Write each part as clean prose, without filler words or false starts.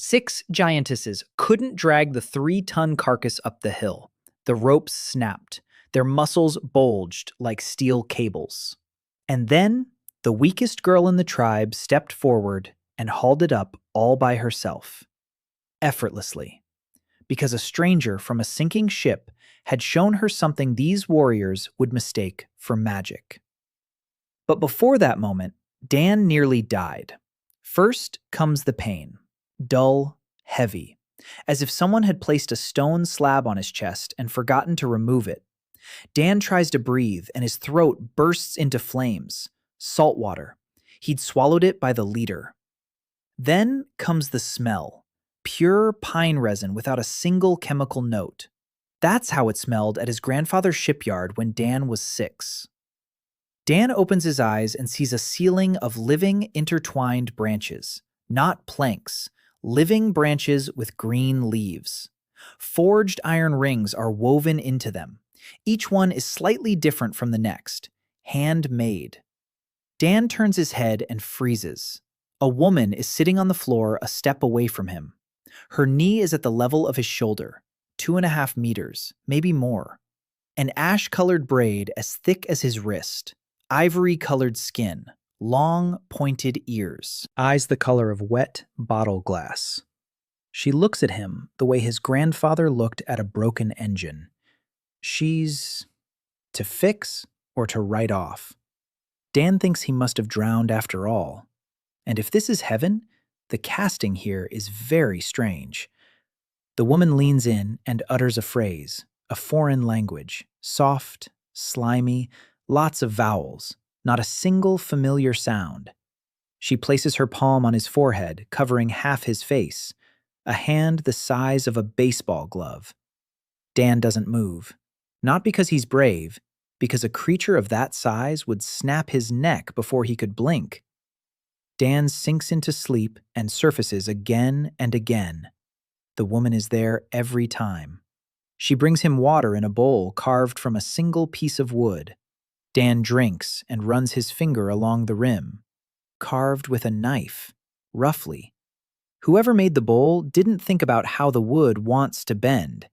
6 giantesses couldn't drag the 3-ton carcass up the hill. The ropes snapped. Their muscles bulged like steel cables. And then, the weakest girl in the tribe stepped forward and hauled it up all by herself. Effortlessly. Because a stranger from a sinking ship had shown her something these warriors would mistake for magic. But before that moment, Dan nearly died. First comes the pain. Dull, heavy, as if someone had placed a stone slab on his chest and forgotten to remove it. Dan tries to breathe, and his throat bursts into flames. Salt water. He'd swallowed it by the liter. Then comes the smell. Pure pine resin without a single chemical note. That's how it smelled at his grandfather's shipyard when Dan was 6. Dan opens his eyes and sees a ceiling of living, intertwined branches, not planks. Living branches with green leaves. Forged iron rings are woven into them. Each one is slightly different from the next. Handmade. Dan turns his head and freezes. A woman is sitting on the floor a step away from him. Her knee is at the level of his shoulder, 2.5 meters, maybe more. An ash-colored braid as thick as his wrist. Ivory-colored skin. Long, pointed ears, eyes the color of wet bottle glass. She looks at him the way his grandfather looked at a broken engine. She's to fix or to write off. Dan thinks he must have drowned after all. And if this is heaven, the casting here is very strange. The woman leans in and utters a phrase, a foreign language, soft, slimy, lots of vowels. Not a single familiar sound. She places her palm on his forehead, covering half his face, a hand the size of a baseball glove. Dan doesn't move. Not because he's brave, because a creature of that size would snap his neck before he could blink. Dan sinks into sleep and surfaces again and again. The woman is there every time. She brings him water in a bowl carved from a single piece of wood. Dan drinks and runs his finger along the rim, carved with a knife, roughly. Whoever made the bowl didn't think about how the wood wants to bend.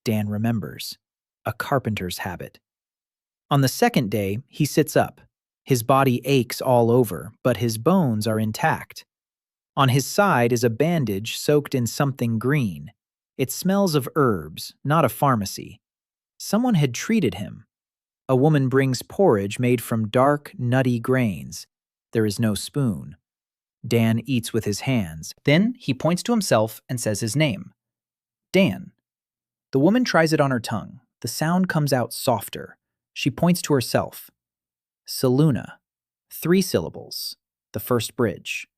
Dan remembers. A carpenter's habit. On the second day, he sits up. His body aches all over, but his bones are intact. On his side is a bandage soaked in something green. It smells of herbs, not a pharmacy. Someone had treated him. A woman brings porridge made from dark, nutty grains. There is no spoon. Dan eats with his hands. Then he points to himself and says his name. Dan. The woman tries it on her tongue. The sound comes out softer. She points to herself. Saluna. 3 syllables. The first bridge.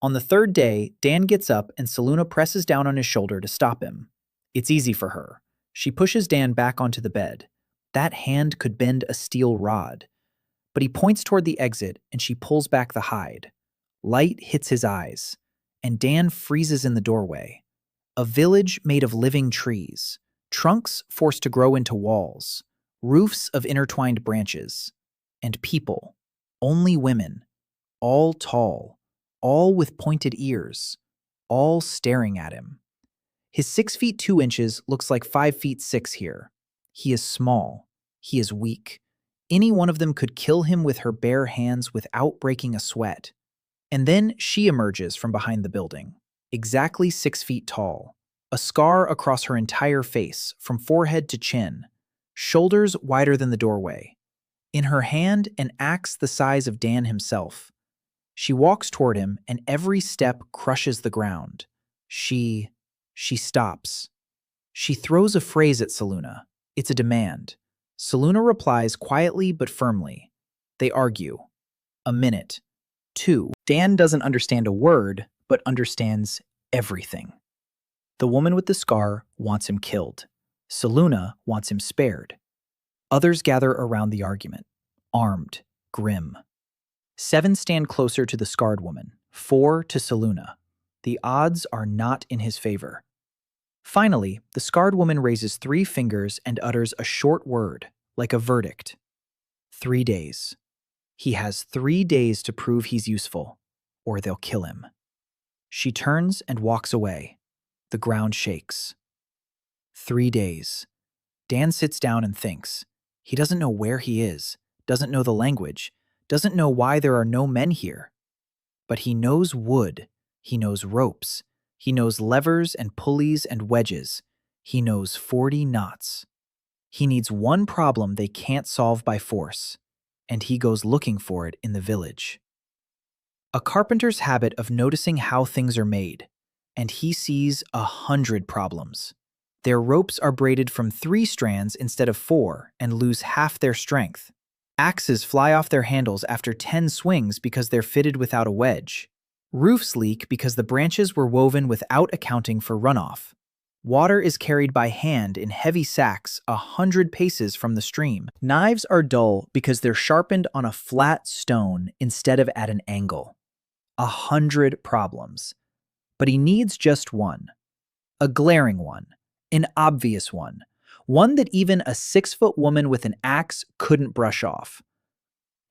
On the third day, Dan gets up and Saluna presses down on his shoulder to stop him. It's easy for her. She pushes Dan back onto the bed. That hand could bend a steel rod. But he points toward the exit and she pulls back the hide. Light hits his eyes, and Dan freezes in the doorway. A village made of living trees, trunks forced to grow into walls, roofs of intertwined branches, and people, only women, all tall, all with pointed ears, all staring at him. His 6 feet 2 inches looks like 5 feet 6 here. He is small. He is weak. Any one of them could kill him with her bare hands without breaking a sweat. And then she emerges from behind the building, exactly 6 feet tall, a scar across her entire face, from forehead to chin, shoulders wider than the doorway. In her hand, an axe the size of Dan himself. She walks toward him, and every step crushes the ground. She stops. She throws a phrase at Saluna. It's a demand. Saluna replies quietly but firmly. They argue. A minute. 2. Dan doesn't understand a word, but understands everything. The woman with the scar wants him killed. Saluna wants him spared. Others gather around the argument, armed, grim. 7 stand closer to the scarred woman, 4 to Saluna. The odds are not in his favor. Finally, the scarred woman raises 3 fingers and utters a short word, like a verdict. 3 days. He has 3 days to prove he's useful, or they'll kill him. She turns and walks away. The ground shakes. 3 days. Dan sits down and thinks. He doesn't know where he is, doesn't know the language, doesn't know why there are no men here. But he knows wood, he knows ropes, he knows levers and pulleys and wedges, he knows 40 knots. He needs one problem they can't solve by force, and he goes looking for it in the village. A carpenter's habit of noticing how things are made, and he sees 100 problems. Their ropes are braided from 3 strands instead of 4 and lose half their strength. Axes fly off their handles after 10 swings because they're fitted without a wedge. Roofs leak because the branches were woven without accounting for runoff. Water is carried by hand in heavy sacks 100 paces from the stream. Knives are dull because they're sharpened on a flat stone instead of at an angle. 100 problems. But he needs just one. A glaring one. An obvious one that even a 6-foot woman with an axe couldn't brush off.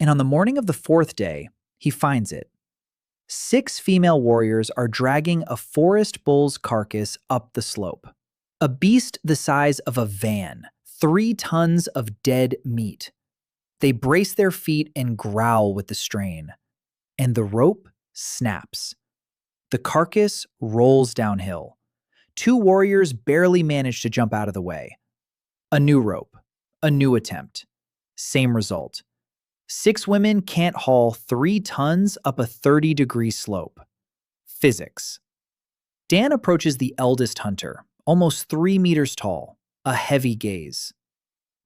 And on the morning of the 4th day, he finds it. 6 female warriors are dragging a forest bull's carcass up the slope. A beast the size of a van, 3 tons of dead meat. They brace their feet and growl with the strain. And the rope snaps. The carcass rolls downhill. 2 warriors barely manage to jump out of the way. A new rope. A new attempt. Same result. 6 women can't haul 3 tons up a 30-degree slope. Physics. Dan approaches the eldest hunter, almost 3 meters tall, a heavy gaze.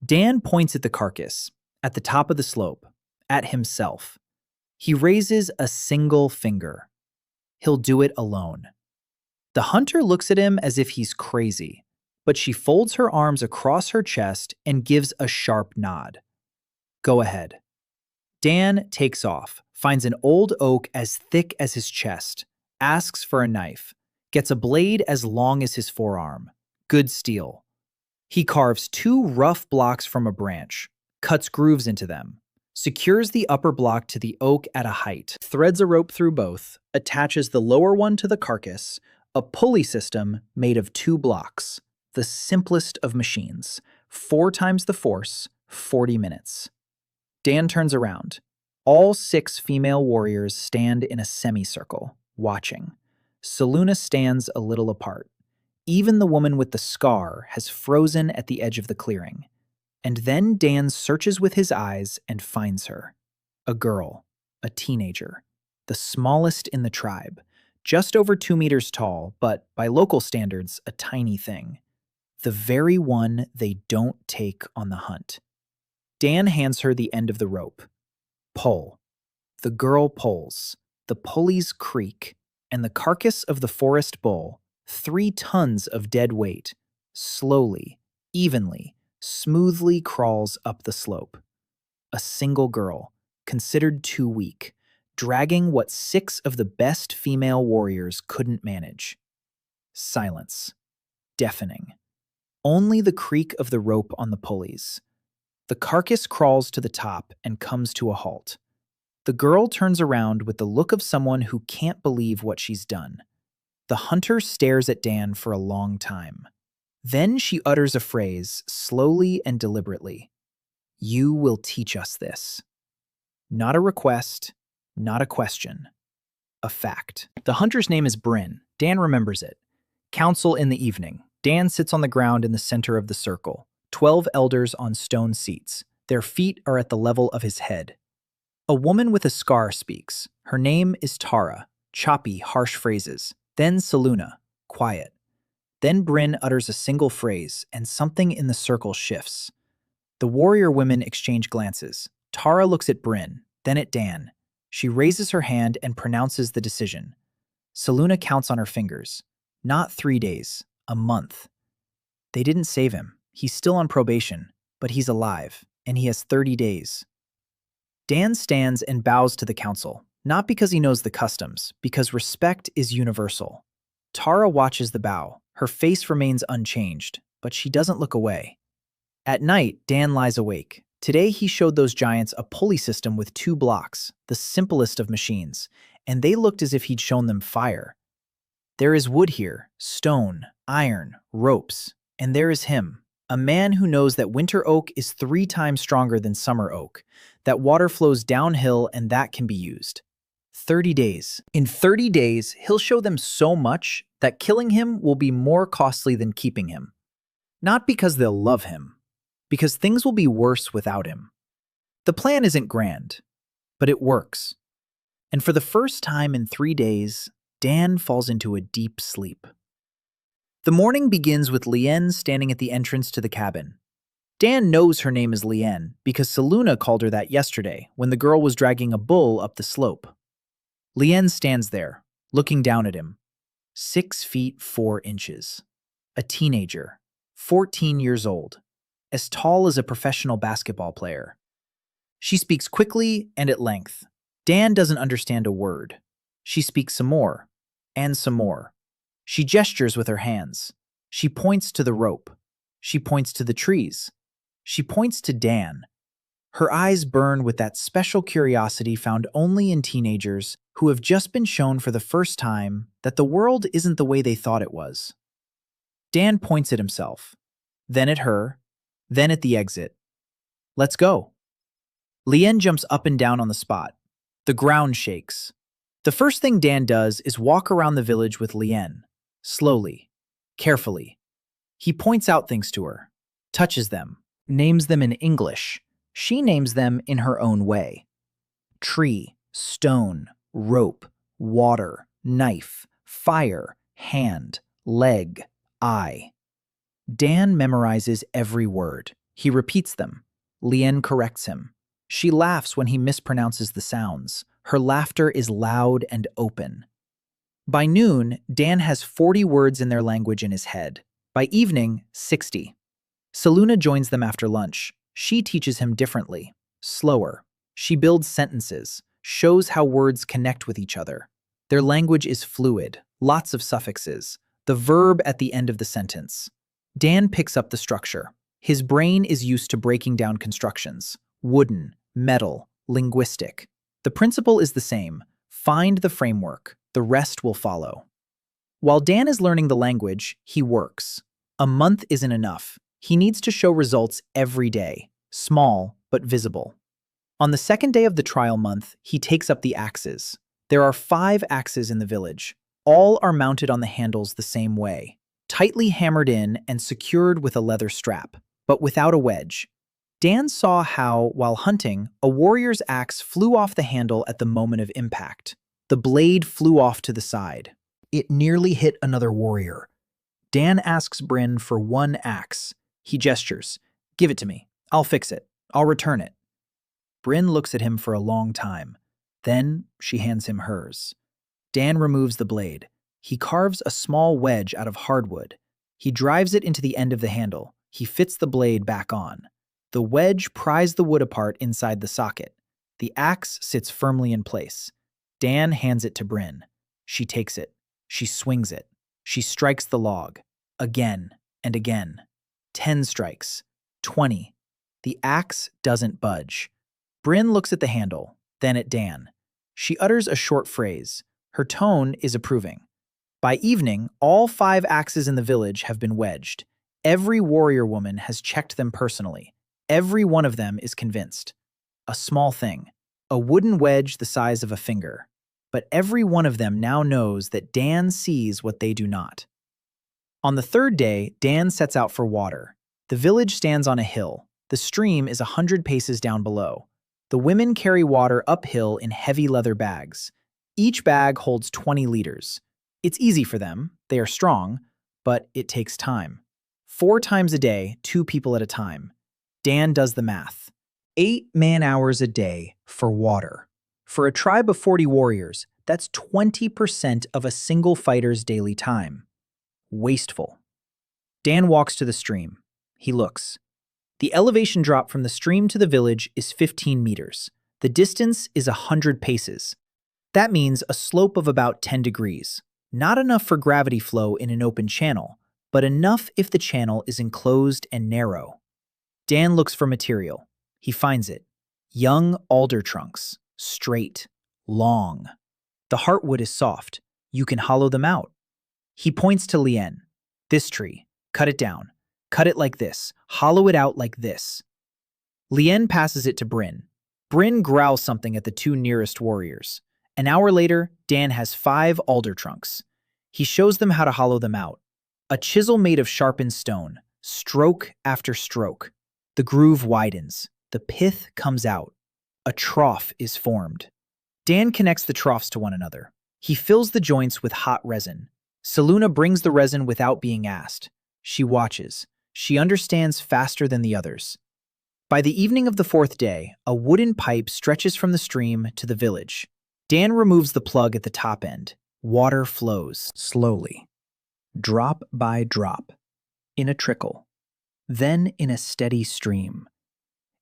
Dan points at the carcass, at the top of the slope, at himself. He raises a single finger. He'll do it alone. The hunter looks at him as if he's crazy, but she folds her arms across her chest and gives a sharp nod. Go ahead. Dan takes off, finds an old oak as thick as his chest, asks for a knife, gets a blade as long as his forearm. Good steel. He carves 2 rough blocks from a branch, cuts grooves into them, secures the upper block to the oak at a height, threads a rope through both, attaches the lower one to the carcass, a pulley system made of 2 blocks, the simplest of machines, 4 times the force, 40 minutes. Dan turns around. All 6 female warriors stand in a semicircle, watching. Saluna stands a little apart. Even the woman with the scar has frozen at the edge of the clearing. And then Dan searches with his eyes and finds her. A girl, a teenager, the smallest in the tribe. Just over 2 meters tall, but by local standards, a tiny thing. The very one they don't take on the hunt. Dan hands her the end of the rope. Pull. The girl pulls. The pulleys creak, and the carcass of the forest bull, 3 tons of dead weight, slowly, evenly, smoothly crawls up the slope. A single girl, considered too weak, dragging what 6 of the best female warriors couldn't manage. Silence. Deafening. Only the creak of the rope on the pulleys. The carcass crawls to the top and comes to a halt. The girl turns around with the look of someone who can't believe what she's done. The hunter stares at Dan for a long time. Then she utters a phrase, slowly and deliberately. You will teach us this. Not a request, not a question. A fact. The hunter's name is Bryn. Dan remembers it. Council in the evening. Dan sits on the ground in the center of the circle. 12 elders on stone seats. Their feet are at the level of his head. A woman with a scar speaks. Her name is Tara. Choppy, harsh phrases. Then Saluna. Quiet. Then Bryn utters a single phrase, and something in the circle shifts. The warrior women exchange glances. Tara looks at Bryn, then at Dan. She raises her hand and pronounces the decision. Saluna counts on her fingers. Not 3 days, a month. They didn't save him. He's still on probation, but he's alive, and he has 30 days. Dan stands and bows to the council, not because he knows the customs, because respect is universal. Tara watches the bow. Her face remains unchanged, but she doesn't look away. At night, Dan lies awake. Today he showed those giants a pulley system with 2 blocks, the simplest of machines, and they looked as if he'd shown them fire. There is wood here, stone, iron, ropes, and there is him, a man who knows that winter oak is 3 times stronger than summer oak, that water flows downhill and that can be used. 30 days. In 30 days, he'll show them so much that killing him will be more costly than keeping him. Not because they'll love him, because things will be worse without him. The plan isn't grand, but it works. And for the first time in 3 days, Dan falls into a deep sleep. The morning begins with Lien standing at the entrance to the cabin. Dan knows her name is Lien because Saluna called her that yesterday when the girl was dragging a bull up the slope. Lien stands there, looking down at him. 6 feet 4 inches. A teenager, 14 years old, as tall as a professional basketball player. She speaks quickly and at length. Dan doesn't understand a word. She speaks some more, and some more. She gestures with her hands. She points to the rope. She points to the trees. She points to Dan. Her eyes burn with that special curiosity found only in teenagers who have just been shown for the first time that the world isn't the way they thought it was. Dan points at himself, then at her, then at the exit. Let's go. Lien jumps up and down on the spot. The ground shakes. The first thing Dan does is walk around the village with Lien, slowly, carefully. He points out things to her, touches them, names them in English. She names them in her own way. Tree, stone, rope, water, knife, fire, hand, leg, eye. Dan memorizes every word. He repeats them. Lien corrects him. She laughs when he mispronounces the sounds. Her laughter is loud and open. By noon, Dan has 40 words in their language in his head. By evening, 60. Saluna joins them after lunch. She teaches him differently, slower. She builds sentences, shows how words connect with each other. Their language is fluid, lots of suffixes, the verb at the end of the sentence. Dan picks up the structure. His brain is used to breaking down constructions: wooden, metal, linguistic. The principle is the same. Find the framework. The rest will follow. While Dan is learning the language, he works. A month isn't enough. He needs to show results every day, small but visible. On the second day of the trial month, he takes up the axes. There are 5 axes in the village. All are mounted on the handles the same way, tightly hammered in and secured with a leather strap, but without a wedge. Dan saw how, while hunting, a warrior's axe flew off the handle at the moment of impact. The blade flew off to the side. It nearly hit another warrior. Dan asks Bryn for 1 axe. He gestures. Give it to me. I'll fix it. I'll return it. Bryn looks at him for a long time. Then she hands him hers. Dan removes the blade. He carves a small wedge out of hardwood. He drives it into the end of the handle. He fits the blade back on. The wedge pries the wood apart inside the socket. The axe sits firmly in place. Dan hands it to Bryn. She takes it. She swings it. She strikes the log. Again and again. 10 strikes. 20. The axe doesn't budge. Bryn looks at the handle, then at Dan. She utters a short phrase. Her tone is approving. By evening, all 5 axes in the village have been wedged. Every warrior woman has checked them personally. Every one of them is convinced. A small thing, a wooden wedge the size of a finger. But every one of them now knows that Dan sees what they do not. On the 3rd day, Dan sets out for water. The village stands on a hill. The stream is 100 paces down below. The women carry water uphill in heavy leather bags. Each bag holds 20 liters. It's easy for them, they are strong, but it takes time. 4 times a day, 2 people at a time. Dan does the math. 8 man-hours a day for water. For a tribe of 40 warriors, that's 20% of a single fighter's daily time. Wasteful. Dan walks to the stream. He looks. The elevation drop from the stream to the village is 15 meters. The distance is 100 paces. That means a slope of about 10 degrees. Not enough for gravity flow in an open channel, but enough if the channel is enclosed and narrow. Dan looks for material. He finds it. Young alder trunks. Straight. Long. The heartwood is soft. You can hollow them out. He points to Lien. This tree. Cut it down. Cut it like this. Hollow it out like this. Lien passes it to Bryn. Bryn growls something at the two nearest warriors. An hour later, Dan has 5 alder trunks. He shows them how to hollow them out. A chisel made of sharpened stone, stroke after stroke. The groove widens. The pith comes out. A trough is formed. Dan connects the troughs to one another. He fills the joints with hot resin. Seluna brings the resin without being asked. She watches. She understands faster than the others. By the evening of the 4th day, a wooden pipe stretches from the stream to the village. Dan removes the plug at the top end. Water flows slowly, drop by drop, in a trickle, then in a steady stream.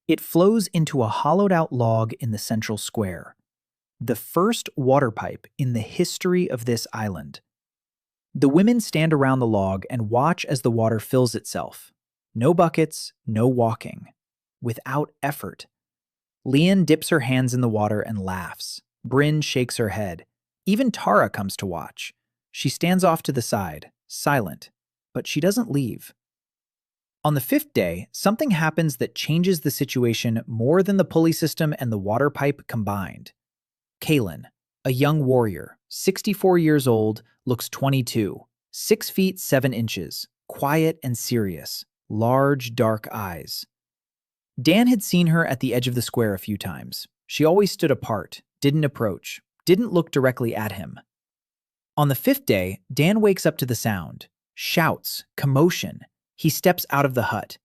It flows into a hollowed-out log in the central square, the first water pipe in the history of this island. The women stand around the log and watch as the water fills itself. No buckets, no walking. Without effort. Lien dips her hands in the water and laughs. Bryn shakes her head. Even Tara comes to watch. She stands off to the side, silent, but she doesn't leave. On the 5th day, something happens that changes the situation more than the pulley system and the water pipe combined. Kaelin, a young warrior, 64 years old, looks 22, 6 feet 7 inches, quiet and serious, large dark eyes. Dan had seen her at the edge of the square a few times. She always stood apart, didn't approach, didn't look directly at him. On the 5th day, Dan wakes up to the sound. Shouts, commotion. He steps out of the hut.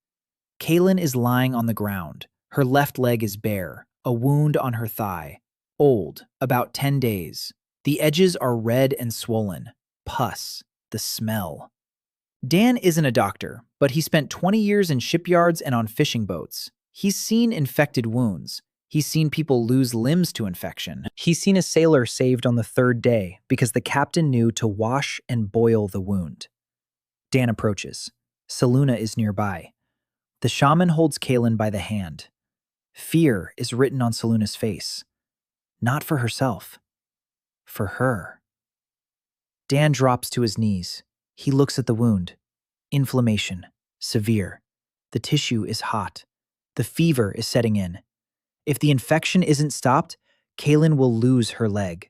Kaelin is lying on the ground. Her left leg is bare, a wound on her thigh. Old, about 10 days. The edges are red and swollen. Pus, the smell. Dan isn't a doctor, but he spent 20 years in shipyards and on fishing boats. He's seen infected wounds. He's seen people lose limbs to infection. He's seen a sailor saved on the 3rd day because the captain knew to wash and boil the wound. Dan approaches. Seluna is nearby. The shaman holds Kaelin by the hand. Fear is written on Seluna's face. Not for herself. For her. Dan drops to his knees. He looks at the wound. Inflammation. Severe. The tissue is hot. The fever is setting in. If the infection isn't stopped, Kaelin will lose her leg.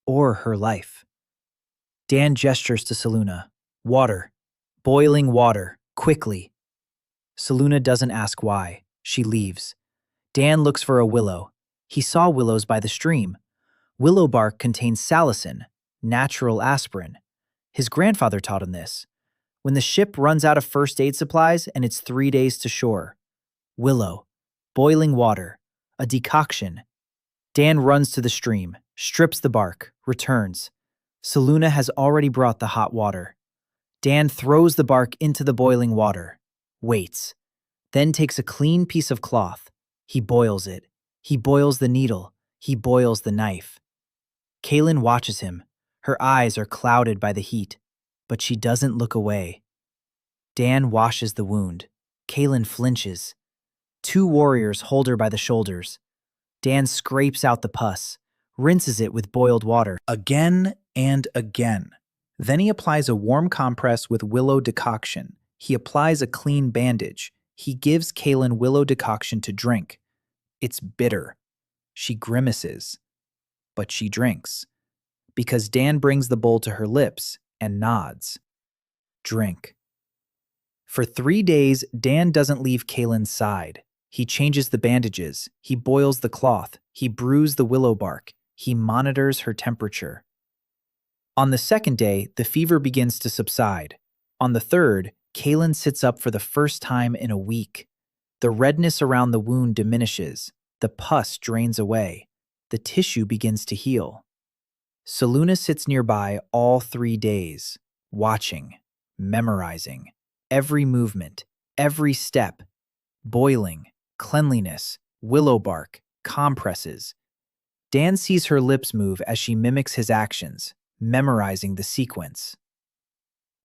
Or her life. Dan gestures to Seluna. Water. Boiling water. Quickly. Seluna doesn't ask why. She leaves. Dan looks for a willow. He saw willows by the stream. Willow bark contains salicin, natural aspirin. His grandfather taught him this. When the ship runs out of first aid supplies and it's 3 days to shore. Willow. Boiling water. A decoction. Dan runs to the stream, strips the bark, returns. Seluna has already brought the hot water. Dan throws the bark into the boiling water, waits, then takes a clean piece of cloth. He boils it. He boils the needle. He boils the knife. Kaelin watches him. Her eyes are clouded by the heat, but she doesn't look away. Dan washes the wound. Kaelin flinches. 2 warriors hold her by the shoulders. Dan scrapes out the pus, rinses it with boiled water again and again. Then he applies a warm compress with willow decoction. He applies a clean bandage. He gives Kaelin willow decoction to drink. It's bitter. She grimaces. But she drinks. Because Dan brings the bowl to her lips and nods. Drink. For 3 days, Dan doesn't leave Kaelin's side. He changes the bandages. He boils the cloth. He brews the willow bark. He monitors her temperature. On the 2nd day, the fever begins to subside. On the 3rd, Kaelin sits up for the first time in a week. The redness around the wound diminishes. The pus drains away. The tissue begins to heal. Seluna sits nearby all 3 days, watching, memorizing, every movement, every step, boiling, cleanliness, willow bark, compresses. Dan sees her lips move as she mimics his actions, memorizing the sequence.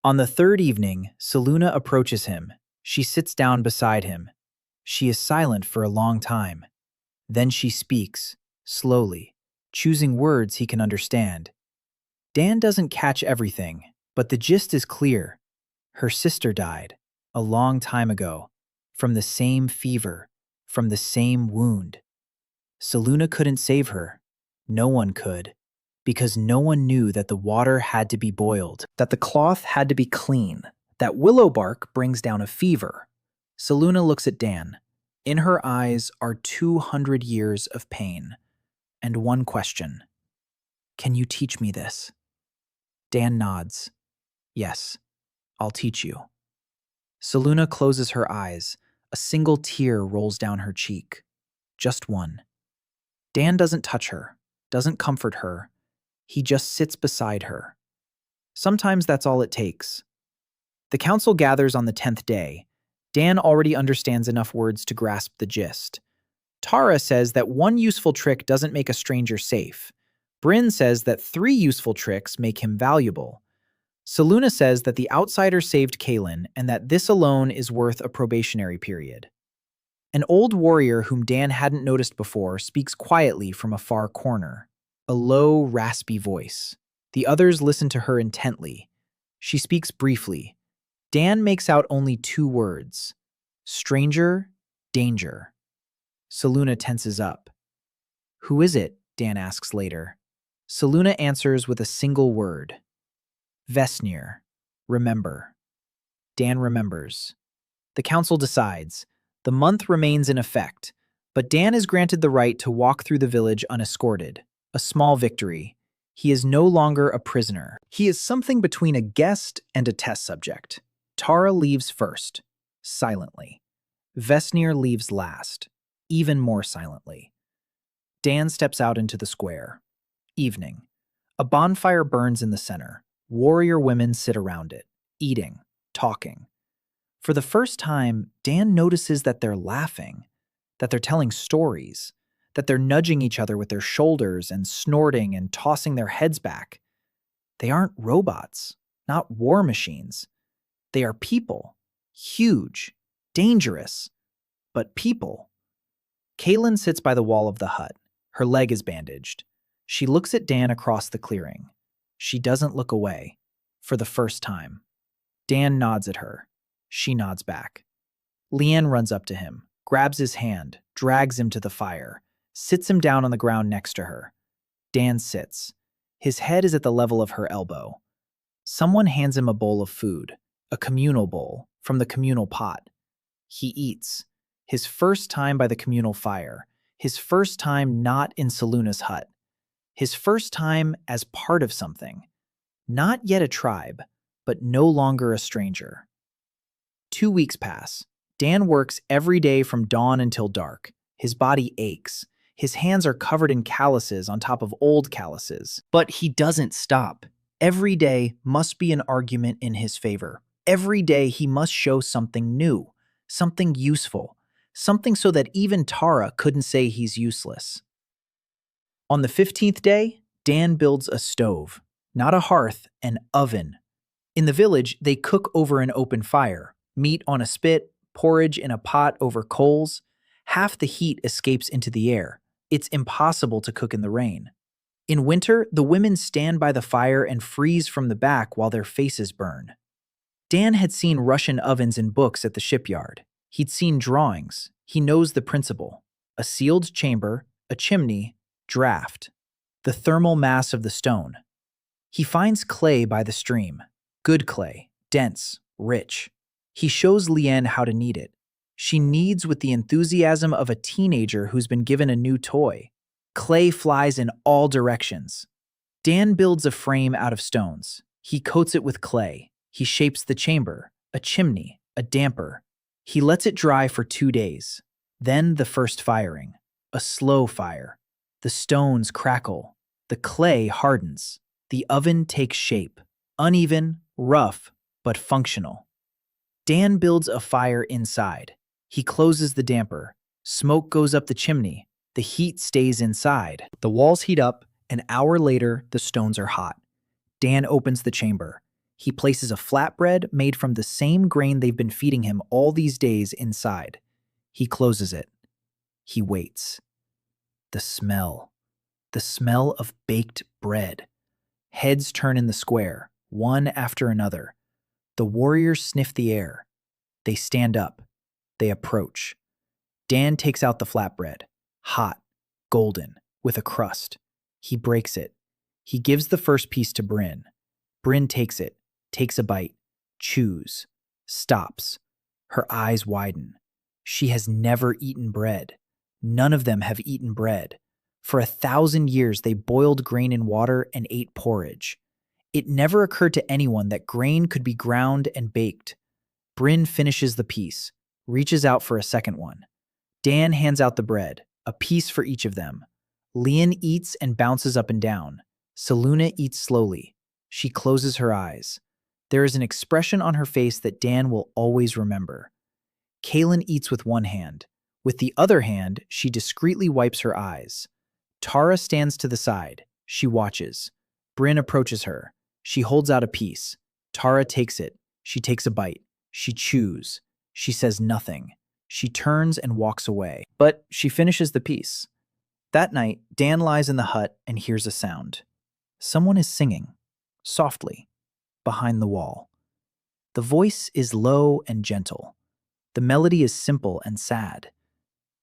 On the 3rd evening, Seluna approaches him. She sits down beside him. She is silent for a long time. Then she speaks, slowly, choosing words he can understand. Dan doesn't catch everything, But the gist is clear. Her sister died a long time ago from the same fever, from the same wound. Seluna couldn't save her. No one could, because no one knew that the water had to be boiled, that the cloth had to be clean, that willow bark brings down a fever. Seluna looks at Dan. In her eyes are 200 years of pain and one question. Can you teach me this? Dan nods. Yes, I'll teach you. Seluna closes her eyes. A single tear rolls down her cheek. Just one. Dan doesn't touch her, doesn't comfort her. He just sits beside her. Sometimes that's all it takes. The council gathers on the 10th day. Dan already understands enough words to grasp the gist. Tara says that one useful trick doesn't make a stranger safe. Bryn says that 3 useful tricks make him valuable. Seluna says that the outsider saved Kaelin and that this alone is worth a probationary period. An old warrior whom Dan hadn't noticed before speaks quietly from a far corner. A low, raspy voice. The others listen to her intently. She speaks briefly. Dan makes out only 2 words. Stranger, danger. Seluna tenses up. Who is it? Dan asks later. Seluna answers with a single word. Vesnir. Remember. Dan remembers. The council decides. The month remains in effect, but Dan is granted the right to walk through the village unescorted. A small victory. He is no longer a prisoner. He is something between a guest and a test subject. Tara leaves first, silently. Vesnir leaves last, even more silently. Dan steps out into the square. Evening. A bonfire burns in the center. Warrior women sit around it, eating, talking. For the first time, Dan notices that they're laughing, that they're telling stories, that they're nudging each other with their shoulders and snorting and tossing their heads back. They aren't robots, not war machines. They are people, huge, dangerous, but people. Kaelin sits by the wall of the hut. Her leg is bandaged. She looks at Dan across the clearing. She doesn't look away, for the first time. Dan nods at her. She nods back. Leanne runs up to him, grabs his hand, drags him to the fire, sits him down on the ground next to her. Dan sits. His head is at the level of her elbow. Someone hands him a bowl of food, a communal bowl, from the communal pot. He eats. His first time by the communal fire. His first time not in Seluna's hut. His first time as part of something. Not yet a tribe, but no longer a stranger. 2 weeks pass. Dan works every day from dawn until dark. His body aches. His hands are covered in calluses on top of old calluses. But he doesn't stop. Every day must be an argument in his favor. Every day he must show something new, something useful, something so that even Tara couldn't say he's useless. On the 15th day, Dan builds a stove. Not a hearth, an oven. In the village, they cook over an open fire. Meat on a spit, porridge in a pot over coals. Half the heat escapes into the air. It's impossible to cook in the rain. In winter, the women stand by the fire and freeze from the back while their faces burn. Dan had seen Russian ovens in books at the shipyard. He'd seen drawings. He knows the principle. A sealed chamber, a chimney, draft. The thermal mass of the stone. He finds clay by the stream. Good clay, dense, rich. He shows Leanne how to knead it. She kneads with the enthusiasm of a teenager who's been given a new toy. Clay flies in all directions. Dan builds a frame out of stones. He coats it with clay. He shapes the chamber, a chimney, a damper. He lets it dry for 2 days. Then the first firing. A slow fire. The stones crackle. The clay hardens. The oven takes shape. Uneven, rough, but functional. Dan builds a fire inside. He closes the damper. Smoke goes up the chimney. The heat stays inside. The walls heat up. An hour later, the stones are hot. Dan opens the chamber. He places a flatbread made from the same grain they've been feeding him all these days inside. He closes it. He waits. The smell. The smell of baked bread. Heads turn in the square. one after another. The warriors sniff the air. They stand up. They approach. Dan takes out the flatbread, hot, golden, with a crust. He breaks it. He gives the first piece to Bryn. Bryn takes it, takes a bite, chews, stops. Her eyes widen. She has never eaten bread. None of them have eaten bread. For 1,000 years, they boiled grain in water and ate porridge. It never occurred to anyone that grain could be ground and baked. Bryn finishes the piece, reaches out for a second one. Dan hands out the bread, a piece for each of them. Lian eats and bounces up and down. Seluna eats slowly. She closes her eyes. There is an expression on her face that Dan will always remember. Kaylin eats with one hand. With the other hand, she discreetly wipes her eyes. Tara stands to the side. She watches. Bryn approaches her. She holds out a piece. Tara takes it. She takes a bite. She chews. She says nothing. She turns and walks away. But she finishes the piece. That night, Dan lies in the hut and hears a sound. Someone is singing, softly, behind the wall. The voice is low and gentle. The melody is simple and sad.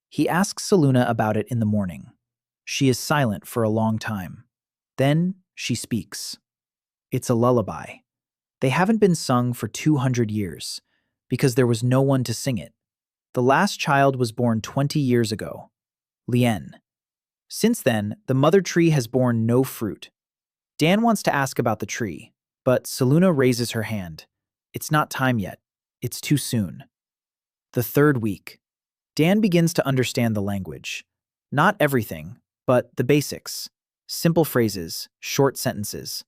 He asks Seluna about it in the morning. She is silent for a long time. Then she speaks. It's a lullaby. They haven't been sung for 200 years because there was no one to sing it. The last child was born 20 years ago, Lian. Since then, the mother tree has borne no fruit. Dan wants to ask about the tree, but Seluna raises her hand. It's not time yet. It's too soon. The third week. Dan begins to understand the language. Not everything, but the basics. Simple phrases, short sentences.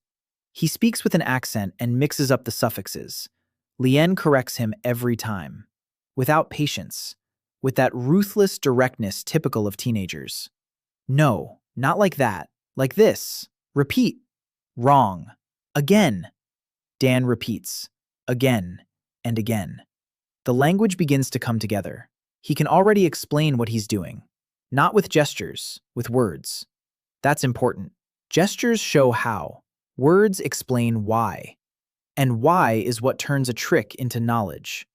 He speaks with an accent and mixes up the suffixes. Lian corrects him every time. Without patience. With that ruthless directness typical of teenagers. No, not like that. Like this. Repeat. Wrong. Again. Dan repeats. Again and again. The language begins to come together. He can already explain what he's doing. Not with gestures, with words. That's important. Gestures show how. Words explain why. And why is what turns a trick into knowledge.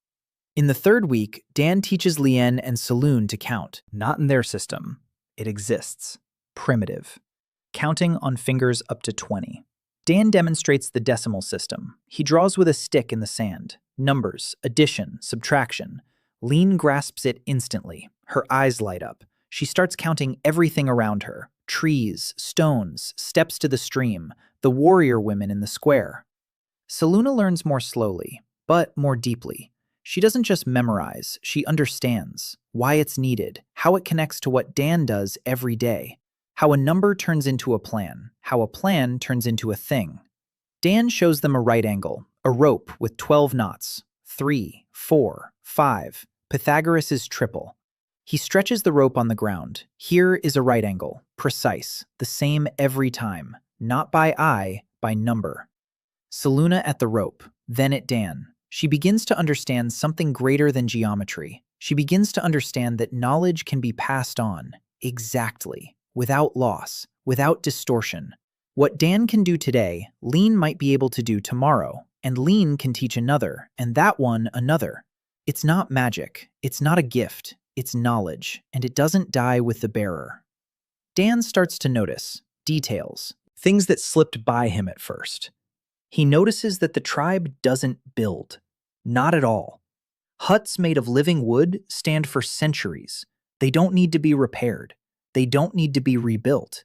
In the third week, Dan teaches Lian and Selune to count. Not in their system. It exists. Primitive. Counting on fingers up to 20. Dan demonstrates the decimal system. He draws with a stick in the sand. Numbers, addition, subtraction. Lian grasps it instantly. Her eyes light up. She starts counting everything around her. Trees, stones, steps to the stream, the warrior women in the square. Seluna learns more slowly, but more deeply. She doesn't just memorize, she understands why it's needed, how it connects to what Dan does every day, how a number turns into a plan, how a plan turns into a thing. Dan shows them a right angle, a rope with 12 knots, 3, 4, 5, Pythagoras' triple. He stretches the rope on the ground. Here is a right angle, precise, the same every time, not by eye, by number. Seluna at the rope, then at Dan. She begins to understand something greater than geometry. She begins to understand that knowledge can be passed on, exactly, without loss, without distortion. What Dan can do today, Lian might be able to do tomorrow, and Lian can teach another, and that one another. It's not magic, it's not a gift, it's knowledge, and it doesn't die with the bearer. Dan starts to notice details, things that slipped by him at first. He notices that the tribe doesn't build. Not at all. Huts made of living wood stand for centuries. They don't need to be repaired. They don't need to be rebuilt.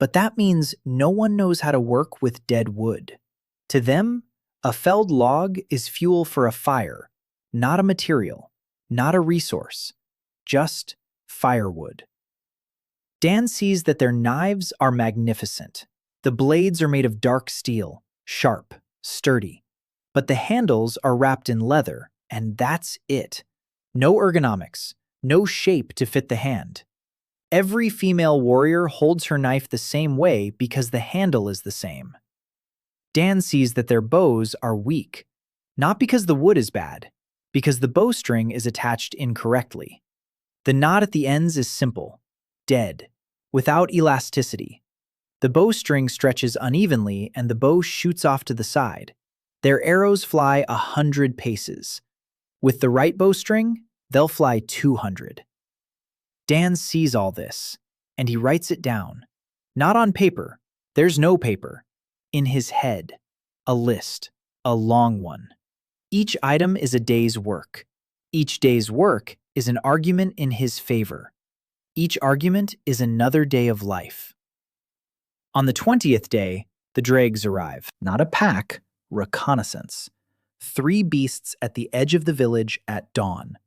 But that means no one knows how to work with dead wood. To them, a felled log is fuel for a fire, not a material, not a resource, just firewood. Dan sees that their knives are magnificent. The blades are made of dark steel, sharp, sturdy. But the handles are wrapped in leather, and that's it. No ergonomics, no shape to fit the hand. Every female warrior holds her knife the same way because the handle is the same. Dan sees that their bows are weak, not because the wood is bad, because the bowstring is attached incorrectly. The knot at the ends is simple, dead, without elasticity. The bowstring stretches unevenly and the bow shoots off to the side. Their arrows fly 100 paces. With the right bowstring, they'll fly 200. Dan sees all this, and he writes it down. Not on paper. There's no paper. In his head. A list. A long one. Each item is a day's work. Each day's work is an argument in his favor. Each argument is another day of life. On the 20th day, the dregs arrive. Not a pack, reconnaissance. 3 beasts at the edge of the village at dawn.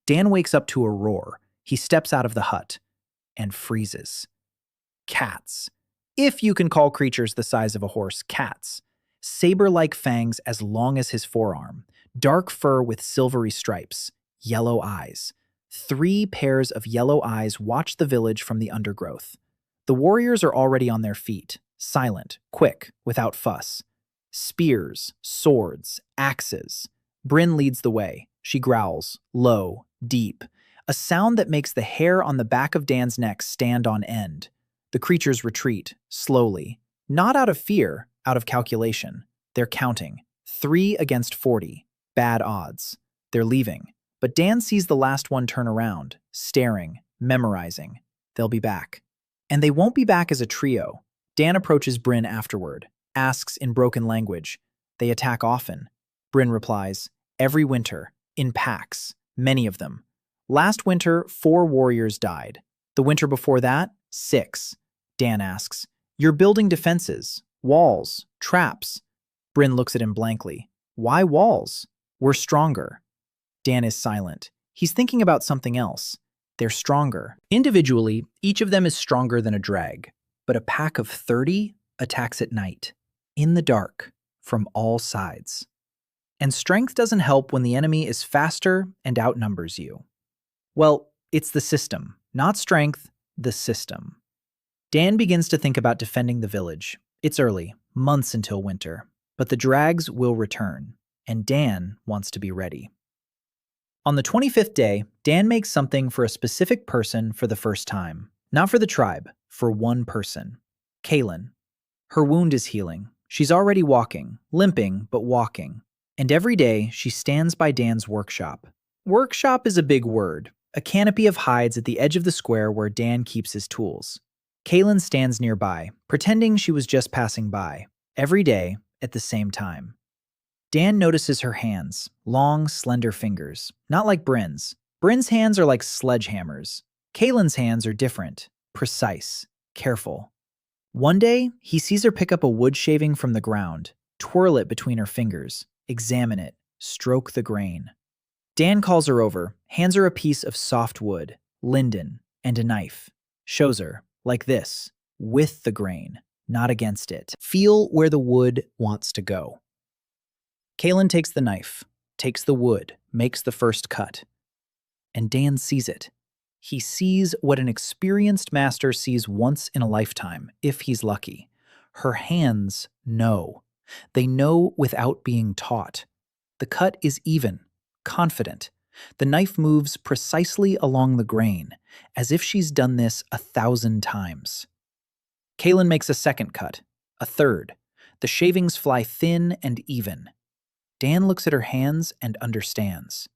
Dan wakes up to a roar. He steps out of the hut and freezes. Cats. If you can call creatures the size of a horse cats. Saber-like fangs as long as his forearm. Dark fur with silvery stripes. Yellow eyes. 3 pairs of yellow eyes watch the village from the undergrowth. The warriors are already on their feet, silent, quick, without fuss. Spears, swords, axes. Bryn leads the way. She growls, low, deep, a sound that makes the hair on the back of Dan's neck stand on end. The creatures retreat, slowly. Not out of fear, out of calculation. They're counting. 3 against 40. Bad odds. They're leaving. But Dan sees the last one turn around, staring, memorizing. They'll be back. And they won't be back as a trio. Dan approaches Bryn afterward, asks in broken language. They attack often. Bryn replies, every winter, in packs, many of them. Last winter, 4 warriors died. The winter before that, 6. Dan asks, you're building defenses, walls, traps. Bryn looks at him blankly. Why walls? We're stronger. Dan is silent. He's thinking about something else. They're stronger. Individually, each of them is stronger than a drag, but a pack of 30 attacks at night, in the dark, from all sides. And strength doesn't help when the enemy is faster and outnumbers you. Well, it's the system, not strength, the system. Dan begins to think about defending the village. It's early, months until winter, but the drags will return, and Dan wants to be ready. On the 25th day, Dan makes something for a specific person for the first time. Not for the tribe, for one person. Kaylin. Her wound is healing. She's already walking, limping, but walking. And every day, she stands by Dan's workshop. Workshop is a big word, a canopy of hides at the edge of the square where Dan keeps his tools. Kaylin stands nearby, pretending she was just passing by, every day at the same time. Dan notices her hands, long, slender fingers, not like Bryn's. Bryn's hands are like sledgehammers. Kaylin's hands are different, precise, careful. One day, he sees her pick up a wood shaving from the ground, twirl it between her fingers, examine it, stroke the grain. Dan calls her over, hands her a piece of soft wood, linden, and a knife. Shows her, like this, with the grain, not against it. Feel where the wood wants to go. Kaylin takes the knife, takes the wood, makes the first cut. And Dan sees it. He sees what an experienced master sees once in a lifetime, if he's lucky. Her hands know. They know without being taught. The cut is even, confident. The knife moves precisely along the grain, as if she's done this 1,000 times. Kaylin makes a second cut, a third. The shavings fly thin and even. Dan looks at her hands and understands.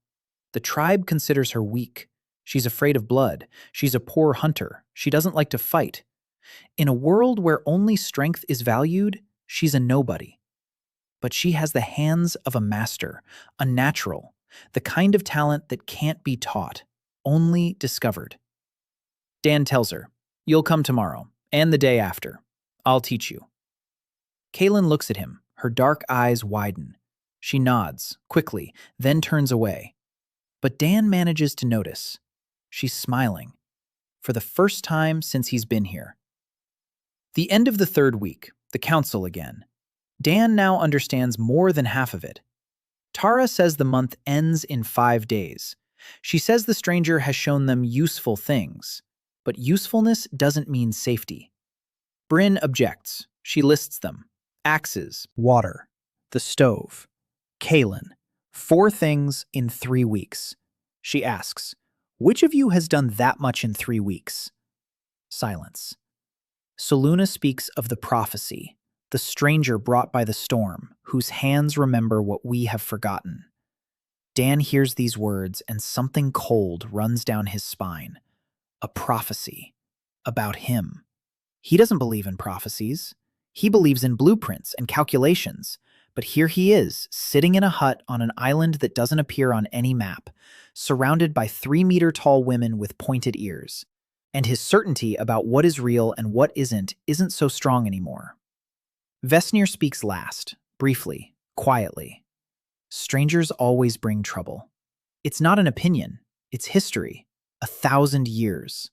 The tribe considers her weak. She's afraid of blood. She's a poor hunter. She doesn't like to fight. In a world where only strength is valued, she's a nobody. But she has the hands of a master, a natural, the kind of talent that can't be taught, only discovered. Dan tells her, you'll come tomorrow, and the day after. I'll teach you. Kaylin looks at him, her dark eyes widen. She nods, quickly, then turns away. But Dan manages to notice. She's smiling. For the first time since he's been here. The end of the 3rd week, the council again. Dan now understands more than half of it. Tara says the month ends in 5 days. She says the stranger has shown them useful things. But usefulness doesn't mean safety. Bryn objects. She lists them. Axes, water, the stove. Kaylin, 4 things in 3 weeks. She asks, which of you has done that much in 3 weeks? Silence. Soluna speaks of the prophecy, the stranger brought by the storm, whose hands remember what we have forgotten. Dan hears these words and something cold runs down his spine. A prophecy. About him. He doesn't believe in prophecies. He believes in blueprints and calculations. But here he is, sitting in a hut on an island that doesn't appear on any map, surrounded by 3-meter-tall women with pointed ears. And his certainty about what is real and what isn't so strong anymore. Vesnir speaks last, briefly, quietly. Strangers always bring trouble. It's not an opinion, it's history. 1,000 years.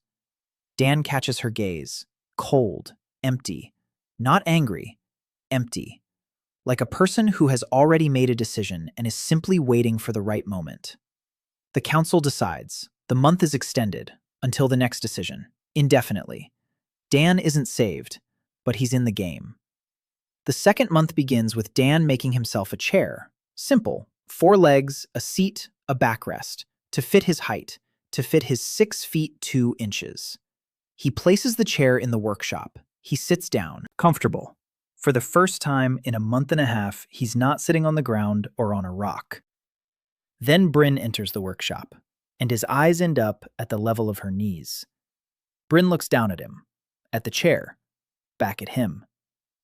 Dan catches her gaze, cold, empty, not angry, empty. Like a person who has already made a decision and is simply waiting for the right moment. The council decides. The month is extended, until the next decision, indefinitely. Dan isn't saved, but he's in the game. The second month begins with Dan making himself a chair. Simple, 4 legs, a seat, a backrest, to fit his height, to fit his 6 feet 2 inches. He places the chair in the workshop. He sits down, comfortable. For the first time in a month and a half, he's not sitting on the ground or on a rock. Then Bryn enters the workshop, and his eyes end up at the level of her knees. Bryn looks down at him, at the chair, back at him.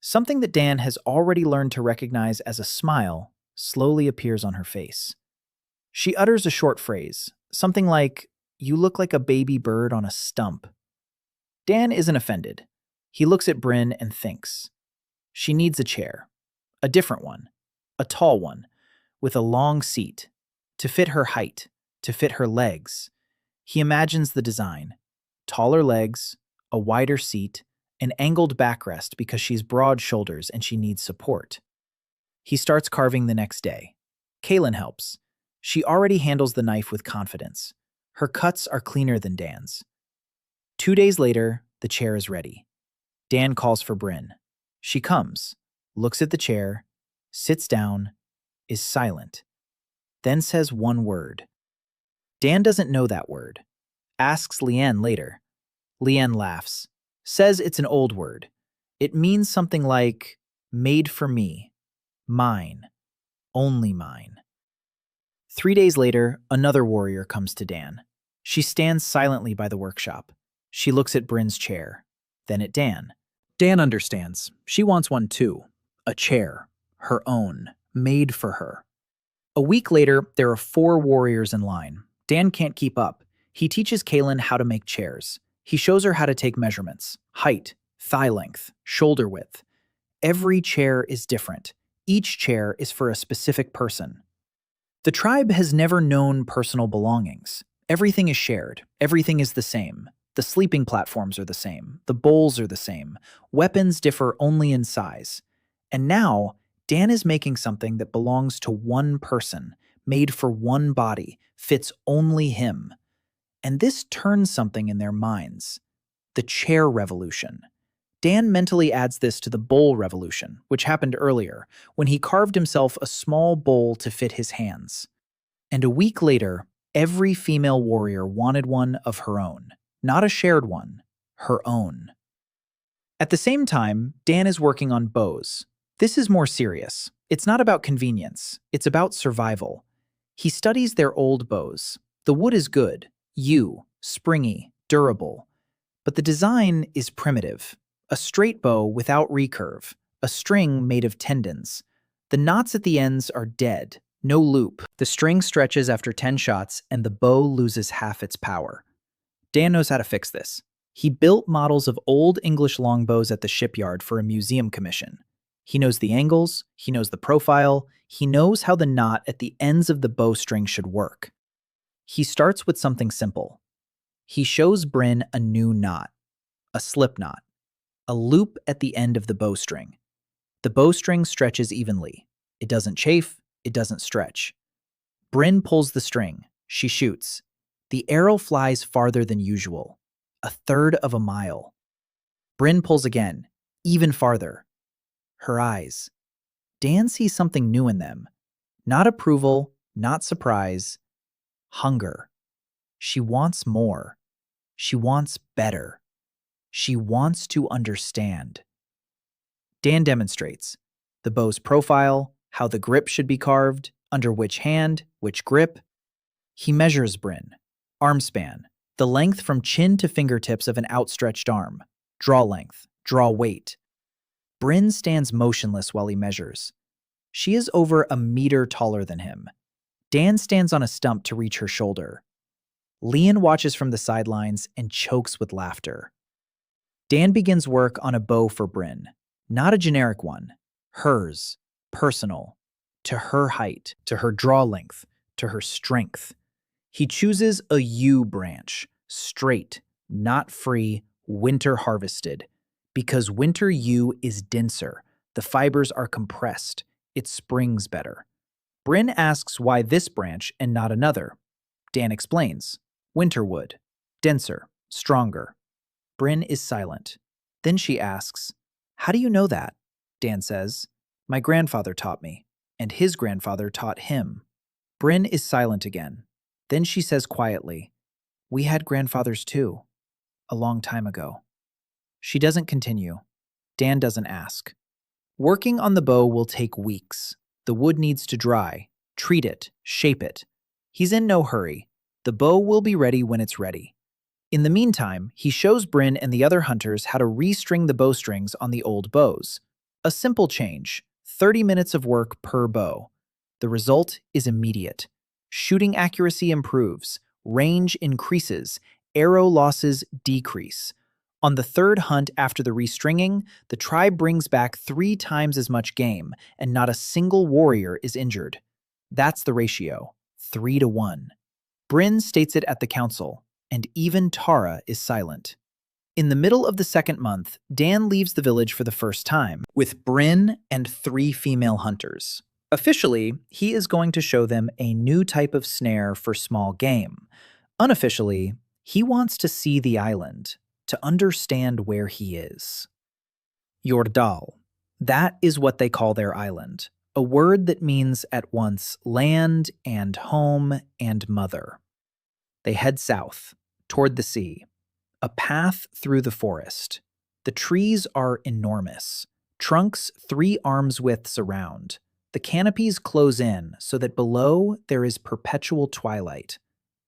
Something that Dan has already learned to recognize as a smile slowly appears on her face. She utters a short phrase, something like, "You look like a baby bird on a stump." Dan isn't offended. He looks at Bryn and thinks. She needs a chair. A different one. A tall one, with a long seat, to fit her height, to fit her legs. He imagines the design. Taller legs, a wider seat, an angled backrest because she's broad shoulders and she needs support. He starts carving the next day. Kaylin helps. She already handles the knife with confidence. Her cuts are cleaner than Dan's. 2 days later, the chair is ready. Dan calls for Bryn. She comes, looks at the chair, sits down, is silent, then says one word. Dan doesn't know that word. Asks Leanne later. Leanne laughs, says it's an old word. It means something like, made for me, mine, only mine. 3 days later, another warrior comes to Dan. She stands silently by the workshop. She looks at Bryn's chair, then at Dan. Dan understands. She wants one too. A chair. Her own. Made for her. A week later, there are 4 warriors in line. Dan can't keep up. He teaches Kaylin how to make chairs. He shows her how to take measurements. Height, thigh length, shoulder width. Every chair is different. Each chair is for a specific person. The tribe has never known personal belongings. Everything is shared. Everything is the same. The sleeping platforms are the same. The bowls are the same. Weapons differ only in size. And now, Dan is making something that belongs to one person, made for one body, fits only him. And this turns something in their minds. The chair revolution. Dan mentally adds this to the bowl revolution, which happened earlier, when he carved himself a small bowl to fit his hands. And a week later, every female warrior wanted one of her own. Not a shared one, her own. At the same time, Dan is working on bows. This is more serious. It's not about convenience, it's about survival. He studies their old bows. The wood is good, springy, durable. But the design is primitive. A straight bow without recurve, a string made of tendons. The knots at the ends are dead, no loop. The string stretches after 10 shots and the bow loses half its power. Dan knows how to fix this. He built models of old English longbows at the shipyard for a museum commission. He knows the angles, he knows the profile, he knows how the knot at the ends of the bowstring should work. He starts with something simple. He shows Bryn a new knot, a slip knot, a loop at the end of the bowstring. The bowstring stretches evenly. It doesn't chafe, it doesn't stretch. Bryn pulls the string. She shoots. The arrow flies farther than usual, 1/3 of a mile. Bryn pulls again, even farther. Her eyes. Dan sees something new in them. Not approval, not surprise. Hunger. She wants more. She wants better. She wants to understand. Dan demonstrates the bow's profile, how the grip should be carved, under which hand, which grip. He measures Bryn. Arm span, the length from chin to fingertips of an outstretched arm. Draw length, draw weight. Bryn stands motionless while he measures. She is over a meter taller than him. Dan stands on a stump to reach her shoulder. Leon watches from the sidelines and chokes with laughter. Dan begins work on a bow for Bryn. Not a generic one. Hers. Personal. To her height, to her draw length, to her strength. He chooses a U branch. Straight, not free, winter harvested. Because winter yew is denser. The fibers are compressed. It springs better. Bryn asks why this branch and not another. Dan explains. Winter wood. Denser. Stronger. Bryn is silent. Then she asks, "How do you know that?" Dan says, "My grandfather taught me, and his grandfather taught him." Bryn is silent again. Then she says quietly, "We had grandfathers too, a long time ago." She doesn't continue. Dan doesn't ask. Working on the bow will take weeks. The wood needs to dry, treat it, shape it. He's in no hurry. The bow will be ready when it's ready. In the meantime, he shows Bryn and the other hunters how to restring the bowstrings on the old bows. A simple change, 30 minutes of work per bow. The result is immediate. Shooting accuracy improves, range increases, arrow losses decrease. On the third hunt after the restringing, the tribe brings back 3 times as much game, and not a single warrior is injured. That's the ratio, 3-to-1. Bryn states it at the council, and even Tara is silent. In the middle of the second month, Dan leaves the village for the first time, with Bryn and 3 female hunters. Officially, he is going to show them a new type of snare for small game. Unofficially, he wants to see the island, to understand where he is. Yordal. That is what they call their island, a word that means at once land and home and mother. They head south, toward the sea, a path through the forest. The trees are enormous, trunks 3 arms widths around. The canopies close in so that below there is perpetual twilight.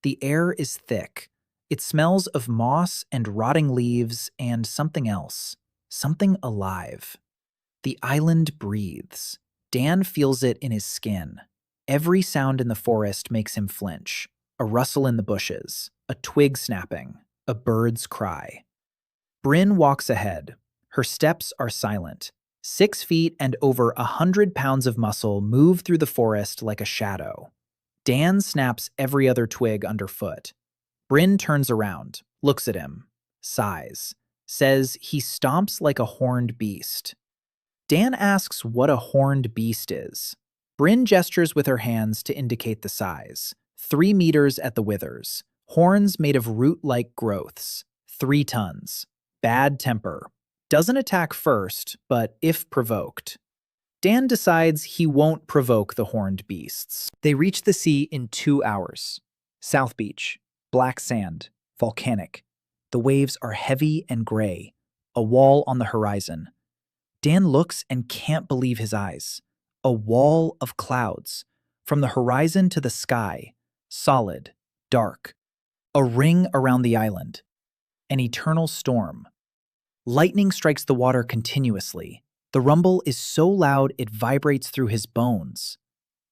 The air is thick. It smells of moss and rotting leaves and something else, something alive. The island breathes. Dan feels it in his skin. Every sound in the forest makes him flinch. A rustle in the bushes, a twig snapping, a bird's cry. Bryn walks ahead. Her steps are silent. 6 feet and over 100 pounds of muscle move through the forest like a shadow. Dan snaps every other twig underfoot. Bryn turns around, looks at him, sighs, says he stomps like a horned beast. Dan asks what a horned beast is. Bryn gestures with her hands to indicate the size. 3 meters at the withers. Horns made of root-like growths. 3 tons. Bad temper. Doesn't attack first, but if provoked. Dan decides he won't provoke the horned beasts. They reach the sea in 2 hours. South Beach. Black sand. Volcanic. The waves are heavy and gray. A wall on the horizon. Dan looks and can't believe his eyes. A wall of clouds. From the horizon to the sky. Solid. Dark. A ring around the island. An eternal storm. Lightning strikes the water continuously. The rumble is so loud it vibrates through his bones.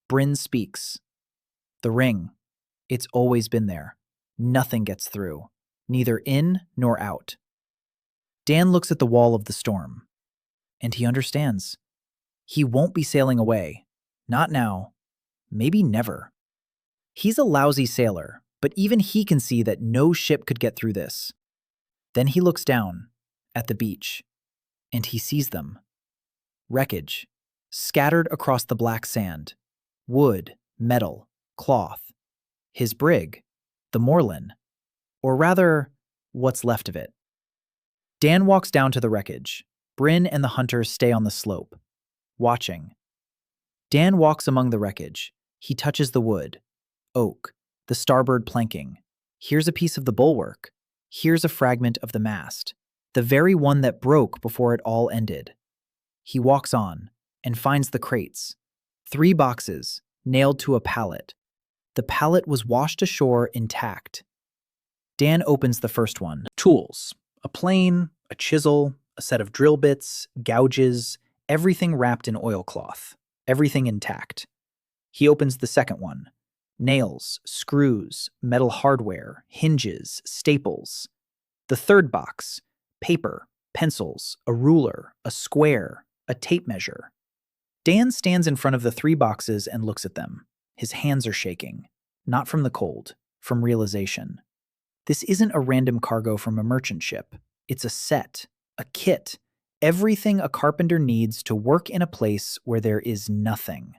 Bryn speaks. The ring. It's always been there. Nothing gets through. Neither in nor out. Dan looks at the wall of the storm. And he understands. He won't be sailing away. Not now. Maybe never. He's a lousy sailor, but even he can see that no ship could get through this. Then he looks down, at the beach, and he sees them. Wreckage, scattered across the black sand. Wood, metal, cloth. His brig, the Moorland, or rather, what's left of it. Dan walks down to the wreckage. Bryn and the hunters stay on the slope, watching. Dan walks among the wreckage. He touches the wood. Oak, the starboard planking. Here's a piece of the bulwark. Here's a fragment of the mast. the very one that broke before it all ended. He walks on and finds the crates. 3 boxes, nailed to a pallet. The pallet was washed ashore intact. Dan opens the first one. Tools. A plane, a chisel, a set of drill bits, gouges, everything wrapped in oilcloth. Everything intact. He opens the second one. Nails, screws, metal hardware, hinges, staples. The third box. Paper, pencils, a ruler, a square, a tape measure. Dan stands in front of the 3 boxes and looks at them. His hands are shaking. Not from the cold, from realization. This isn't a random cargo from a merchant ship. It's a set, a kit, everything a carpenter needs to work in a place where there is nothing.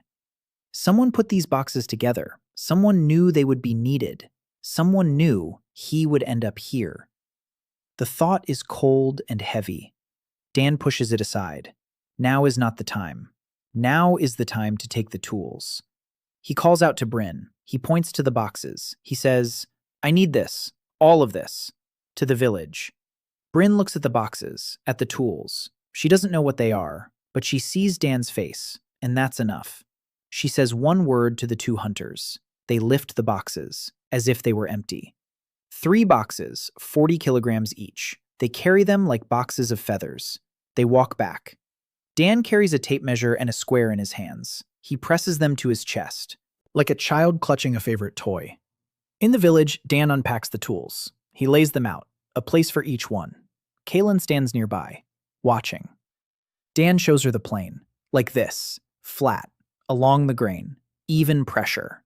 Someone put these boxes together. Someone knew they would be needed. Someone knew he would end up here. The thought is cold and heavy. Dan pushes it aside. Now is not the time. Now is the time to take the tools. He calls out to Bryn. He points to the boxes. He says, "I need this, all of this," to the village. Bryn looks at the boxes, at the tools. She doesn't know what they are, but she sees Dan's face, and that's enough. She says one word to the 2 hunters. They lift the boxes, as if they were empty. 3 boxes, 40 kilograms each. They carry them like boxes of feathers. They walk back. Dan carries a tape measure and a square in his hands. He presses them to his chest, like a child clutching a favorite toy. In the village, Dan unpacks the tools. He lays them out, a place for each one. Kaylin stands nearby, watching. Dan shows her the plane, like this, flat, along the grain, even pressure.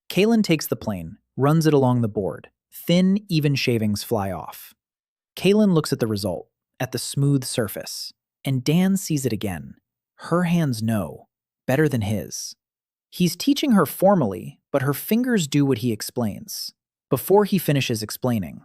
Kaylin takes the plane, runs it along the board. Thin, even shavings fly off. Kaylin looks at the result, at the smooth surface, and Dan sees it again. Her hands know, better than his. He's teaching her formally, but her fingers do what he explains. Before he finishes explaining,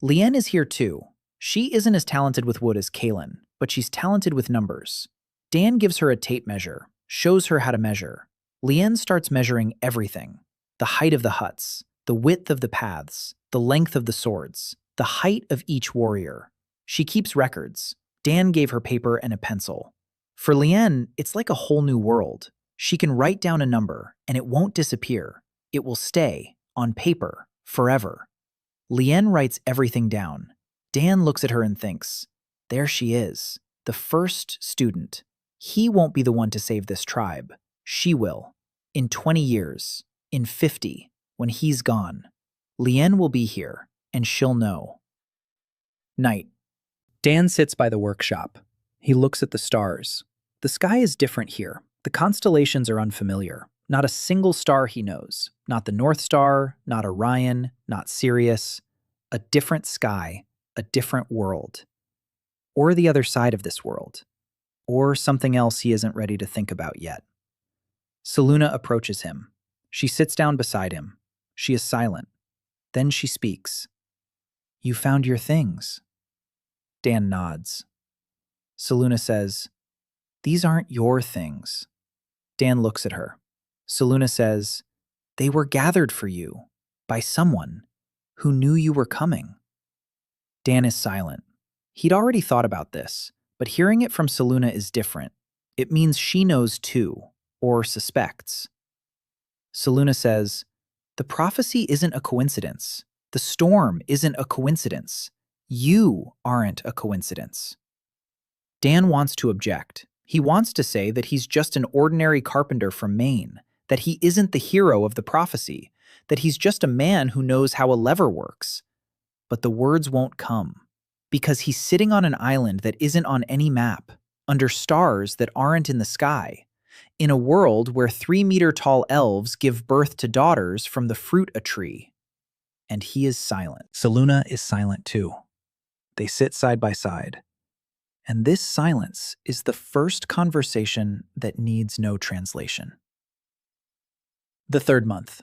Leanne is here too. She isn't as talented with wood as Kaylin, but she's talented with numbers. Dan gives her a tape measure, shows her how to measure. Leanne starts measuring everything. The height of the huts, the width of the paths, the length of the swords, the height of each warrior. She keeps records. Dan gave her paper and a pencil. For Leanne, it's like a whole new world. She can write down a number, and it won't disappear. It will stay, on paper, forever. Leanne writes everything down. Dan looks at her and thinks, there she is, the first student. He won't be the one to save this tribe. She will. In 20 years, in 50, when he's gone. Leanne will be here, and she'll know. Night. Dan sits by the workshop. He looks at the stars. The sky is different here. The constellations are unfamiliar. Not a single star he knows. Not the North Star, not Orion, not Sirius. A different sky, a different world. Or the other side of this world. Or something else he isn't ready to think about yet. Seluna approaches him. She sits down beside him. She is silent. Then she speaks. "You found your things." Dan nods. Seluna says, "These aren't your things." Dan looks at her. Seluna says, "They were gathered for you by someone who knew you were coming." Dan is silent. He'd already thought about this, but hearing it from Seluna is different. It means she knows too, or suspects. Seluna says, "The prophecy isn't a coincidence. The storm isn't a coincidence. You aren't a coincidence." Dan wants to object. He wants to say that he's just an ordinary carpenter from Maine, that he isn't the hero of the prophecy, that he's just a man who knows how a lever works. But the words won't come, because he's sitting on an island that isn't on any map, under stars that aren't in the sky, in a world where 3-meter-tall elves give birth to daughters from the fruit a tree. And he is silent. Seluna is silent too. They sit side by side. And this silence is the first conversation that needs no translation. The 3rd month.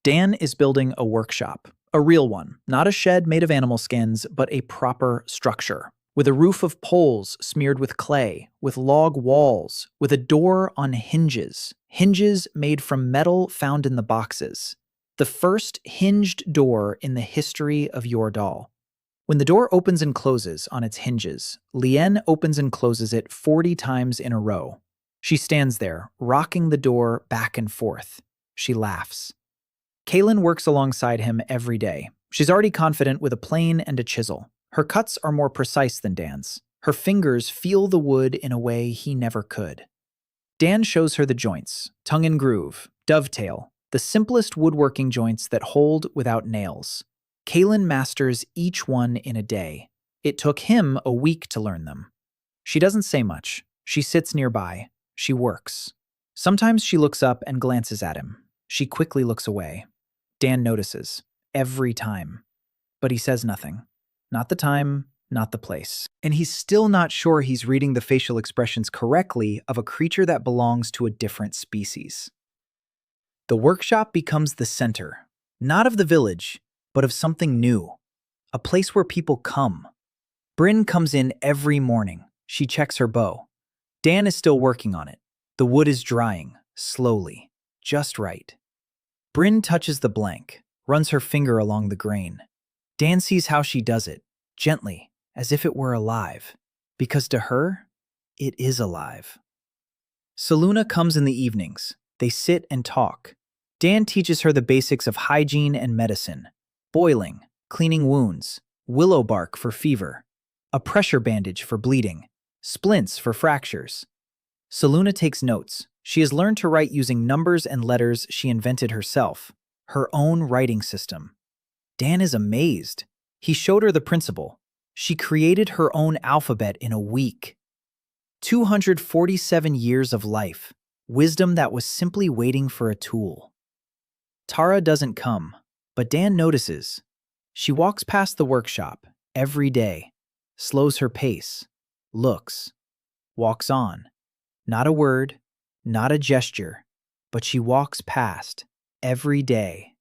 Dan is building a workshop, a real one, not a shed made of animal skins, but a proper structure, with a roof of poles smeared with clay, with log walls, with a door on hinges, hinges made from metal found in the boxes. The first hinged door in the history of Yordal. When the door opens and closes on its hinges, Lien opens and closes it 40 times in a row. She stands there, rocking the door back and forth. She laughs. Kaylin works alongside him every day. She's already confident with a plane and a chisel. Her cuts are more precise than Dan's. Her fingers feel the wood in a way he never could. Dan shows her the joints, tongue and groove, dovetail, the simplest woodworking joints that hold without nails. Kaylin masters each one in a day. It took him a week to learn them. She doesn't say much. She sits nearby. She works. Sometimes she looks up and glances at him. She quickly looks away. Dan notices. Every time. But he says nothing. Not the time, not the place. And he's still not sure he's reading the facial expressions correctly of a creature that belongs to a different species. The workshop becomes the center, not of the village, but of something new. A place where people come. Bryn comes in every morning. She checks her bow. Dan is still working on it. The wood is drying, slowly, just right. Bryn touches the blank, runs her finger along the grain. Dan sees how she does it, gently, as if it were alive, because to her, it is alive. Saluna comes in the evenings. They sit and talk. Dan teaches her the basics of hygiene and medicine, boiling, cleaning wounds, willow bark for fever, a pressure bandage for bleeding, splints for fractures. Saluna takes notes. She has learned to write using numbers and letters she invented herself, her own writing system. Dan is amazed. He showed her the principle. She created her own alphabet in a week. 247 years of life, wisdom that was simply waiting for a tool. Tara doesn't come, but Dan notices. She walks past the workshop every day, slows her pace, looks, walks on. Not a word, not a gesture, but she walks past every day.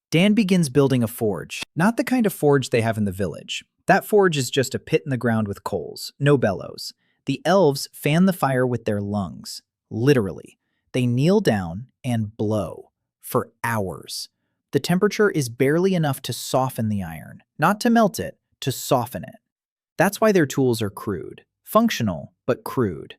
Dan begins building a forge, not the kind of forge they have in the village. That forge is just a pit in the ground with coals, no bellows. The elves fan the fire with their lungs, literally. They kneel down and blow for hours. The temperature is barely enough to soften the iron, not to melt it, to soften it. That's why their tools are crude, functional, but crude.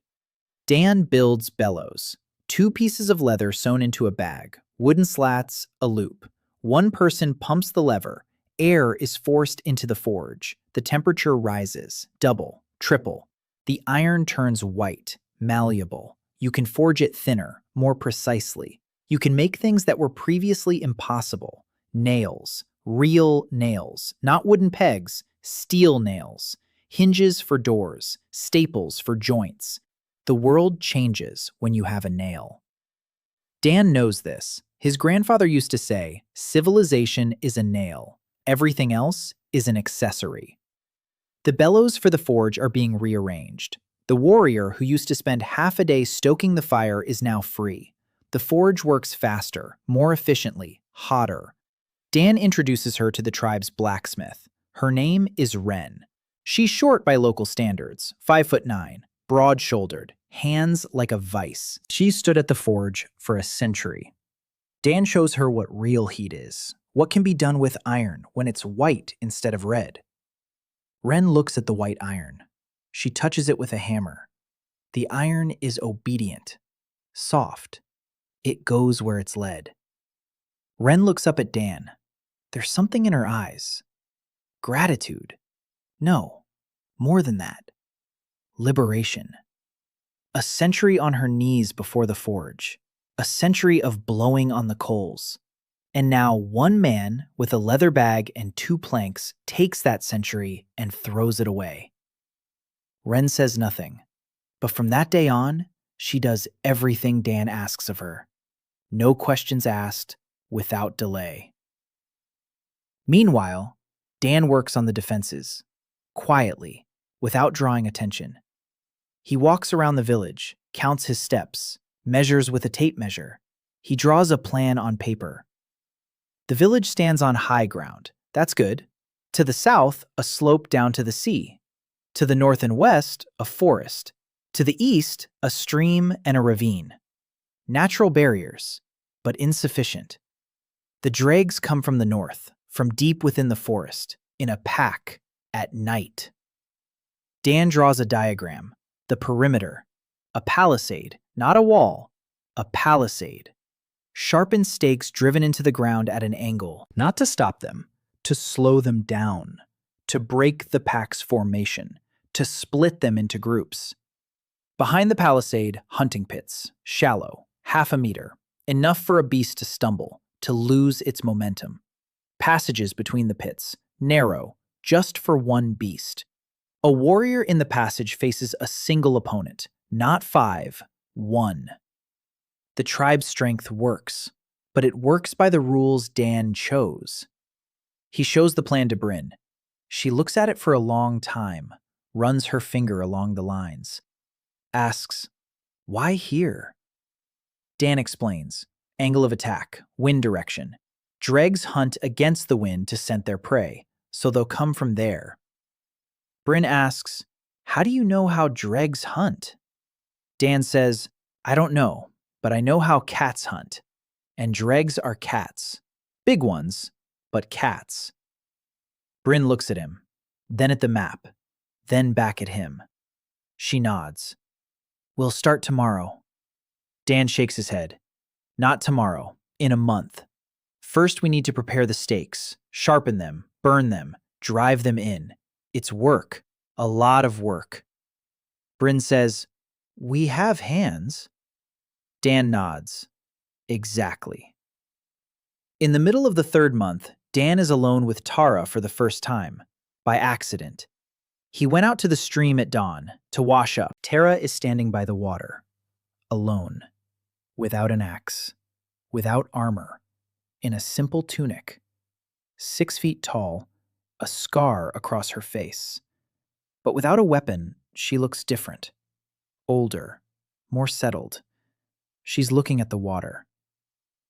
Dan builds bellows, 2 pieces of leather sewn into a bag, wooden slats, a loop. One person pumps the lever. Air is forced into the forge. The temperature rises, double, triple. The iron turns white, malleable. You can forge it thinner, more precisely. You can make things that were previously impossible. Nails, real nails, not wooden pegs, steel nails. Hinges for doors, staples for joints. The world changes when you have a nail. Dan knows this. His grandfather used to say, civilization is a nail. Everything else is an accessory. The bellows for the forge are being rearranged. The warrior who used to spend half a day stoking the fire is now free. The forge works faster, more efficiently, hotter. Dan introduces her to the tribe's blacksmith. Her name is Wren. She's short by local standards, 5'9", broad-shouldered, hands like a vice. She stood at the forge for a century. Dan shows her what real heat is, what can be done with iron when it's white instead of red. Wren looks at the white iron. She touches it with a hammer. The iron is obedient, soft. It goes where it's led. Wren looks up at Dan. There's something in her eyes. Gratitude. No, more than that. Liberation. A century on her knees before the forge. A century of blowing on the coals. And now one man with a leather bag and 2 planks takes that century and throws it away. Wren says nothing, but from that day on, she does everything Dan asks of her. No questions asked, without delay. Meanwhile, Dan works on the defenses, quietly, without drawing attention. He walks around the village, counts his steps, measures with a tape measure. He draws a plan on paper. The village stands on high ground. That's good. To the south, a slope down to the sea. To the north and west, a forest. To the east, a stream and a ravine. Natural barriers, but insufficient. The dregs come from the north, from deep within the forest. in a pack at night. Dan draws a diagram, the perimeter, a palisade, not a wall, a palisade. Sharpened stakes driven into the ground at an angle, not to stop them, to slow them down, to break the pack's formation, to split them into groups. Behind the palisade, hunting pits, shallow, 1/2 meter, enough for a beast to stumble, to lose its momentum. Passages between the pits, narrow, just for one beast. A warrior in the passage faces a single opponent, not 5, 1. The tribe's strength works, but it works by the rules Dan chose. He shows the plan to Bryn. She looks at it for a long time, runs her finger along the lines, asks, "Why here?" Dan explains, angle of attack, wind direction. Dregs hunt against the wind to scent their prey, so they'll come from there. Bryn asks, "How do you know how dregs hunt?" Dan says, "I don't know, but I know how cats hunt. And dregs are cats. Big ones, but cats." Bryn looks at him, then at the map, then back at him. She nods. "We'll start tomorrow." Dan shakes his head. "Not tomorrow, in a month. First, we need to prepare the stakes, sharpen them, burn them, drive them in. It's work, a lot of work." Bryn says, "We have hands." Dan nods. "Exactly." In the middle of the 3rd month, Dan is alone with Tara for the first time, by accident. He went out to the stream at dawn to wash up. Tara is standing by the water, alone, without an axe, without armor, in a simple tunic, 6 feet tall, a scar across her face. But without a weapon, she looks different, older, more settled. She's looking at the water.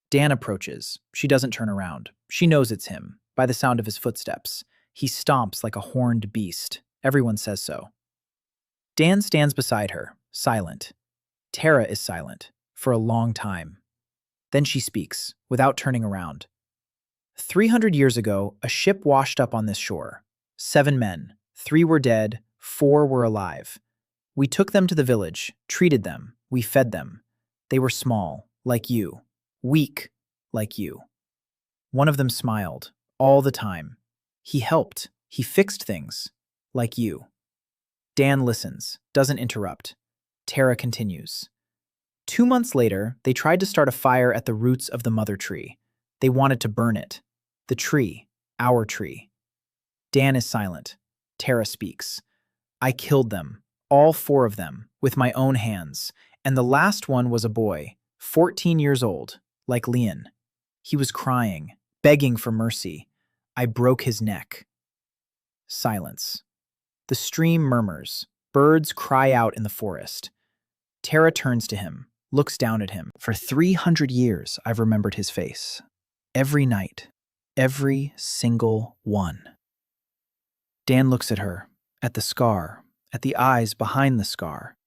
Dan approaches. She doesn't turn around. She knows it's him, by the sound of his footsteps. He stomps like a horned beast. Everyone says so. Dan stands beside her, silent. Tara is silent, for a long time. Then she speaks, without turning around. 300 years ago, a ship washed up on this shore. 7 men. 3 were dead, 4 were alive. We took them to the village, treated them, we fed them. They were small, like you. Weak, like you. One of them smiled, all the time. He helped, he fixed things, like you. Dan listens, doesn't interrupt. Tara continues. 2 months later, they tried to start a fire at the roots of the mother tree. They wanted to burn it. The tree, our tree. Dan is silent. Tara speaks. "I killed them, all 4 of them, with my own hands, and the last one was a boy, 14 years old, like Leon. He was crying, begging for mercy. I broke his neck." Silence. The stream murmurs. Birds cry out in the forest. Tara turns to him, looks down at him. "For 300 years, I've remembered his face. Every night. Every single one." Dan looks at her, at the scar, at the eyes behind the scar,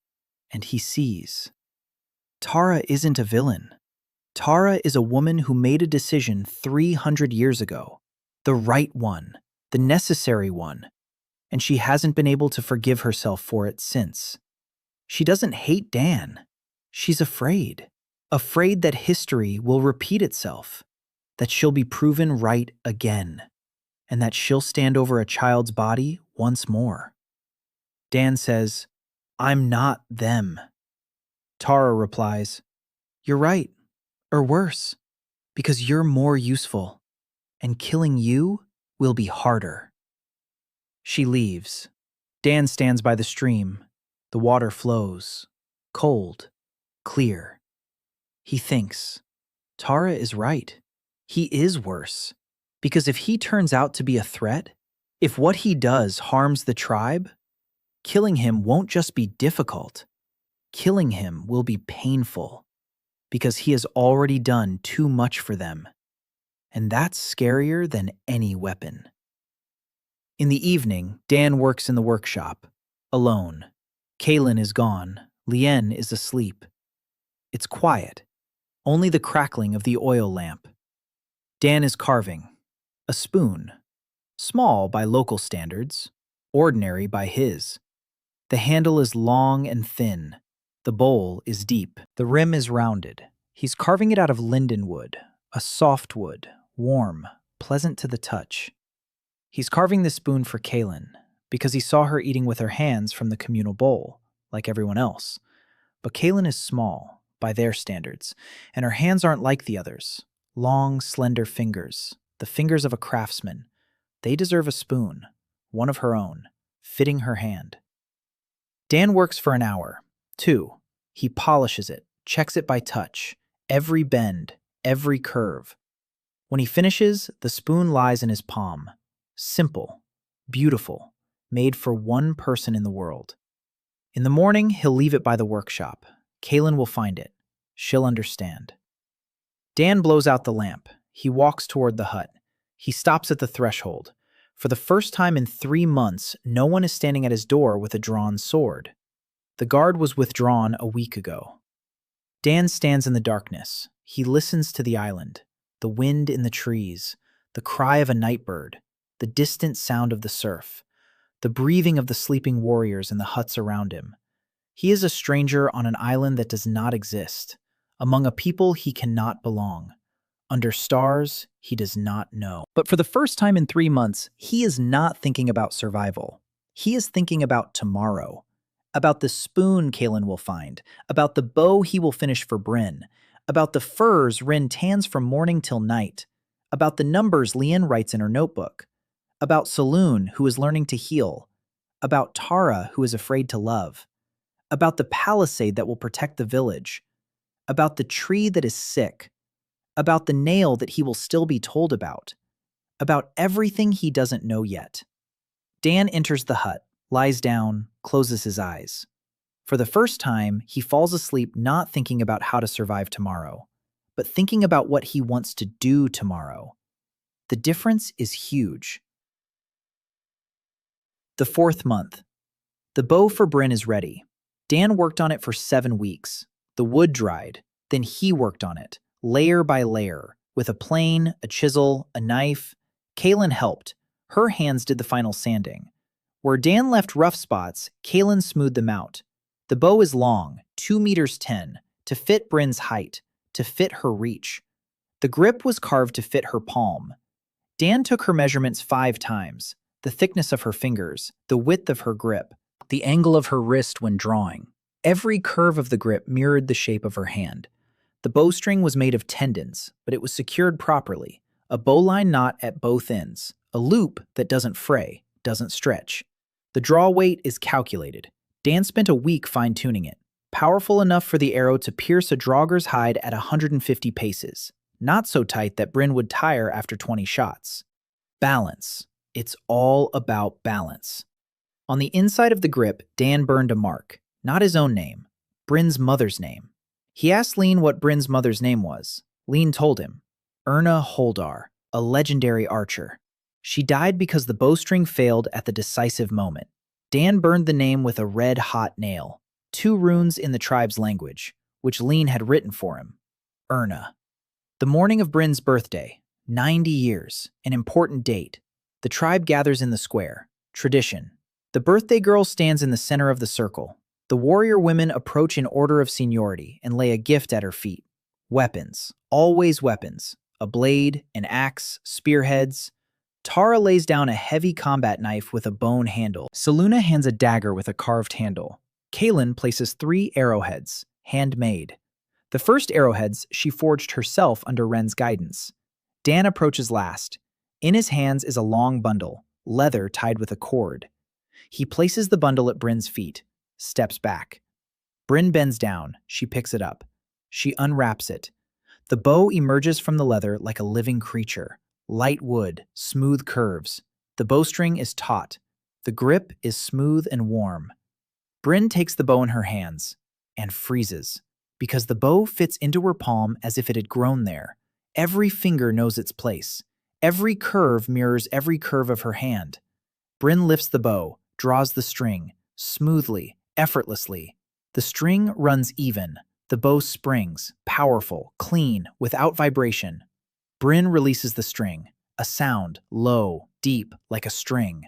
and he sees. Tara isn't a villain. Tara is a woman who made a decision 300 years ago. The right one, the necessary one, and she hasn't been able to forgive herself for it since. She doesn't hate Dan. She's afraid. Afraid that history will repeat itself, that she'll be proven right again, and that she'll stand over a child's body once more. Dan says, "I'm not them." Tara replies, "You're right, or worse, because you're more useful, and killing you will be harder." She leaves. Dan stands by the stream. The water flows, cold, clear. He thinks, Tara is right. He is worse, because if he turns out to be a threat, if what he does harms the tribe, killing him won't just be difficult. Killing him will be painful, because he has already done too much for them. And that's scarier than any weapon. In the evening, Dan works in the workshop, alone. Kaylin is gone. Lien is asleep. It's quiet, only the crackling of the oil lamp. Dan is carving. A spoon. Small by local standards, ordinary by his. The handle is long and thin. The bowl is deep. The rim is rounded. He's carving it out of linden wood, a soft wood, warm, pleasant to the touch. He's carving the spoon for Kaylin because he saw her eating with her hands from the communal bowl, like everyone else. But Kaylin is small, by their standards, and her hands aren't like the others. Long, slender fingers, the fingers of a craftsman. They deserve a spoon, one of her own, fitting her hand. Dan works for an hour, 2. He polishes it, checks it by touch, every bend, every curve. When he finishes, the spoon lies in his palm. Simple, beautiful, made for one person in the world. In the morning, he'll leave it by the workshop. Kaylin will find it. She'll understand. Dan blows out the lamp. He walks toward the hut. He stops at the threshold. For the first time in 3 months, no one is standing at his door with a drawn sword. The guard was withdrawn a week ago. Dan stands in the darkness. He listens to the island, the wind in the trees, the cry of a night bird, the distant sound of the surf, the breathing of the sleeping warriors in the huts around him. He is a stranger on an island that does not exist, among a people he cannot belong. Under stars he does not know. But for the first time in 3 months, he is not thinking about survival. He is thinking about tomorrow, about the spoon Kaylin will find, about the bow he will finish for Bryn, about the furs Rin tans from morning till night, about the numbers Leanne writes in her notebook, about Saloon, who is learning to heal, about Tara, who is afraid to love, about the palisade that will protect the village, about the tree that is sick, about the nail that he will still be told about everything he doesn't know yet. Dan enters the hut, lies down, closes his eyes. For the first time, he falls asleep not thinking about how to survive tomorrow, but thinking about what he wants to do tomorrow. The difference is huge. The 4th month. The bow for Bryn is ready. Dan worked on it for 7 weeks. The wood dried. Then he worked on it, layer by layer, with a plane, a chisel, a knife. Kaylin helped. Her hands did the final sanding. Where Dan left rough spots, Kaylin smoothed them out. The bow is long, 2 meters 10, to fit Bryn's height, to fit her reach. The grip was carved to fit her palm. Dan took her measurements 5 times, the thickness of her fingers, the width of her grip, the angle of her wrist when drawing. Every curve of the grip mirrored the shape of her hand. The bowstring was made of tendons, but it was secured properly. A bowline knot at both ends, a loop that doesn't fray, doesn't stretch. The draw weight is calculated. Dan spent a week fine-tuning it, powerful enough for the arrow to pierce a drogger's hide at 150 paces, not so tight that Bryn would tire after 20 shots. Balance. It's all about balance. On the inside of the grip, Dan burned a mark, not his own name, Bryn's mother's name. He asked Lean what Bryn's mother's name was. Lean told him, Erna Holdar, a legendary archer. She died because the bowstring failed at the decisive moment. Dan burned the name with a red-hot nail, 2 runes in the tribe's language, which Lean had written for him. Erna. The morning of Bryn's birthday, 90 years, an important date. The tribe gathers in the square. Tradition. The birthday girl stands in the center of the circle. The warrior women approach in order of seniority and lay a gift at her feet. Weapons. Always weapons. A blade, an axe, spearheads. Tara lays down a heavy combat knife with a bone handle. Saluna hands a dagger with a carved handle. Kaylin places 3 arrowheads, handmade. The first arrowheads she forged herself under Ren's guidance. Dan approaches last. In his hands is a long bundle, leather tied with a cord. He places the bundle at Bryn's feet, steps back. Bryn bends down. She picks it up. She unwraps it. The bow emerges from the leather like a living creature. Light wood, smooth curves. The bowstring is taut. The grip is smooth and warm. Bryn takes the bow in her hands and freezes, because the bow fits into her palm as if it had grown there. Every finger knows its place. Every curve mirrors every curve of her hand. Bryn lifts the bow, draws the string, smoothly, effortlessly. The string runs even. The bow springs, powerful, clean, without vibration. Bryn releases the string. A sound, low, deep like a string.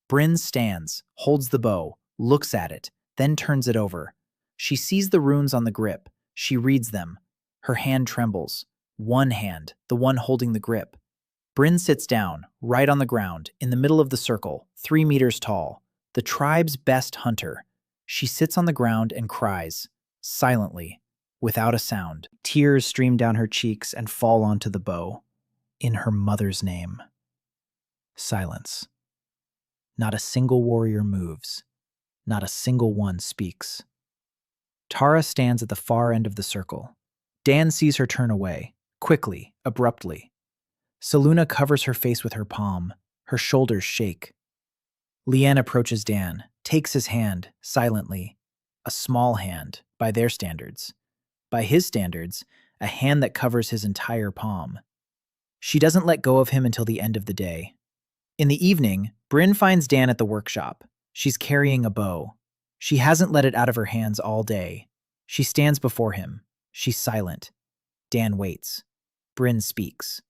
Bryn stands, holds the bow, looks at it, then turns it over. She sees the runes on the grip. She reads them. Her hand trembles. One hand, the one holding the grip. Bryn sits down, right on the ground, in the middle of the circle, 3 meters tall, the tribe's best hunter. She sits on the ground and cries, silently, without a sound. Tears stream down her cheeks and fall onto the bow. In her mother's name. Silence. Not a single warrior moves. Not a single one speaks. Tara stands at the far end of the circle. Dan sees her turn away, quickly, abruptly. Seluna covers her face with her palm. Her shoulders shake. Leanne approaches Dan, takes his hand, silently. A small hand, by their standards. By his standards, a hand that covers his entire palm. She doesn't let go of him until the end of the day. In the evening, Bryn finds Dan at the workshop. She's carrying a bow. She hasn't let it out of her hands all day. She stands before him. She's silent. Dan waits. Bryn speaks.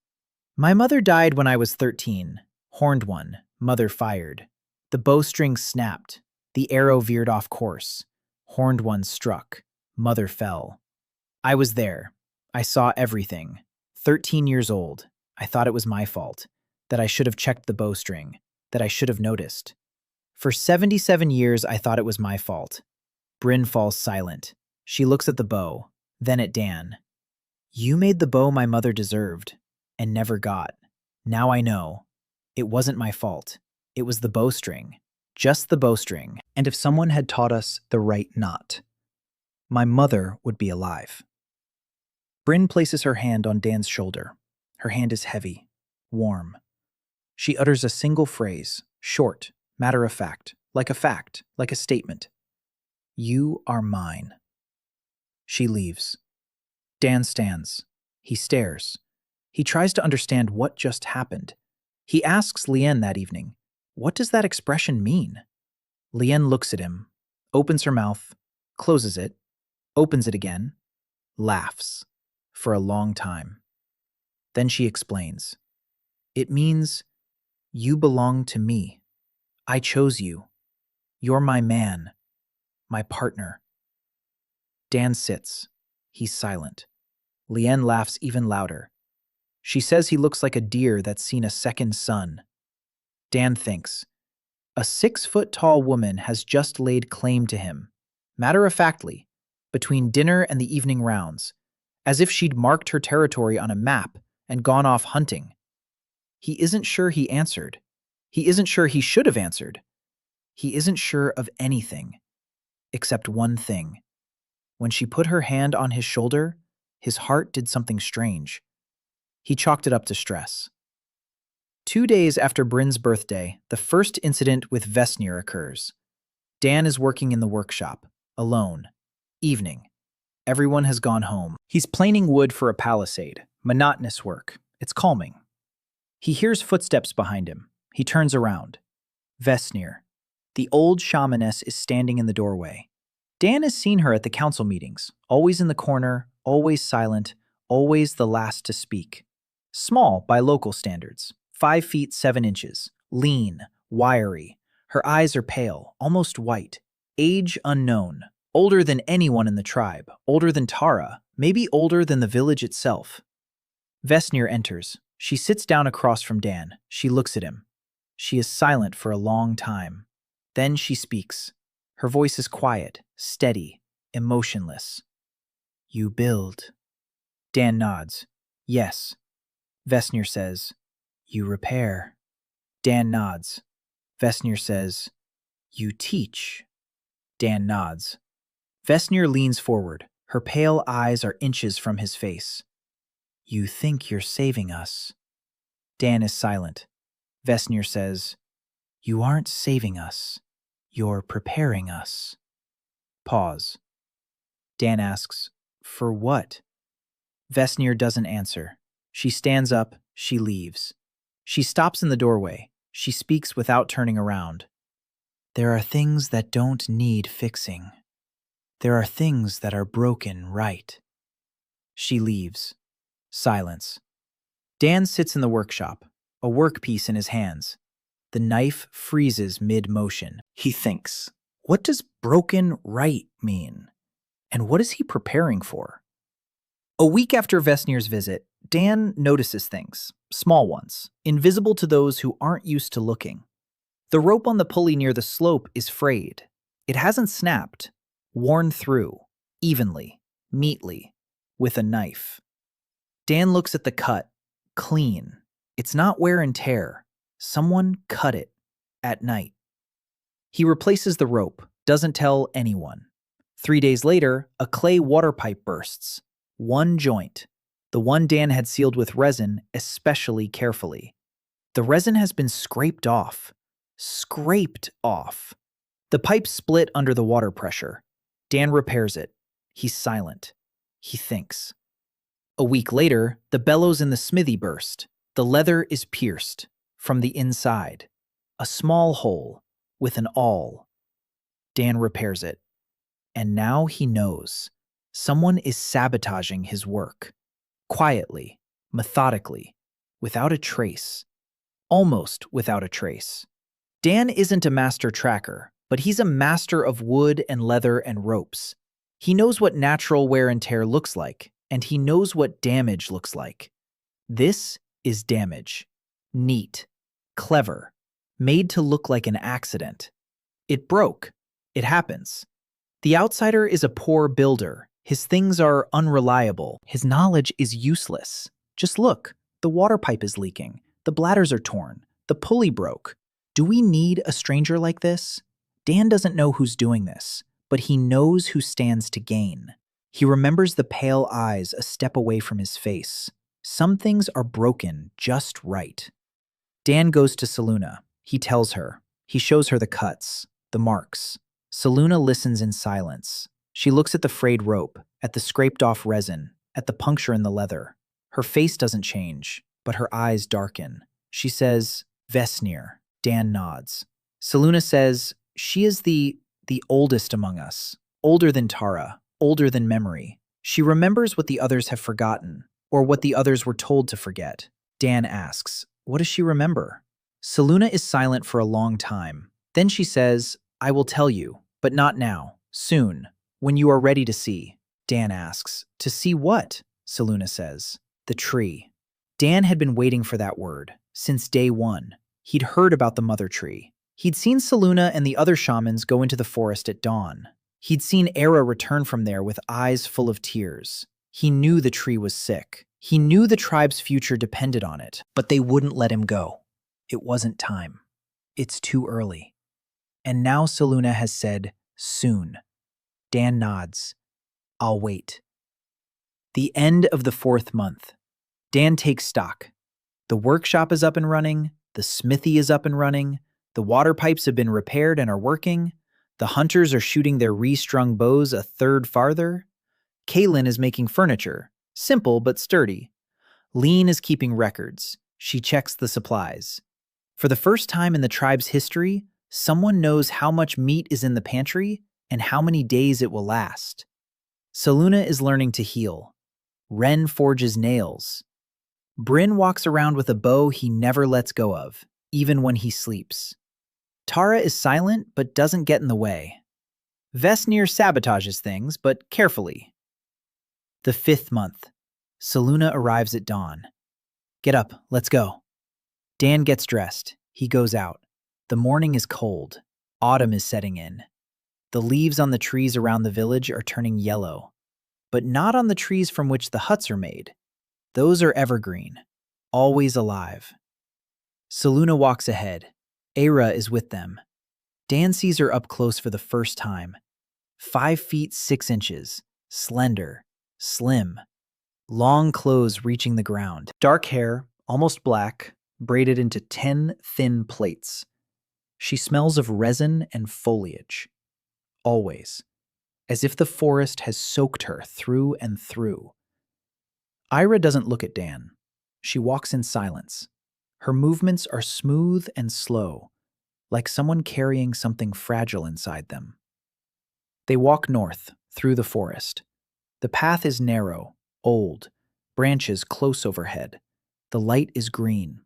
My mother died when I was 13. Horned one. Mother fired. The bowstring snapped. The arrow veered off course. Horned one struck. Mother fell. I was there. I saw everything. 13 years old. I thought it was my fault. That I should have checked the bowstring. That I should have noticed. For 77 years, I thought it was my fault. Bryn falls silent. She looks at the bow, then at Dan. You made the bow my mother deserved, and never got. Now I know. It wasn't my fault. It was the bowstring. Just the bowstring. And if someone had taught us the right knot, my mother would be alive. Bryn places her hand on Dan's shoulder. Her hand is heavy, warm. She utters a single phrase, short, matter-of-fact, like a statement. You are mine. She leaves. Dan stands. He stares. He tries to understand what just happened. He asks Leanne that evening, what does that expression mean? Leanne looks at him, opens her mouth, closes it, opens it again, laughs, for a long time. Then she explains. It means, you belong to me. I chose you. You're my man, my partner. Dan sits. He's silent. Leanne laughs even louder. She says he looks like a deer that's seen a second sun. Dan thinks. A 6-foot-tall woman has just laid claim to him, matter-of-factly, between dinner and the evening rounds, as if she'd marked her territory on a map and gone off hunting. He isn't sure he answered. He isn't sure he should have answered. He isn't sure of anything, except one thing. When she put her hand on his shoulder, his heart did something strange. He chalked it up to stress. 2 days after Bryn's birthday, the first incident with Vesnir occurs. Dan is working in the workshop, alone. Evening. Everyone has gone home. He's planing wood for a palisade. Monotonous work. It's calming. He hears footsteps behind him. He turns around. Vesnir. The old shamaness is standing in the doorway. Dan has seen her at the council meetings, always in the corner, always silent, always the last to speak. Small by local standards, 5 feet 7 inches, lean, wiry. Her eyes are pale, almost white. Age unknown. Older than anyone in the tribe, older than Tara, maybe older than the village itself. Vesnir enters. She sits down across from Dan. She looks at him. She is silent for a long time. Then she speaks. Her voice is quiet, steady, emotionless. You build. Dan nods. Yes. Vesnir says, you repair. Dan nods. Vesnir says, you teach. Dan nods. Vesnir leans forward. Her pale eyes are inches from his face. You think you're saving us. Dan is silent. Vesnir says, you aren't saving us. You're preparing us. Pause. Dan asks, for what? Vesnir doesn't answer. She stands up. She leaves. She stops in the doorway. She speaks without turning around. There are things that don't need fixing. There are things that are broken right. She leaves. Silence. Dan sits in the workshop, a workpiece in his hands. The knife freezes mid-motion. He thinks, what does broken right mean? And what is he preparing for? A week after Vesnir's visit, Dan notices things, small ones, invisible to those who aren't used to looking. The rope on the pulley near the slope is frayed. It hasn't snapped, worn through, evenly, neatly, with a knife. Dan looks at the cut, clean. It's not wear and tear. Someone cut it at night. He replaces the rope, doesn't tell anyone. 3 days later, a clay water pipe bursts. One joint, the one Dan had sealed with resin especially carefully. The resin has been scraped off. Scraped off. The pipe split under the water pressure. Dan repairs it. He's silent. He thinks. A week later, the bellows in the smithy burst. The leather is pierced from the inside. A small hole with an awl. Dan repairs it. And now he knows. Someone is sabotaging his work. Quietly, methodically, without a trace. Almost without a trace. Dan isn't a master tracker, but he's a master of wood and leather and ropes. He knows what natural wear and tear looks like, and he knows what damage looks like. This is damage. Neat. Clever. Made to look like an accident. It broke. It happens. The outsider is a poor builder. His things are unreliable. His knowledge is useless. Just look. The water pipe is leaking. The bladders are torn. The pulley broke. Do we need a stranger like this? Dan doesn't know who's doing this, but he knows who stands to gain. He remembers the pale eyes a step away from his face. Some things are broken just right. Dan goes to Saluna. He tells her. He shows her the cuts, the marks. Saluna listens in silence. She looks at the frayed rope, at the scraped-off resin, at the puncture in the leather. Her face doesn't change, but her eyes darken. She says, Vesnir. Dan nods. Saluna says, she is the oldest among us. Older than Tara, older than memory. She remembers what the others have forgotten, or what the others were told to forget. Dan asks, what does she remember? Saluna is silent for a long time. Then she says, I will tell you, but not now. Soon. When you are ready to see. Dan asks, to see what? Saluna says, the tree. Dan had been waiting for that word, since day one. He'd heard about the mother tree. He'd seen Saluna and the other shamans go into the forest at dawn. He'd seen Era return from there with eyes full of tears. He knew the tree was sick. He knew the tribe's future depended on it, but they wouldn't let him go. It wasn't time. It's too early. And now Saluna has said, soon. Dan nods. I'll wait. The end of the 4th month. Dan takes stock. The workshop is up and running. The smithy is up and running. The water pipes have been repaired and are working. The hunters are shooting their restrung bows a third farther. Kaylin is making furniture, simple but sturdy. Lean is keeping records. She checks the supplies. For the first time in the tribe's history, someone knows how much meat is in the pantry and how many days it will last. Saluna is learning to heal. Ren forges nails. Bryn walks around with a bow he never lets go of, even when he sleeps. Tara is silent but doesn't get in the way. Vesnir sabotages things, but carefully. The 5th month. Saluna arrives at dawn. Get up, let's go. Dan gets dressed. He goes out. The morning is cold. Autumn is setting in. The leaves on the trees around the village are turning yellow, but not on the trees from which the huts are made. Those are evergreen, always alive. Saluna walks ahead. Era is with them. Dan sees her up close for the first time. 5 feet 6 inches, slender, slim, long clothes reaching the ground. Dark hair, almost black, braided into 10 thin plaits. She smells of resin and foliage. Always. As if the forest has soaked her through and through. Ira doesn't look at Dan. She walks in silence. Her movements are smooth and slow, like someone carrying something fragile inside them. They walk north, through the forest. The path is narrow, old, branches close overhead. The light is green.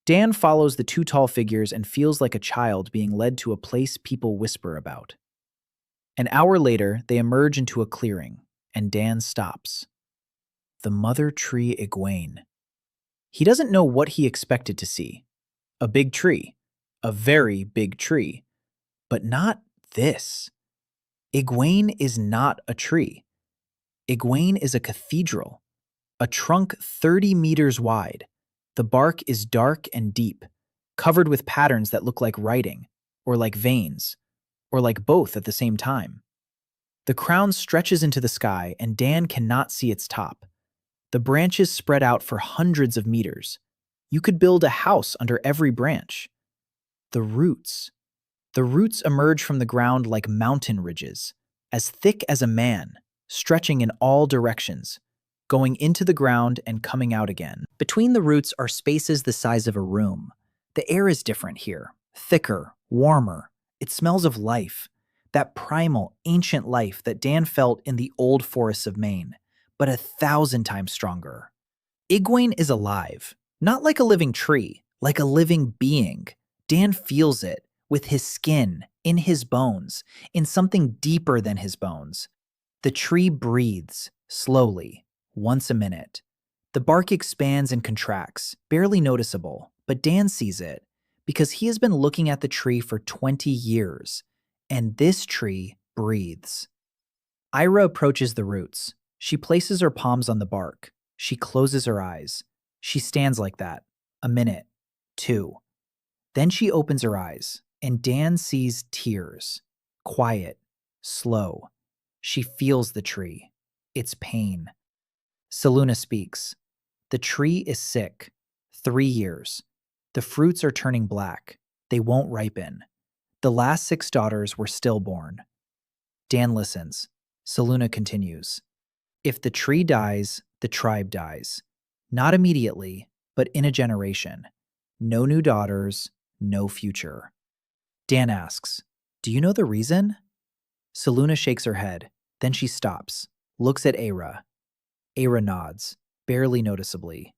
Dan follows the two tall figures and feels like a child being led to a place people whisper about. An hour later, they emerge into a clearing, and Dan stops. The mother tree Egwene. He doesn't know what he expected to see. A big tree. A very big tree. But not this. Egwene is not a tree. Egwene is a cathedral. A trunk 30 meters wide. The bark is dark and deep, covered with patterns that look like writing, or like veins, or like both at the same time. The crown stretches into the sky, and Dan cannot see its top. The branches spread out for hundreds of meters. You could build a house under every branch. The roots. The roots emerge from the ground like mountain ridges, as thick as a man, stretching in all directions, going into the ground and coming out again. Between the roots are spaces the size of a room. The air is different here, thicker, warmer. It smells of life, that primal, ancient life that Dan felt in the old forests of Maine, but 1,000 times stronger. Egwene is alive, not like a living tree, like a living being. Dan feels it, with his skin, in his bones, in something deeper than his bones. The tree breathes, slowly, once a minute. The bark expands and contracts, barely noticeable, but Dan sees it, because he has been looking at the tree for 20 years, and this tree breathes. Ira approaches the roots. She places her palms on the bark. She closes her eyes. She stands like that. A minute. 2. Then she opens her eyes, and Dan sees tears. Quiet. Slow. She feels the tree. Its pain. Seluna speaks. The tree is sick. 3 years. The fruits are turning black. They won't ripen. The last 6 daughters were stillborn. Dan listens. Seluna continues. If the tree dies, the tribe dies. Not immediately, but in a generation. No new daughters, no future. Dan asks, "Do you know the reason?" Seluna shakes her head. Then she stops, looks at Aira. Aira nods, barely noticeably.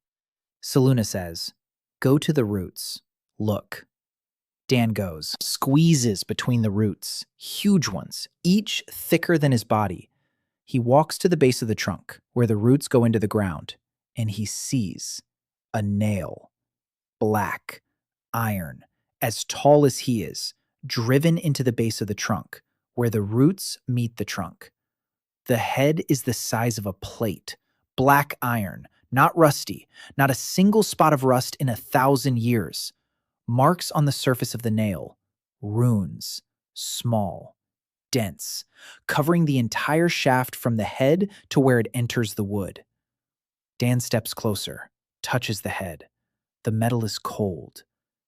Seluna says, "Go to the roots. Look." Dan goes, squeezes between the roots, huge ones, each thicker than his body. He walks to the base of the trunk, where the roots go into the ground, and he sees a nail. Black, iron, as tall as he is, driven into the base of the trunk, where the roots meet the trunk. The head is the size of a plate, black iron, not rusty, not a single spot of rust in 1,000 years. Marks on the surface of the nail, runes, small, dense, covering the entire shaft from the head to where it enters the wood. Dan steps closer, touches the head. The metal is cold.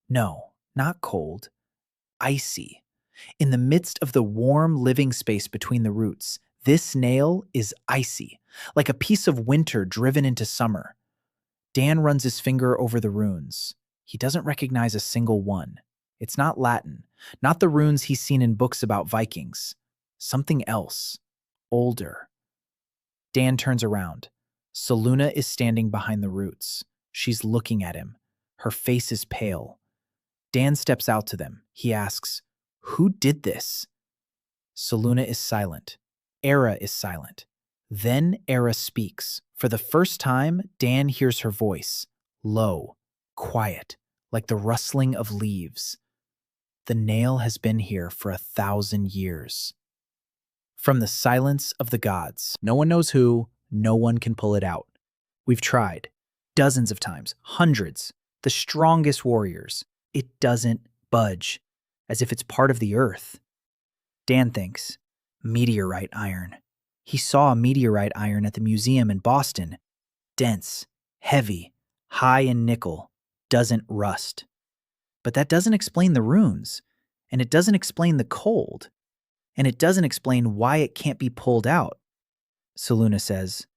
No, not cold. Icy. In the midst of the warm living space between the roots, this nail is icy, like a piece of winter driven into summer. Dan runs his finger over the runes. He doesn't recognize a single one. It's not Latin, not the runes he's seen in books about Vikings. Something else. Older. Dan turns around. Seluna is standing behind the roots. She's looking at him. Her face is pale. Dan steps out to them. He asks, "Who did this?" Seluna is silent. Aira is silent. Then Aira speaks. For the first time, Dan hears her voice. Low, quiet, like the rustling of leaves. The nail has been here for 1,000 years. From the silence of the gods. No one knows who, no one can pull it out. We've tried. Dozens of times. Hundreds. The strongest warriors. It doesn't budge. As if it's part of the earth. Dan thinks, meteorite iron. He saw a meteorite iron at the museum in Boston. Dense, heavy, high in nickel, doesn't rust. But that doesn't explain the runes, and it doesn't explain the cold, and it doesn't explain why it can't be pulled out. Seluna says,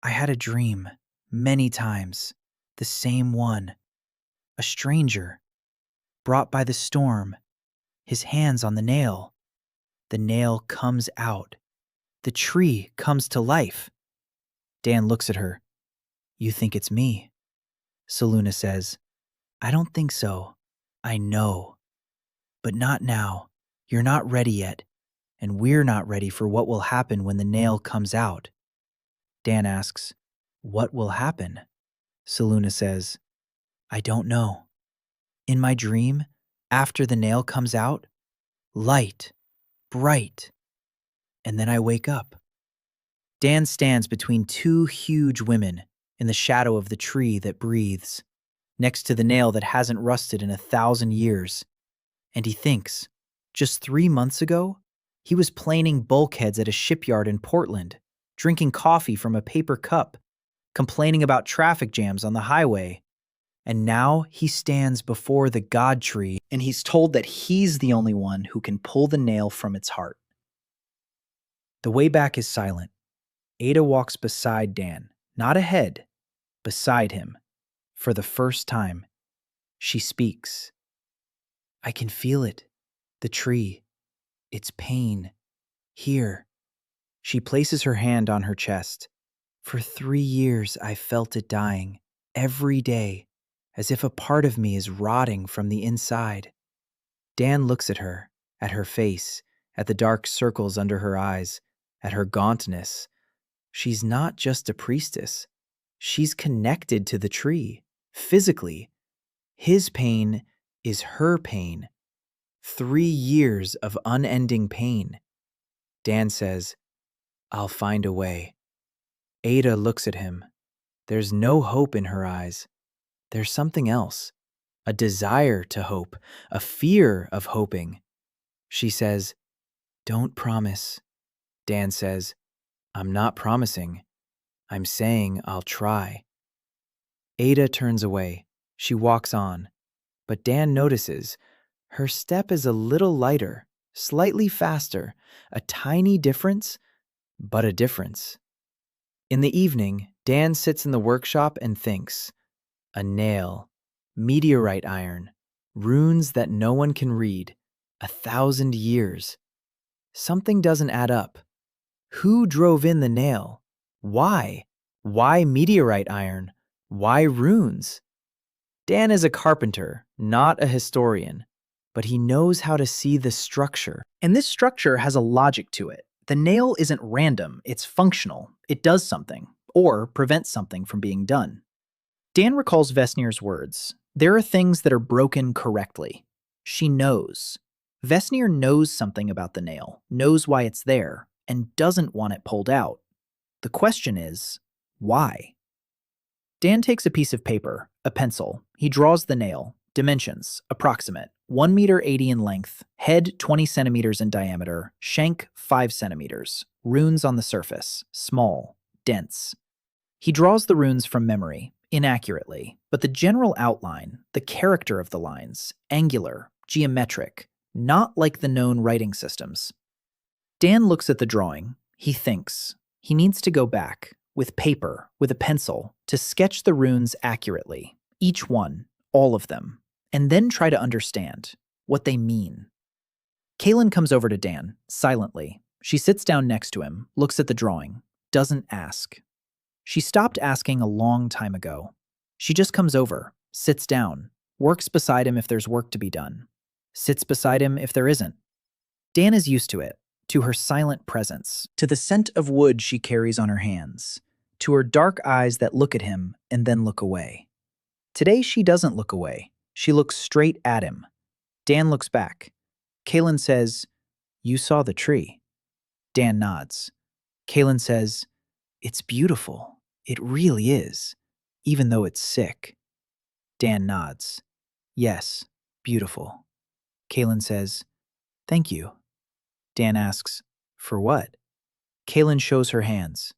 "I had a dream, many times, the same one. A stranger, brought by the storm, his hands on the nail. The nail comes out. The tree comes to life." Dan looks at her. "You think it's me?" Seluna says, I don't think so. I know. But not now. You're not ready yet, and we're not ready for what will happen when the nail comes out. Dan asks, "What will happen?" Seluna says, "I don't know. In my dream, after the nail comes out, light, bright, and then I wake up." Dan stands between two huge women in the shadow of the tree that breathes, next to the nail that hasn't rusted in 1,000 years. And he thinks, just 3 months ago, he was planing bulkheads at a shipyard in Portland, drinking coffee from a paper cup, complaining about traffic jams on the highway. And now he stands before the God tree and he's told that he's the only one who can pull the nail from its heart. The way back is silent. Ada walks beside Dan, not ahead, beside him. For the first time, she speaks. "I can feel it. The tree. Its pain. Here." She places her hand on her chest. "For 3 years, I felt it dying. Every day. As if a part of me is rotting from the inside." Dan looks at her face, at the dark circles under her eyes, at her gauntness. She's not just a priestess. She's connected to the tree, physically. His pain is her pain. 3 years of unending pain. Dan says, "I'll find a way." Ada looks at him. There's no hope in her eyes. There's something else. A desire to hope, a fear of hoping. She says, "Don't promise." Dan says, "I'm not promising. I'm saying I'll try." Ada turns away. She walks on. But Dan notices her step is a little lighter, slightly faster, a tiny difference, but a difference. In the evening, Dan sits in the workshop and thinks. A nail, meteorite iron, runes that no one can read, 1,000 years. Something doesn't add up. Who drove in the nail? Why? Why meteorite iron? Why runes? Dan is a carpenter, not a historian, but he knows how to see the structure. And this structure has a logic to it. The nail isn't random, it's functional. It does something, or prevents something from being done. Dan recalls Vesnir's words. There are things that are broken correctly. She knows. Vesnir knows something about the nail, knows why it's there, and doesn't want it pulled out. The question is, why? Dan takes a piece of paper, a pencil. He draws the nail. Dimensions, approximate, 1 meter 80 in length, head 20 centimeters in diameter, shank 5 centimeters, runes on the surface, small, dense. He draws the runes from memory, inaccurately, but the general outline, the character of the lines, angular, geometric, not like the known writing systems. Dan looks at the drawing. He thinks. He needs to go back, with paper, with a pencil, to sketch the runes accurately, each one, all of them, and then try to understand what they mean. Kaylin comes over to Dan, silently. She sits down next to him, looks at the drawing, doesn't ask. She stopped asking a long time ago. She just comes over, sits down, works beside him if there's work to be done, sits beside him if there isn't. Dan is used to it, to her silent presence, to the scent of wood she carries on her hands, to her dark eyes that look at him and then look away. Today she doesn't look away. She looks straight at him. Dan looks back. Kaylin says, "You saw the tree." Dan nods. Kaylin says, "It's beautiful. It really is, even though it's sick." Dan nods. "Yes, beautiful." Kaylin says, "Thank you." Dan asks, "For what?" Kaylin shows her hands.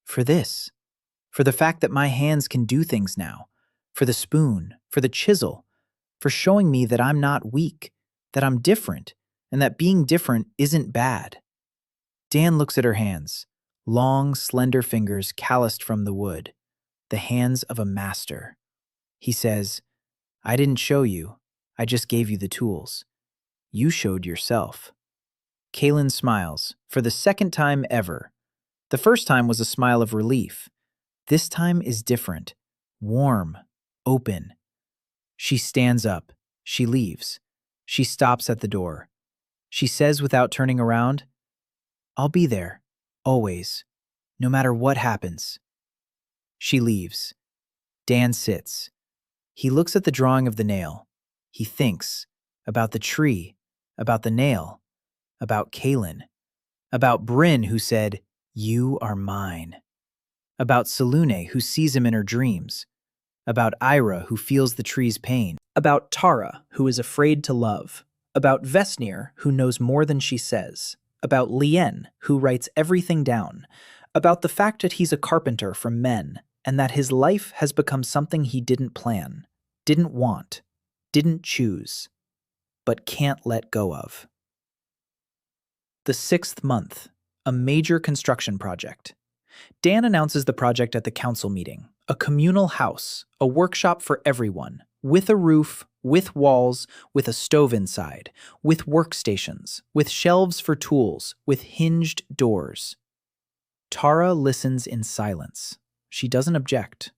"For this. For the fact that my hands can do things now. For the spoon. For the chisel. For showing me that I'm not weak, that I'm different, and that being different isn't bad." Dan looks at her hands. Long, slender fingers calloused from the wood. The hands of a master. He says, "I didn't show you. I just gave you the tools. You showed yourself." Kaylin smiles, for the second time ever. The first time was a smile of relief. This time is different. Warm. Open. She stands up. She leaves. She stops at the door. She says without turning around, "I'll be there, always, no matter what happens." She leaves. Dan sits. He looks at the drawing of the nail. He thinks about the tree, about the nail, about Kaylin, about Bryn who said, "You are mine," about Salune who sees him in her dreams, about Ira who feels the tree's pain, about Tara who is afraid to love, about Vesnir who knows more than she says, about Lien who writes everything down, about the fact that he's a carpenter from men and that his life has become something he didn't plan, didn't want, didn't choose, but can't let go of. The 6th month, a major construction project. Dan announces the project at the council meeting, a communal house, a workshop for everyone, with a roof, with walls, with a stove inside, with workstations, with shelves for tools, with hinged doors. Tara listens in silence. She doesn't object.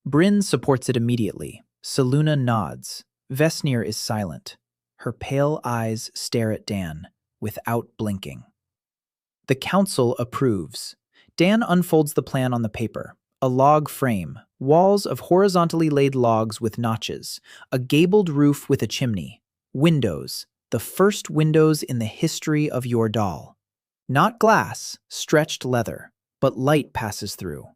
Bryn supports it immediately. Saluna nods. Vesnir is silent. Her pale eyes stare at Dan, without blinking. The council approves. Dan unfolds the plan on the paper. A log frame, walls of horizontally laid logs with notches, a gabled roof with a chimney, windows, the first windows in the history of your doll. Not glass, stretched leather, but light passes through.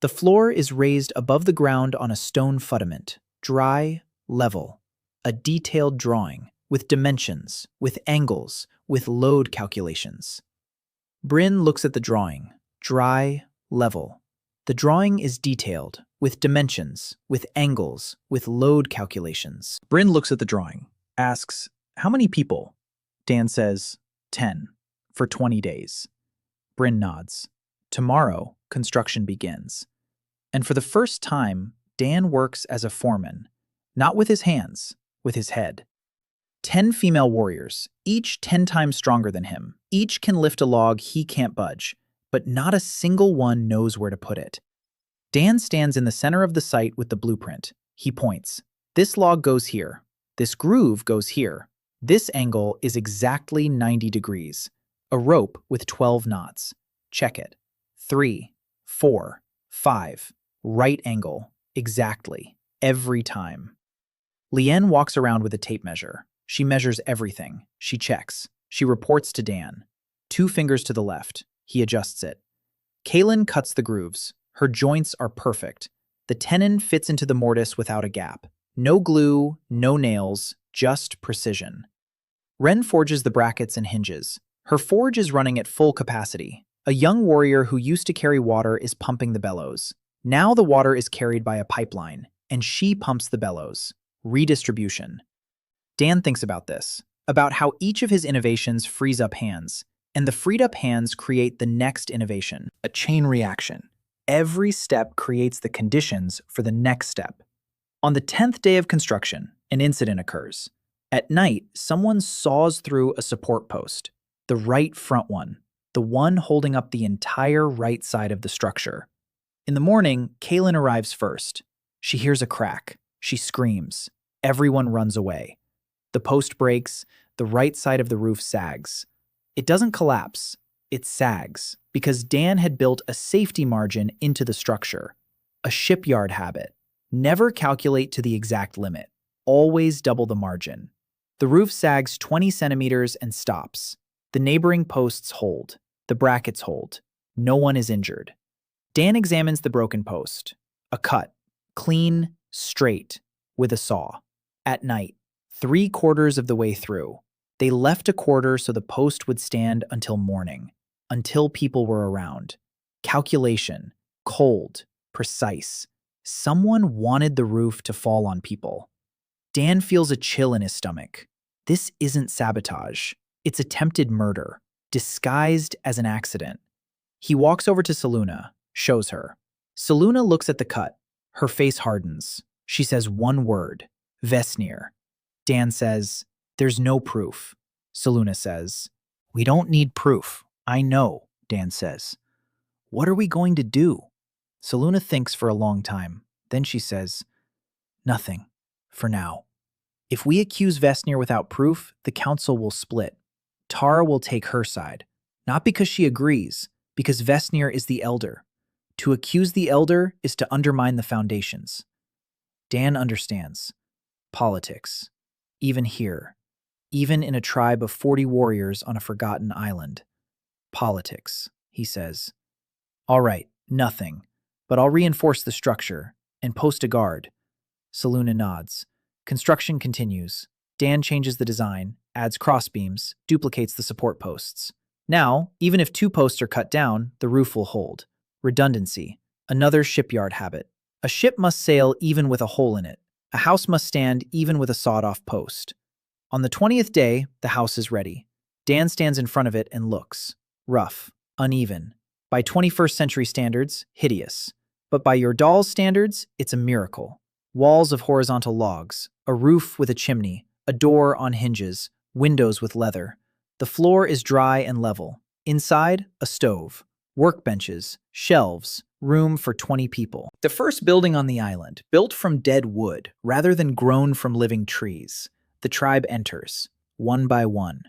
The floor is raised above the ground on a stone fundament, dry, level. A detailed drawing, with dimensions, with angles, with load calculations. Bryn looks at the drawing, dry, level. The drawing is detailed, with dimensions, with angles, with load calculations. Bryn looks at the drawing, asks, "How many people?" Dan says, 10, for 20 days. Bryn nods. Tomorrow, construction begins. And for the first time, Dan works as a foreman, not with his hands, with his head. 10 female warriors, each 10 times stronger than him. Each can lift a log he can't budge, but not a single one knows where to put it. Dan stands in the center of the site with the blueprint. He points. This log goes here. This groove goes here. This angle is exactly 90 degrees. A rope with 12 knots. Check it. 3, 4, 5. Right angle. Exactly. Every time. Lien walks around with a tape measure. She measures everything. She checks. She reports to Dan. 2 fingers to the left. He adjusts it. Kaylin cuts the grooves. Her joints are perfect. The tenon fits into the mortise without a gap. No glue, no nails, just precision. Ren forges the brackets and hinges. Her forge is running at full capacity. A young warrior who used to carry water is pumping the bellows. Now the water is carried by a pipeline, and she pumps the bellows. Redistribution. Dan thinks about this, about how each of his innovations frees up hands, and the freed up hands create the next innovation, a chain reaction. Every step creates the conditions for the next step. On the 10th day of construction, an incident occurs. At night, someone saws through a support post, the right front one, the one holding up the entire right side of the structure. In the morning, Kaylin arrives first. She hears a crack. She screams. Everyone runs away. The post breaks, the right side of the roof sags. It doesn't collapse, it sags, because Dan had built a safety margin into the structure. A shipyard habit. Never calculate to the exact limit. Always double the margin. The roof sags 20 centimeters and stops. The neighboring posts hold. The brackets hold. No one is injured. Dan examines the broken post. A cut. Clean, straight, with a saw. At night. 3/4 of the way through. They left a quarter so the post would stand until morning, until people were around. Calculation, cold, precise. Someone wanted the roof to fall on people. Dan feels a chill in his stomach. This isn't sabotage. It's attempted murder, disguised as an accident. He walks over to Saluna, shows her. Saluna looks at the cut. Her face hardens. She says one word, Vesnir. Dan says, "There's no proof." Saluna says, "We don't need proof. I know," Dan says. "What are we going to do?" Saluna thinks for a long time. Then she says, "Nothing. for now. If we accuse Vesnir without proof, the council will split. Tara will take her side. Not because she agrees, because Vesnir is the elder. To accuse the elder is to undermine the foundations. Dan understands. Politics. Even here. Even in a tribe of 40 warriors on a forgotten island. Politics, he says. All right, nothing. But I'll reinforce the structure and post a guard. Saluna nods. Construction continues. Dan changes the design, adds crossbeams, duplicates the support posts. Now, even if 2 posts are cut down, the roof will hold. Redundancy. Another shipyard habit. A ship must sail even with a hole in it. A house must stand even with a sawed-off post. On the 20th day, the house is ready. Dan stands in front of it and looks. Rough. Uneven. By 21st century standards, hideous. But by your doll's standards, it's a miracle. Walls of horizontal logs, a roof with a chimney, a door on hinges, windows with leather. The floor is dry and level. Inside, a stove, workbenches, shelves, room for 20 people. The first building on the island, built from dead wood rather than grown from living trees. The tribe enters, one by one.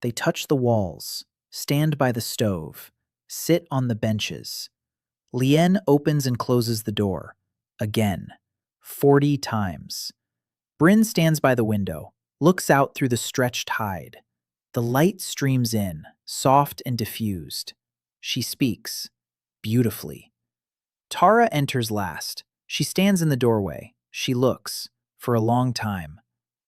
They touch the walls, stand by the stove, sit on the benches. Lien opens and closes the door. Again. 40 times. Bryn stands by the window, looks out through the stretched hide. The light streams in, soft and diffused. She speaks, beautifully. Tara enters last. She stands in the doorway. She looks, for a long time.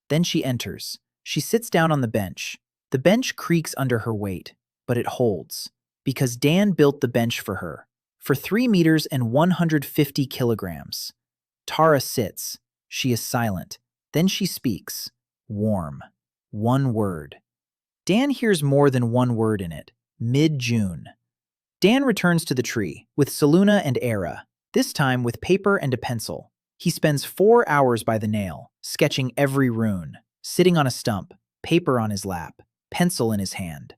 Then she enters. She sits down on the bench. The bench creaks under her weight, but it holds. Because Dan built the bench for her. For 3 meters and 150 kilograms. Tara sits. She is silent. Then she speaks. Warm. One word. Dan hears more than one word in it. Mid-June. Dan returns to the tree, with Saluna and Era, this time with paper and a pencil. He spends 4 hours by the nail, sketching every rune, sitting on a stump, paper on his lap, pencil in his hand.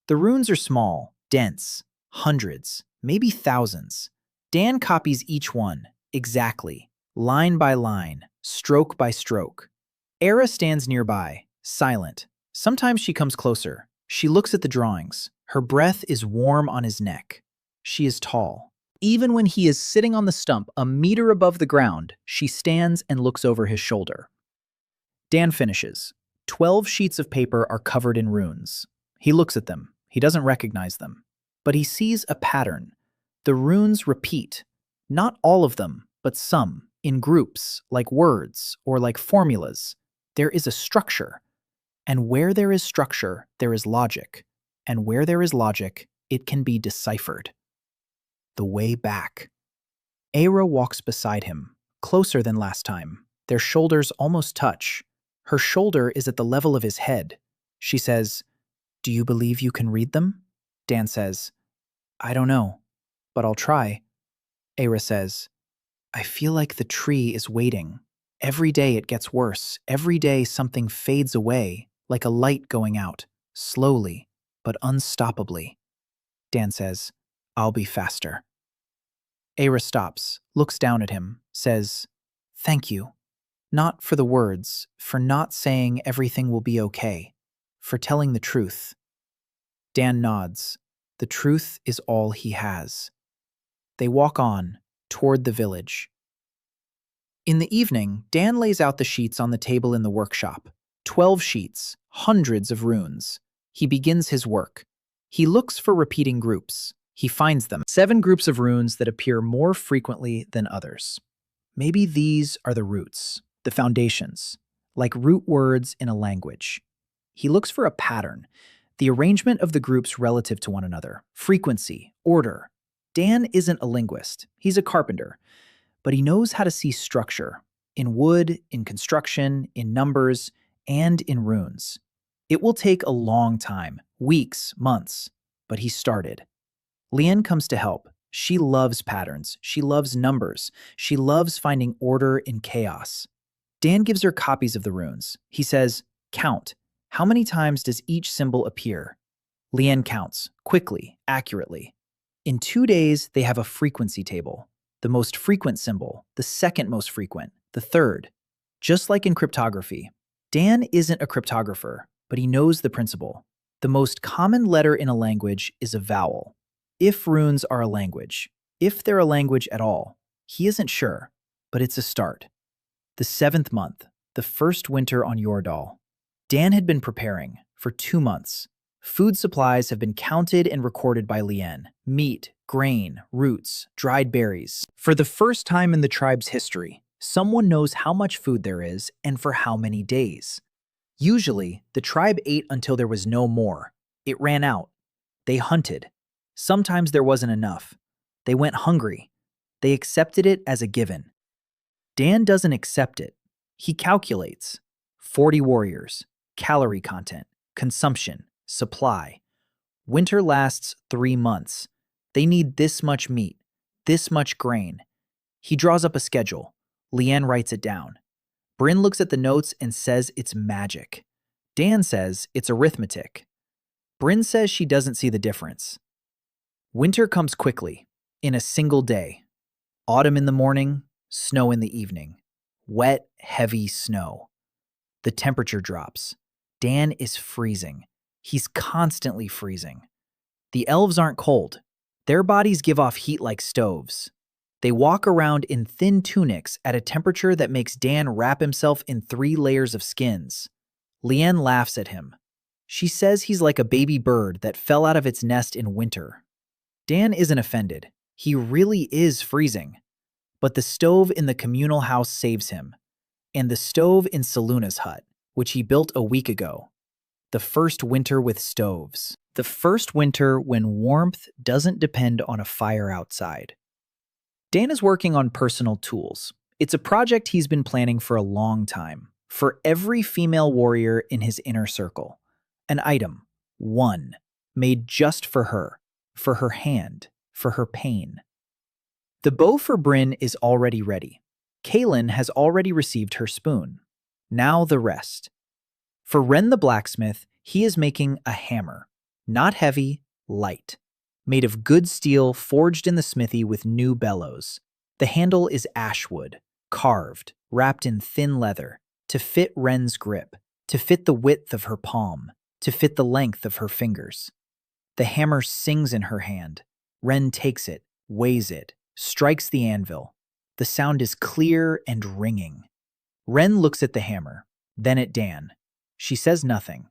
The runes are small, dense, hundreds, maybe thousands. Dan copies each one, exactly, line by line, stroke by stroke. Era stands nearby, silent. Sometimes she comes closer. She looks at the drawings. Her breath is warm on his neck. She is tall. Even when he is sitting on the stump a meter above the ground, she stands and looks over his shoulder. Dan finishes. 12 sheets of paper are covered in runes. He looks at them. He doesn't recognize them. But he sees a pattern. The runes repeat. Not all of them, but some, in groups, like words or like formulas. There is a structure. And where there is structure, there is logic. And where there is logic, it can be deciphered. The way back. Era walks beside him, closer than last time. Their shoulders almost touch. Her shoulder is at the level of his head. She says, "Do you believe you can read them?" Dan says, "I don't know, but I'll try." Era says, "I feel like the tree is waiting. Every day it gets worse. Every day something fades away, like a light going out, slowly, but unstoppably." Dan says, "I'll be faster." Era stops, looks down at him, says, "Thank you. Not for the words, for not saying everything will be okay, for telling the truth." Dan nods. The truth is all he has. They walk on, toward the village. In the evening, Dan lays out the sheets on the table in the workshop. 12 sheets, hundreds of runes. He begins his work. He looks for repeating groups. He finds them. 7 groups of runes that appear more frequently than others. Maybe these are the roots, the foundations, like root words in a language. He looks for a pattern, the arrangement of the groups relative to one another, frequency, order. Dan isn't a linguist. He's a carpenter. But he knows how to see structure, in wood, in construction, in numbers, and in runes. It will take a long time, weeks, months, but he started. Lien comes to help. She loves patterns. She loves numbers. She loves finding order in chaos. Dan gives her copies of the runes. He says, "Count. How many times does each symbol appear?" Lien counts, quickly, accurately. In 2 days, they have a frequency table. The most frequent symbol, the second most frequent, the third. Just like in cryptography, Dan isn't a cryptographer, but he knows the principle. The most common letter in a language is a vowel. If runes are a language, if they're a language at all, he isn't sure, but it's a start. The seventh month, the first winter on Yordal. Dan had been preparing for 2 months. Food supplies have been counted and recorded by Lien. Meat, grain, roots, dried berries. For the first time in the tribe's history, someone knows how much food there is and for how many days. Usually, the tribe ate until there was no more. It ran out. They hunted. Sometimes there wasn't enough. They went hungry. They accepted it as a given. Dan doesn't accept it. He calculates. 40 warriors, calorie content, consumption, supply. Winter lasts 3 months. They need this much meat, this much grain. He draws up a schedule. Leanne writes it down. Bryn looks at the notes and says it's magic. Dan says it's arithmetic. Bryn says she doesn't see the difference. Winter comes quickly, in a single day. Autumn in the morning, snow in the evening. Wet, heavy snow. The temperature drops. Dan is freezing. He's constantly freezing. The elves aren't cold. Their bodies give off heat like stoves. They walk around in thin tunics at a temperature that makes Dan wrap himself in 3 layers of skins. Leanne laughs at him. She says he's like a baby bird that fell out of its nest in winter. Dan isn't offended. He really is freezing. But the stove in the communal house saves him. And the stove in Saluna's hut, which he built a week ago. The first winter with stoves. The first winter when warmth doesn't depend on a fire outside. Dan is working on personal tools. It's a project he's been planning for a long time. For every female warrior in his inner circle. An item. One. Made just for her hand, for her pain. The bow for Bryn is already ready. Kaylin has already received her spoon. Now the rest. For Ren the blacksmith, he is making a hammer. Not heavy, light. Made of good steel forged in the smithy with new bellows. The handle is ashwood, carved, wrapped in thin leather, to fit Ren's grip, to fit the width of her palm, to fit the length of her fingers. The hammer sings in her hand. Ren takes it, weighs it, strikes the anvil. The sound is clear and ringing. Ren looks at the hammer, then at Dan. She says nothing.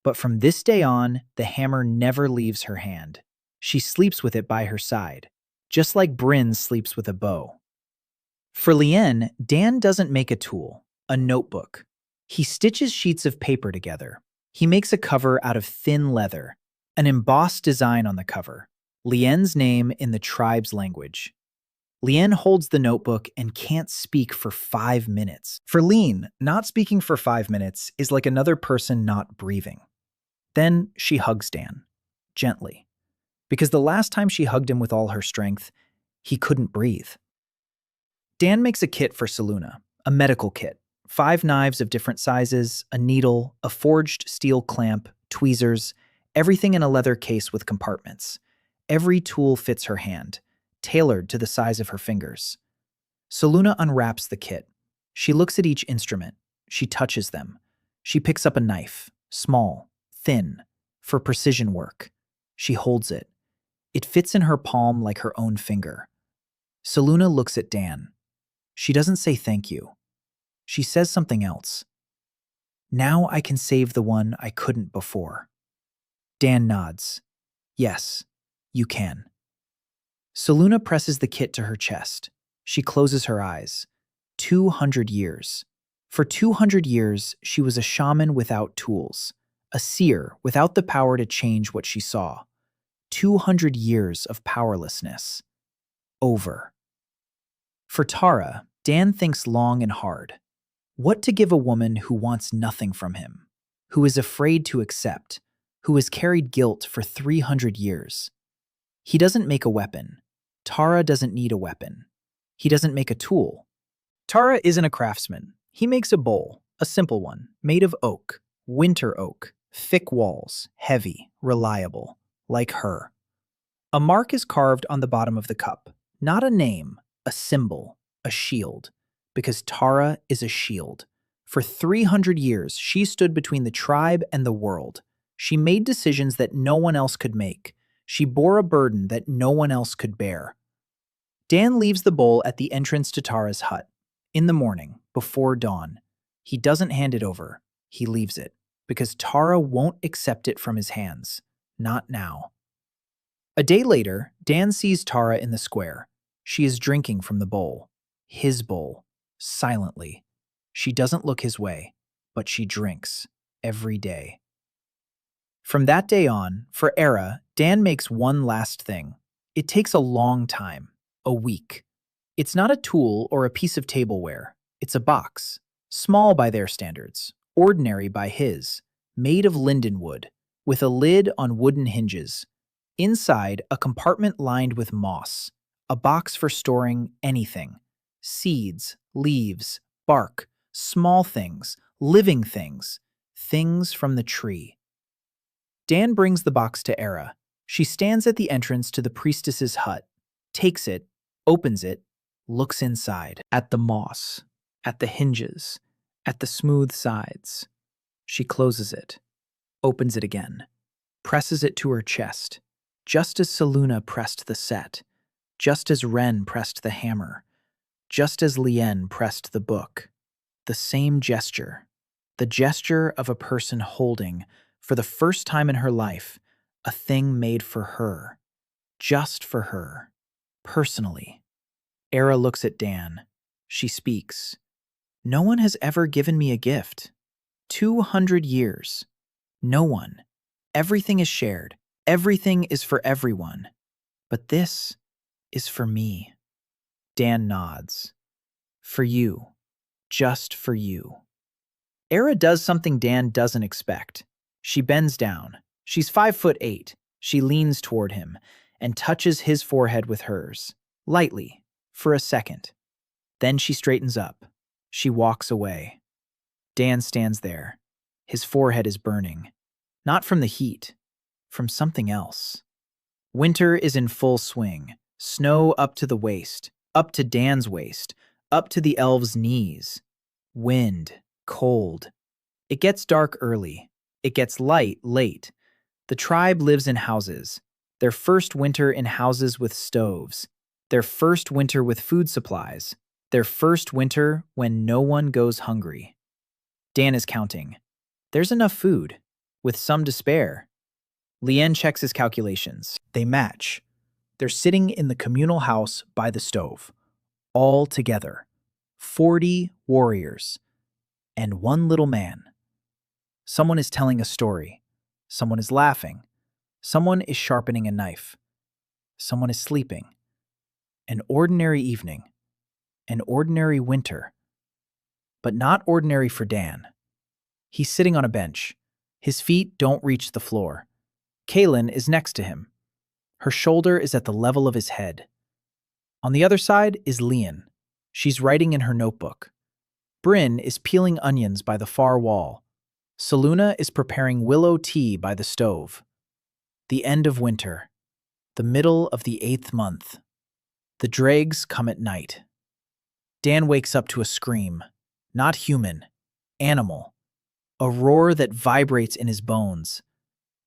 But from this day on, the hammer never leaves her hand. She sleeps with it by her side, just like Bryn sleeps with a bow. For Lien, Dan doesn't make a tool, a notebook. He stitches sheets of paper together. He makes a cover out of thin leather, an embossed design on the cover, Lien's name in the tribe's language. Lien holds the notebook and can't speak for 5 minutes. For Lien, not speaking for 5 minutes is like another person not breathing. Then she hugs Dan, gently. Because the last time she hugged him with all her strength, he couldn't breathe. Dan makes a kit for Saluna, a medical kit. 5 knives of different sizes, a needle, a forged steel clamp, tweezers, everything in a leather case with compartments. Every tool fits her hand, tailored to the size of her fingers. Saluna unwraps the kit. She looks at each instrument. She touches them. She picks up a knife, small, thin, for precision work. She holds it. It fits in her palm like her own finger. Saluna looks at Dan. She doesn't say thank you. She says something else. Now I can save the one I couldn't before. Dan nods. Yes, you can. Saluna presses the kit to her chest. She closes her eyes. 200 years. For 200 years, she was a shaman without tools, a seer without the power to change what she saw. 200 years of powerlessness. Over. For Tara, Dan thinks long and hard. What to give a woman who wants nothing from him, who is afraid to accept, who has carried guilt for 300 years? He doesn't make a weapon. Tara doesn't need a weapon. He doesn't make a tool. Tara isn't a craftsman. He makes a bowl, a simple one, made of oak, winter oak, thick walls, heavy, reliable, like her. A mark is carved on the bottom of the cup, not a name, a symbol, a shield, Because Tara is a shield. For 300 years, she stood between the tribe and the world. She made decisions that no one else could make. She bore a burden that no one else could bear. Dan leaves the bowl at the entrance to Tara's hut. In the morning, before dawn, he doesn't hand it over. He leaves it, because Tara won't accept it from his hands. Not now. A day later, Dan sees Tara in the square. She is drinking from the bowl. His bowl. Silently. She doesn't look his way, but she drinks. Every day. From that day on, for Era, Dan makes one last thing. It takes a long time. A week. It's not a tool or a piece of tableware. It's a box. Small by their standards. Ordinary by his. Made of linden wood. With a lid on wooden hinges. Inside, a compartment lined with moss. A box for storing anything. Seeds, leaves, bark, small things, living things. Things from the tree. Dan brings the box to Era. She stands at the entrance to the priestess's hut, takes it, opens it, looks inside, at the moss, at the hinges, at the smooth sides. She closes it, opens it again, presses it to her chest, just as Seluna pressed the set, just as Ren pressed the hammer, just as Lien pressed the book. The same gesture, the gesture of a person holding, for the first time in her life, a thing made for her, just for her, personally. Era looks at Dan. She speaks. No one has ever given me a gift. 200 years. No one. Everything is shared. Everything is for everyone. But this is for me. Dan nods. For you. Just for you. Era does something Dan doesn't expect. She bends down. She's 5'8". She leans toward him and touches his forehead with hers. Lightly. For a second. Then she straightens up. She walks away. Dan stands there. His forehead is burning. Not from the heat. From something else. Winter is in full swing. Snow up to the waist. Up to Dan's waist. Up to the elves' knees. Wind. Cold. It gets dark early. It gets light late. The tribe lives in houses. Their first winter in houses with stoves. Their first winter with food supplies. Their first winter when no one goes hungry. Dan is counting. There's enough food, with some to spare. Lien checks his calculations. They match. They're sitting in the communal house by the stove. All together. 40 warriors. And one little man. Someone is telling a story. Someone is laughing. Someone is sharpening a knife. Someone is sleeping. An ordinary evening. An ordinary winter. But not ordinary for Dan. He's sitting on a bench. His feet don't reach the floor. Kaylin is next to him. Her shoulder is at the level of his head. On the other side is Lien. She's writing in her notebook. Bryn is peeling onions by the far wall. Seluna is preparing willow tea by the stove. The end of winter. The middle of the 8th month. The dregs come at night. Dan wakes up to a scream. Not human. Animal. A roar that vibrates in his bones.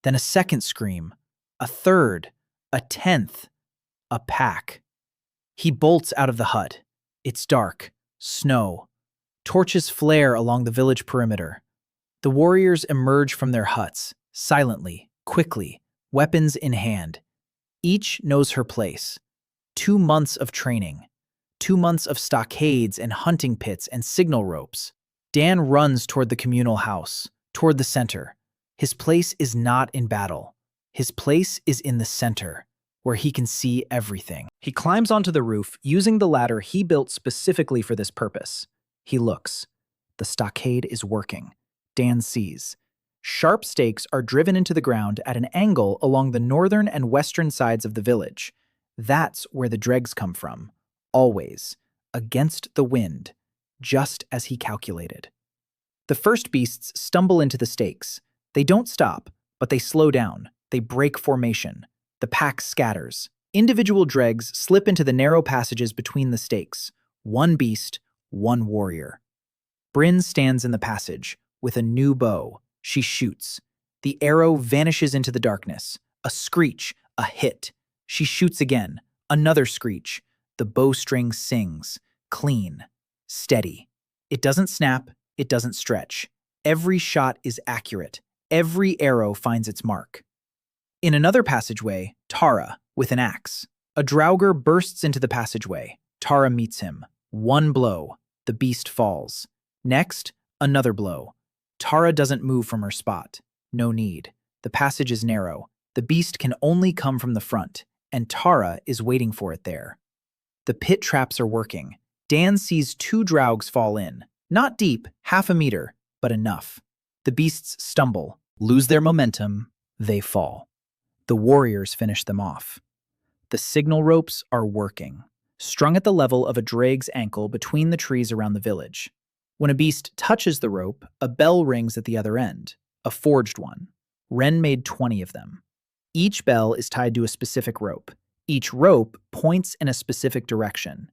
Then a second scream. A third. A 10th. A pack. He bolts out of the hut. It's dark. Snow. Torches flare along the village perimeter. The warriors emerge from their huts, silently, quickly, weapons in hand. Each knows her place. 2 months of training. 2 months of stockades and hunting pits and signal ropes. Dan runs toward the communal house, toward the center. His place is not in battle. His place is in the center, where he can see everything. He climbs onto the roof using the ladder he built specifically for this purpose. He looks. The stockade is working. Dan sees. Sharp stakes are driven into the ground at an angle along the northern and western sides of the village. That's where the dregs come from. Always. Against the wind. Just as he calculated. The first beasts stumble into the stakes. They don't stop, but they slow down. They break formation. The pack scatters. Individual dregs slip into the narrow passages between the stakes. One beast, one warrior. Bryn stands in the passage with a new bow. She shoots. The arrow vanishes into the darkness. A screech, a hit. She shoots again. Another screech. The bowstring sings. Clean. Steady. It doesn't snap. It doesn't stretch. Every shot is accurate. Every arrow finds its mark. In another passageway, Tara, with an axe. A draugr bursts into the passageway. Tara meets him. One blow. The beast falls. Next, another blow. Tara doesn't move from her spot. No need. The passage is narrow. The beast can only come from the front, and Tara is waiting for it there. The pit traps are working. Dan sees two draugs fall in. Not deep, half a meter, but enough. The beasts stumble, lose their momentum, they fall. The warriors finish them off. The signal ropes are working, strung at the level of a draig's ankle between the trees around the village. When a beast touches the rope, a bell rings at the other end, a forged one. Ren made 20 of them. Each bell is tied to a specific rope. Each rope points in a specific direction.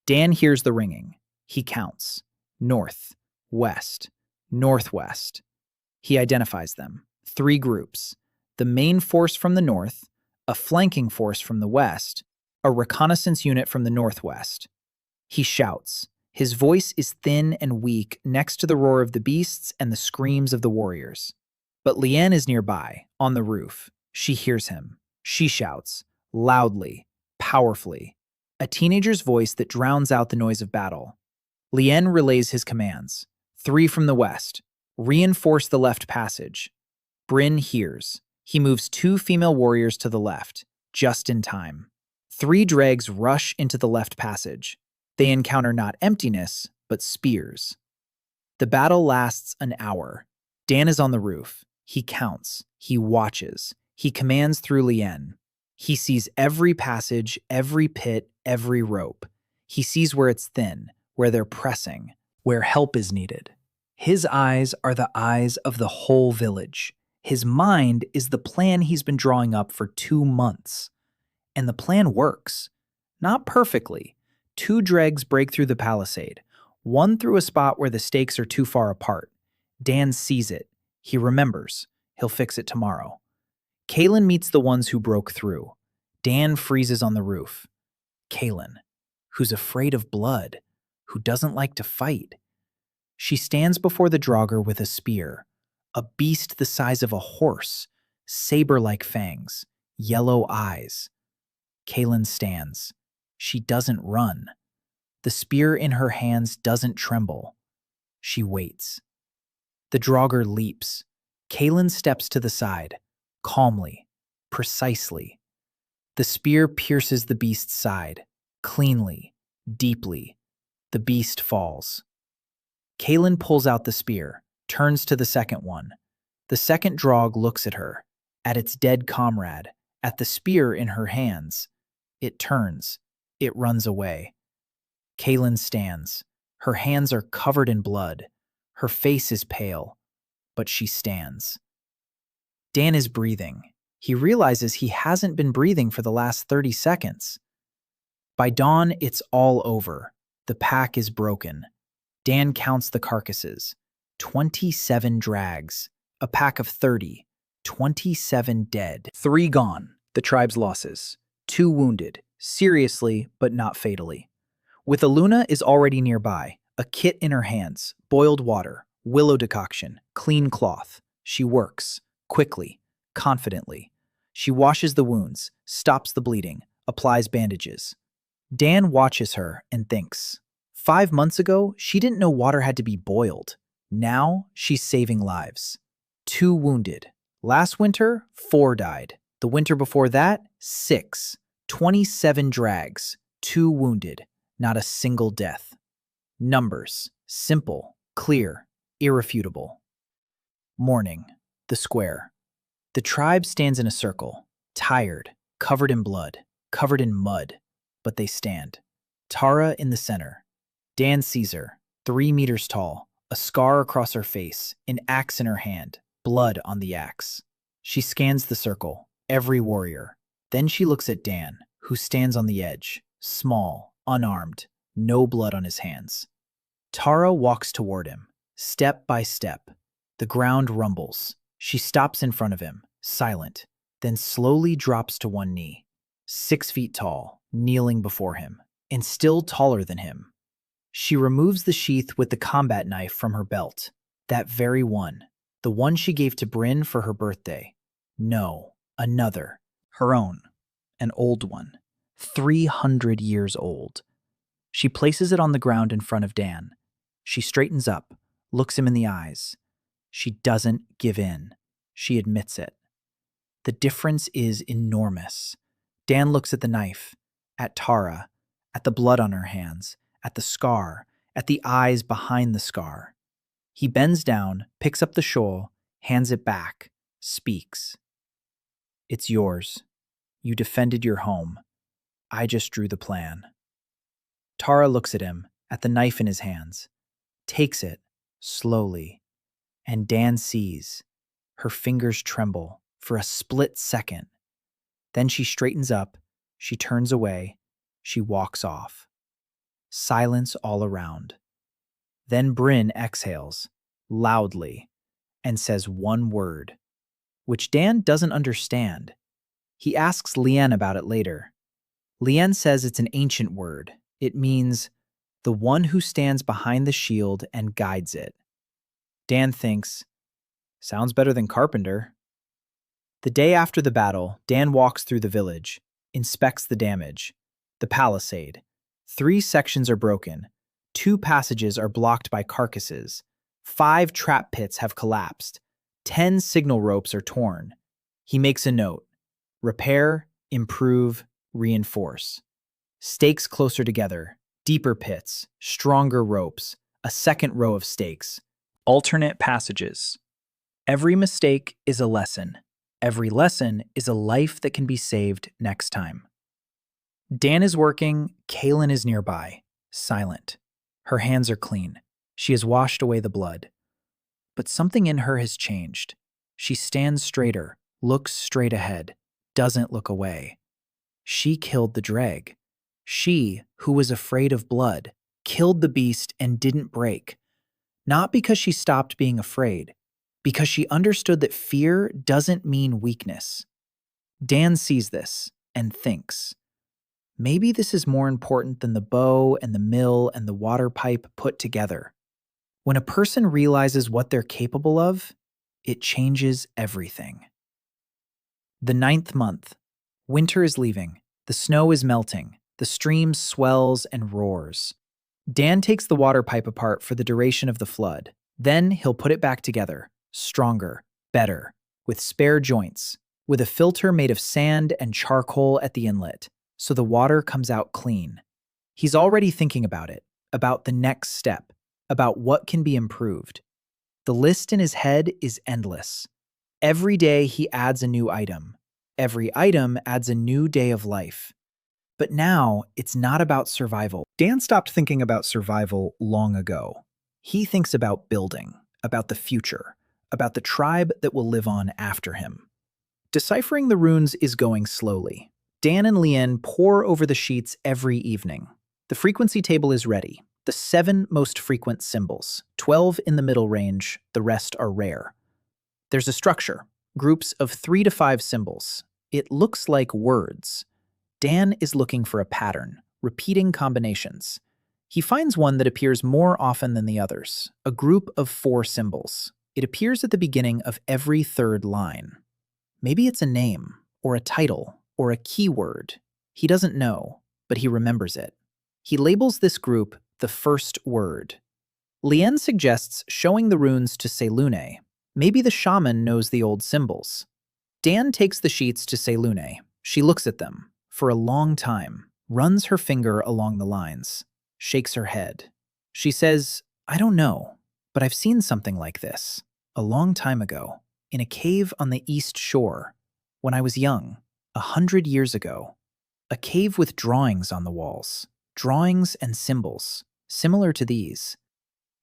Dan hears the ringing. He counts. North, west, northwest. He identifies them. 3 groups. The main force from the north, a flanking force from the west, a reconnaissance unit from the northwest. He shouts. His voice is thin and weak next to the roar of the beasts and the screams of the warriors. But Lien is nearby, on the roof. She hears him. She shouts, loudly, powerfully. A teenager's voice that drowns out the noise of battle. Lien relays his commands. 3 from the west. Reinforce the left passage. Bryn hears. He moves 2 female warriors to the left, just in time. 3 dregs rush into the left passage. They encounter not emptiness, but spears. The battle lasts an hour. Dan is on the roof. He counts. He watches. He commands through Lien. He sees every passage, every pit, every rope. He sees where it's thin, where they're pressing, where help is needed. His eyes are the eyes of the whole village. His mind is the plan he's been drawing up for 2 months. And the plan works. Not perfectly. 2 dregs break through the palisade, one through a spot where the stakes are too far apart. Dan sees it. He remembers. He'll fix it tomorrow. Kaylin meets the ones who broke through. Dan freezes on the roof. Kaylin, who's afraid of blood, who doesn't like to fight. She stands before the draugr with a spear, a beast the size of a horse, saber-like fangs, yellow eyes. Kaylin stands. She doesn't run. The spear in her hands doesn't tremble. She waits. The draugr leaps. Kaylin steps to the side, calmly, precisely. The spear pierces the beast's side, cleanly, deeply. The beast falls. Kaylin pulls out the spear, turns to the second one. The second draug looks at her, at its dead comrade, at the spear in her hands. It turns. It runs away. Kaylin stands. Her hands are covered in blood. Her face is pale, but she stands. Dan is breathing. He realizes he hasn't been breathing for the last 30 seconds. By dawn, it's all over. The pack is broken. Dan counts the carcasses. 27 drags. A pack of 30. 27 dead. 3 gone. The tribe's losses. 2 wounded. Seriously, but not fatally. With Aluna is already nearby. A kit in her hands. Boiled water. Willow decoction. Clean cloth. She works. Quickly. Confidently. She washes the wounds. Stops the bleeding. Applies bandages. Dan watches her and thinks. 5 months ago, she didn't know water had to be boiled. Now, she's saving lives. 2 wounded. Last winter, 4 died. The winter before that, 6. 27 drags. 2 wounded. Not a single death. Numbers. Simple. Clear. Irrefutable. Morning. The square. The tribe stands in a circle. Tired. Covered in blood. Covered in mud. But they stand. Tara in the center. Dan sees her. 3 meters tall. A scar across her face. An axe in her hand. Blood on the axe. She scans the circle. Every warrior. Then she looks at Dan, who stands on the edge. Small. Unarmed. No blood on his hands. Tara walks toward him, step by step. The ground rumbles. She stops in front of him, silent, then slowly drops to one knee, 6 feet tall, kneeling before him, and still taller than him. She removes the sheath with the combat knife from her belt, that very one, the one she gave to Bryn for her birthday. No, another, her own, an old one, 300 years old. She places it on the ground in front of Dan. She straightens up, looks him in the eyes. She doesn't give in. She admits it. The difference is enormous. Dan looks at the knife, at Tara, at the blood on her hands, at the scar, at the eyes behind the scar. He bends down, picks up the shawl, hands it back, speaks. It's yours. You defended your home. I just drew the plan. Tara looks at him, at the knife in his hands, takes it, slowly, and Dan sees. Her fingers tremble for a split second. Then she straightens up, she turns away, she walks off. Silence all around. Then Bryn exhales, loudly, and says one word, which Dan doesn't understand. He asks Lien about it later. Lien says it's an ancient word. It means the one who stands behind the shield and guides it. Dan thinks, sounds better than carpenter. The day after the battle, Dan walks through the village, inspects the damage. The palisade. 3 sections are broken. 2 passages are blocked by carcasses. 5 trap pits have collapsed. 10 signal ropes are torn. He makes a note. Repair, improve, reinforce. Stakes closer together. Deeper pits. Stronger ropes. A second row of stakes. Alternate passages. Every mistake is a lesson. Every lesson is a life that can be saved next time. Dan is working, Kaylin is nearby, silent. Her hands are clean. She has washed away the blood. But something in her has changed. She stands straighter, looks straight ahead, doesn't look away. She killed the dreg. She, who was afraid of blood, killed the beast and didn't break. Not because she stopped being afraid, because she understood that fear doesn't mean weakness. Dan sees this and thinks, maybe this is more important than the bow and the mill and the water pipe put together. When a person realizes what they're capable of, it changes everything. The 9th month. Winter is leaving. The snow is melting. The stream swells and roars. Dan takes the water pipe apart for the duration of the flood. Then he'll put it back together, stronger, better, with spare joints, with a filter made of sand and charcoal at the inlet, so the water comes out clean. He's already thinking about it, about the next step, about what can be improved. The list in his head is endless. Every day he adds a new item. Every item adds a new day of life. But now it's not about survival. Dan stopped thinking about survival long ago. He thinks about building, about the future, about the tribe that will live on after him. Deciphering the runes is going slowly. Dan and Lien pore over the sheets every evening. The frequency table is ready. The 7 most frequent symbols, 12 in the middle range, the rest are rare. There's a structure, groups of 3 to 5 symbols. It looks like words. Dan is looking for a pattern, repeating combinations. He finds one that appears more often than the others, a group of 4 symbols. It appears at the beginning of every 3rd line. Maybe it's a name, or a title, or a keyword. He doesn't know, but he remembers it. He labels this group the first word. Lien suggests showing the runes to Selune. Maybe the shaman knows the old symbols. Dan takes the sheets to Selune. She looks at them for a long time, runs her finger along the lines, shakes her head. She says, I don't know, but I've seen something like this a long time ago, in a cave on the east shore, when I was young, 100 years ago. A cave with drawings on the walls, drawings and symbols, similar to these.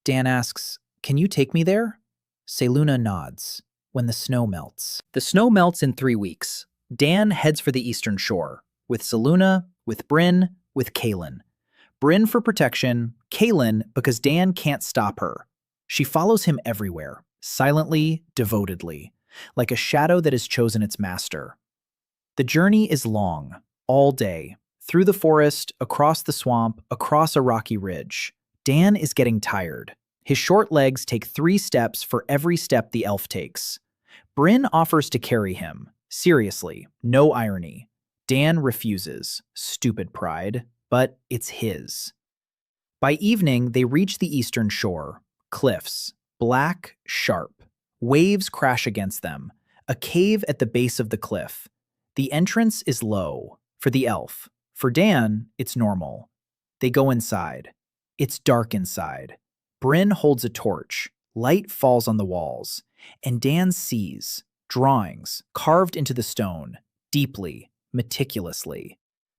Dan asks, can you take me there? Seluna nods. When the snow melts. The snow melts in 3 weeks. Dan heads for the eastern shore, with Seluna, with Bryn, with Kaylin. Bryn for protection, Kaylin because Dan can't stop her. She follows him everywhere, silently, devotedly, like a shadow that has chosen its master. The journey is long, all day, through the forest, across the swamp, across a rocky ridge. Dan is getting tired. His short legs take 3 steps for every step the elf takes. Bryn offers to carry him. Seriously, no irony. Dan refuses. Stupid pride. But it's his. By evening, they reach the eastern shore. Cliffs. Black, sharp. Waves crash against them. A cave at the base of the cliff. The entrance is low. For the elf. For Dan, it's normal. They go inside. It's dark inside. Bryn holds a torch. Light falls on the walls. And Dan sees drawings carved into the stone, deeply, meticulously.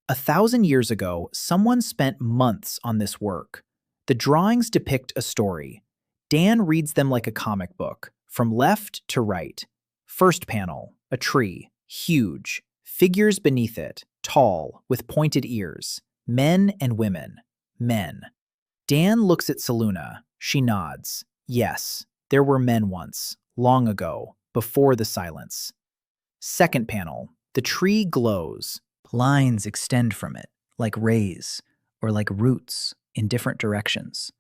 1,000 years ago, someone spent months on this work. The drawings depict a story. Dan reads them like a comic book, from left to right. First panel, a tree, huge. Figures beneath it, tall, with pointed ears. Men and women. Men. Dan looks at Seluna. She nods. Yes, there were men once, long ago, before the silence. Second panel, the tree glows. Lines extend from it, like rays, or like roots in different directions.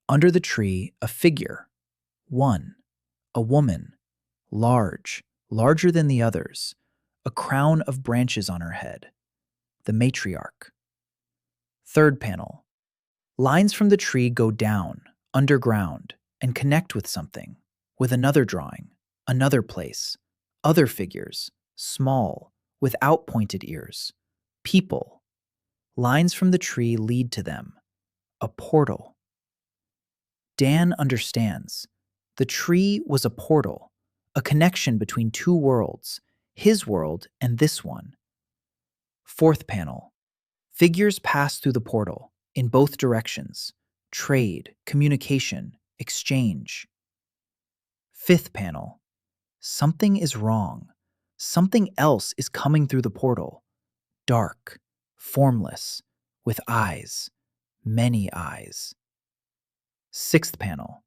Under the tree, a figure. One. A woman. Large, larger than the others. A crown of branches on her head. The matriarch. Third panel. Lines from the tree go down, underground, and connect with something, with another drawing, another place, other figures, small, without pointed ears. People. Lines from the tree lead to them. A portal. Dan understands. The tree was a portal, a connection between 2 worlds, his world and this one. Fourth panel. Figures pass through the portal, in both directions. Trade, communication, exchange. Fifth panel. Something is wrong. Something else is coming through the portal. Dark, formless, with eyes, many eyes. Sixth panel.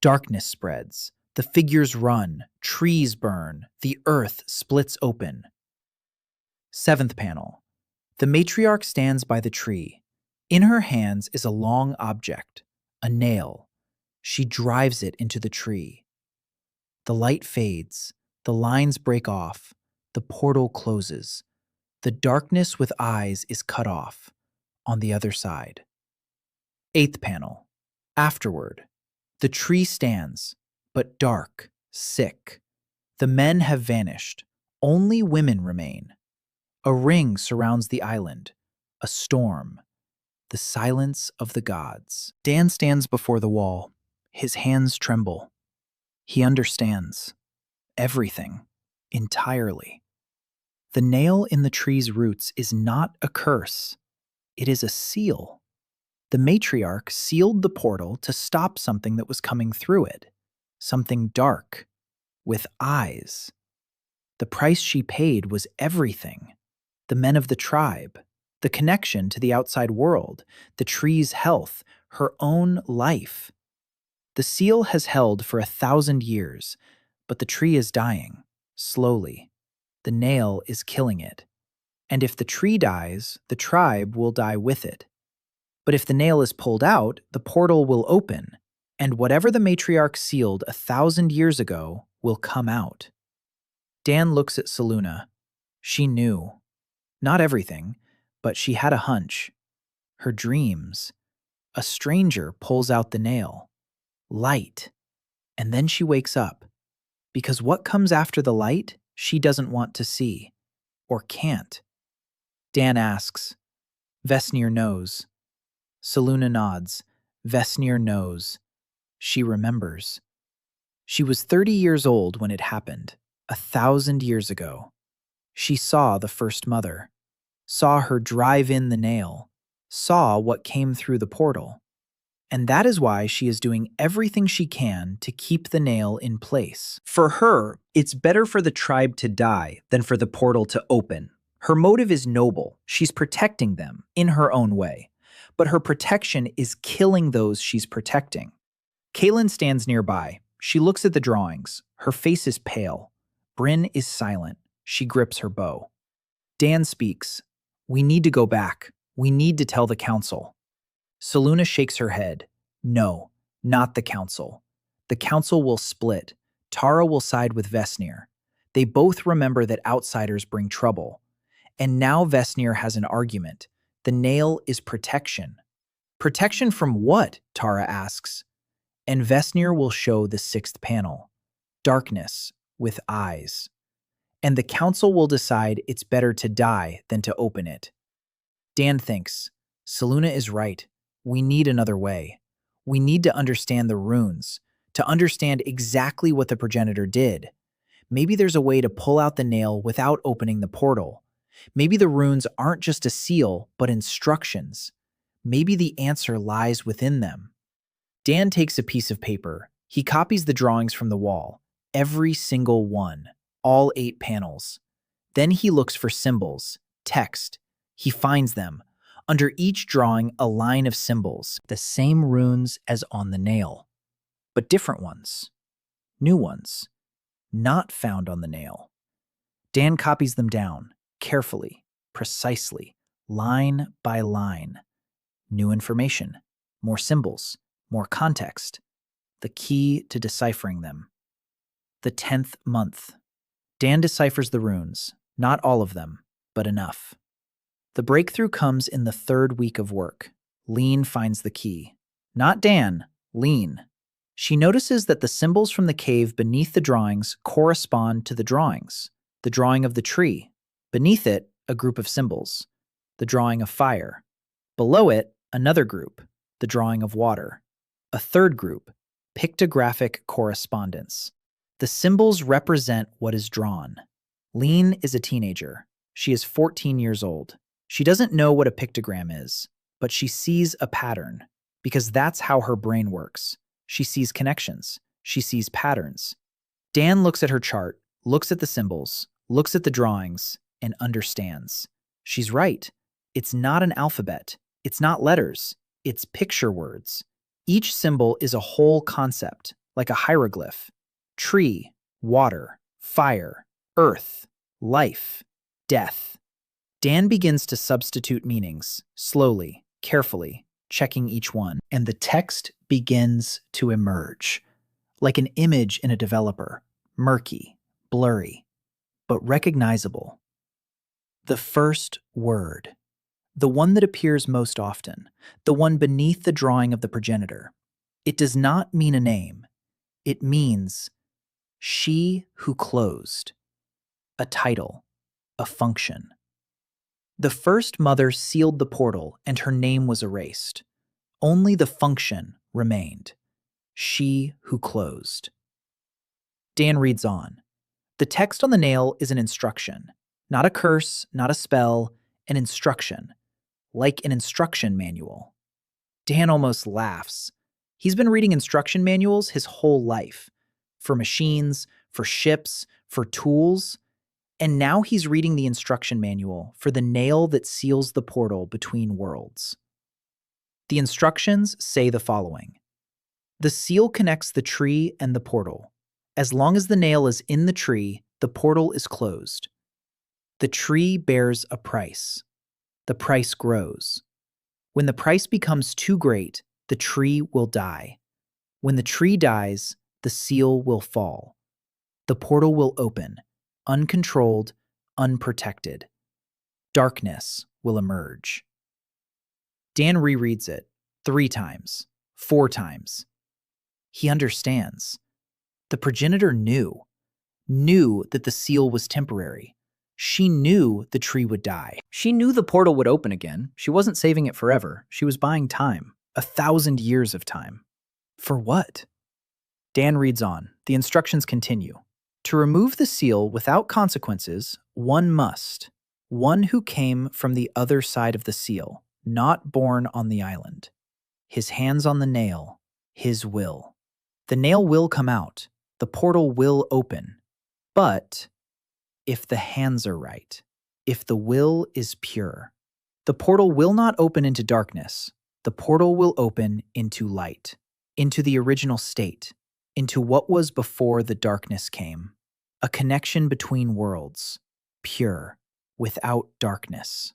Darkness spreads. The figures run. Trees burn. The earth splits open. Seventh panel. The matriarch stands by the tree. In her hands is a long object, a nail. She drives it into the tree. The light fades. The lines break off. The portal closes. The darkness with eyes is cut off. On the other side. Eighth panel. Afterward. The tree stands, but dark, sick. The men have vanished. Only women remain. A ring surrounds the island. A storm. The silence of the gods. Dan stands before the wall. His hands tremble. He understands. Everything. Entirely. The nail in the tree's roots is not a curse. It is a seal. The matriarch sealed the portal to stop something that was coming through it. Something dark. With eyes. The price she paid was everything. The men of the tribe. The connection to the outside world. The tree's health. Her own life. The seal has held for 1,000 years, but the tree is dying. Slowly. The nail is killing it. And if the tree dies, the tribe will die with it. But if the nail is pulled out, the portal will open, and whatever the matriarch sealed 1,000 years ago will come out. Dan looks at Seluna. She knew. Not everything, but she had a hunch. Her dreams. A stranger pulls out the nail. Light. And then she wakes up. Because what comes after the light, she doesn't want to see. Or can't. Dan asks. Vesnir knows. Seluna nods. Vesnir knows. She remembers. She was 30 years old when it happened, 1,000 years ago. She saw the first mother, saw her drive in the nail, saw what came through the portal. And that is why she is doing everything she can to keep the nail in place. For her, it's better for the tribe to die than for the portal to open. Her motive is noble. She's protecting them in her own way. but her protection is killing those she's protecting. Kaylin stands nearby. She looks at the drawings. Her face is pale. Bryn is silent. She grips her bow. Dan speaks. We need to go back. We need to tell the council. Seluna shakes her head. No, not the council. The council will split. Tara will side with Vesnir. They both remember that outsiders bring trouble. And now Vesnir has an argument. The nail is protection. Protection from what? Tara asks. And Vesnir will show the sixth panel. Darkness with eyes. And the council will decide it's better to die than to open it. Dan thinks, Seluna is right. We need another way. We need to understand the runes, to understand exactly what the progenitor did. Maybe there's a way to pull out the nail without opening the portal. Maybe the runes aren't just a seal, but instructions. Maybe the answer lies within them. Dan takes a piece of paper. He copies the drawings from the wall, every single one, all 8 panels. Then he looks for symbols, text. He finds them. Under each drawing, a line of symbols, the same runes as on the nail, but different ones, new ones, not found on the nail. Dan copies them down, carefully, precisely, line by line. New information, more symbols, more context, the key to deciphering them. The 10th month. Dan deciphers the runes, not all of them, but enough. The breakthrough comes in the 3rd week of work. Lean finds the key. Not Dan, Lean. She notices that the symbols from the cave beneath the drawings correspond to the drawings. The drawing of the tree. Beneath it, a group of symbols. The drawing of fire. Below it, another group. The drawing of water. A 3rd group. Pictographic correspondence. The symbols represent what is drawn. Lean is a teenager. She is 14 years old. She doesn't know what a pictogram is, but she sees a pattern, because that's how her brain works. She sees connections. She sees patterns. Dan looks at her chart, looks at the symbols, looks at the drawings, and understands. She's right. It's not an alphabet. It's not letters. It's picture words. Each symbol is a whole concept, like a hieroglyph. Tree, water, fire, earth, life, death. Dan begins to substitute meanings, slowly, carefully, checking each one, and the text begins to emerge, like an image in a developer, murky, blurry, but recognizable. The first word, the one that appears most often, the one beneath the drawing of the progenitor. It does not mean a name. It means she who closed, a title, a function. The first mother sealed the portal and her name was erased. Only the function remained. She who closed. Dan reads on. The text on the nail is an instruction. Not a curse, not a spell, an instruction. Like an instruction manual. Dan almost laughs. He's been reading instruction manuals his whole life. For machines, for ships, for tools. And now he's reading the instruction manual for the nail that seals the portal between worlds. The instructions say the following. The seal connects the tree and the portal. As long as the nail is in the tree, the portal is closed. The tree bears a price. The price grows. When the price becomes too great, the tree will die. When the tree dies, the seal will fall. The portal will open. Uncontrolled, unprotected. Darkness will emerge. Dan rereads it 3 times, 4 times. He understands. The progenitor knew that the seal was temporary. She knew the tree would die. She knew the portal would open again. She wasn't saving it forever. She was buying time, 1,000 years of time. For what? Dan reads on. The instructions continue. To remove the seal without consequences, one who came from the other side of the seal, not born on the island. His hands on the nail, his will. The nail will come out, the portal will open. But if the hands are right, if the will is pure, the portal will not open into darkness, The portal will open into light, into the original state, into what was before the darkness came. A connection between worlds, pure, without darkness.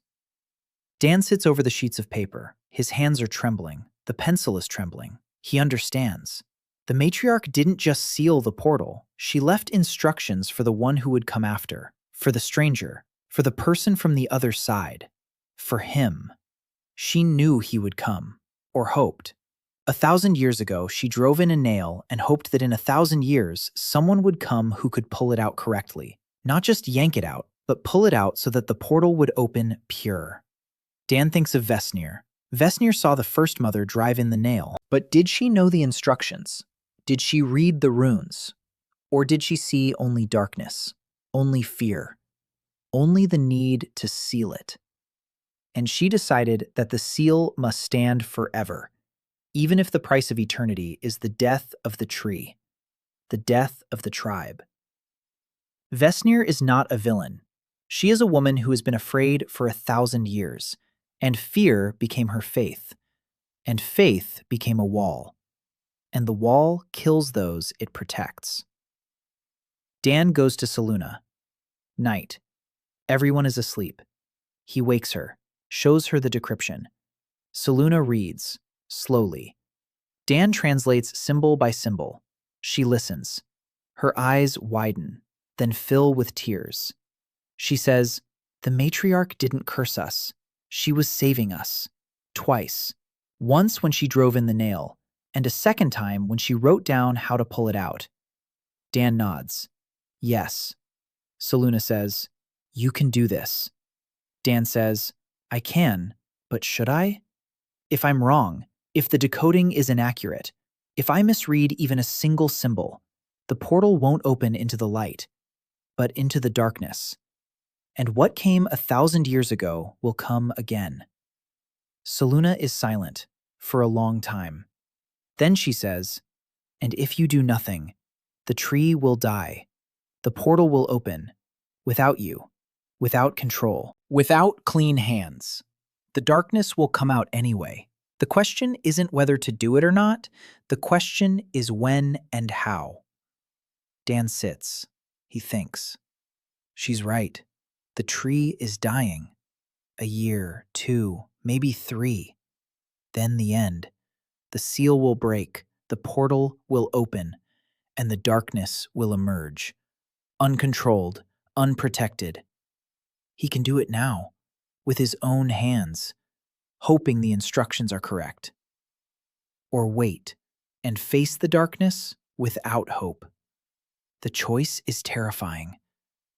Dan sits over the sheets of paper. His hands are trembling. The pencil is trembling. He understands. The matriarch didn't just seal the portal. She left instructions for the one who would come after, for the stranger, for the person from the other side, for him. She knew he would come, or hoped. 1,000 years ago, she drove in a nail and hoped that in 1,000 years, someone would come who could pull it out correctly. Not just yank it out, but pull it out so that the portal would open pure. Dan thinks of Vesnir. Vesnir saw the first mother drive in the nail, but did she know the instructions? Did she read the runes? Or did she see only darkness, only fear, only the need to seal it? And she decided that the seal must stand forever, even if the price of eternity is the death of the tree, the death of the tribe. Vesnir is not a villain. She is a woman who has been afraid for 1,000 years, and fear became her faith, and faith became a wall, and the wall kills those it protects. Dan goes to Seluna. Night. Everyone is asleep. He wakes her, shows her the decryption. Seluna reads, slowly. Dan translates symbol by symbol. She listens. Her eyes widen, then fill with tears. She says, "The matriarch didn't curse us. She was saving us. Twice. Once when she drove in the nail, and a second time when she wrote down how to pull it out." Dan nods. Yes. Seluna says, "You can do this." Dan says, "I can, but should I? If I'm wrong, if the decoding is inaccurate, if I misread even a single symbol, the portal won't open into the light, but into the darkness. And what came 1,000 years ago will come again." Seluna is silent for a long time. Then she says, "And if you do nothing, the tree will die. The portal will open, without you, without control, without clean hands. The darkness will come out anyway. The question isn't whether to do it or not. The question is when and how." Dan sits. He thinks. She's right. The tree is dying. 1 year, 2, maybe 3. Then the end. The seal will break, the portal will open, and the darkness will emerge. Uncontrolled, unprotected. He can do it now, with his own hands, hoping the instructions are correct. Or wait and face the darkness without hope. The choice is terrifying,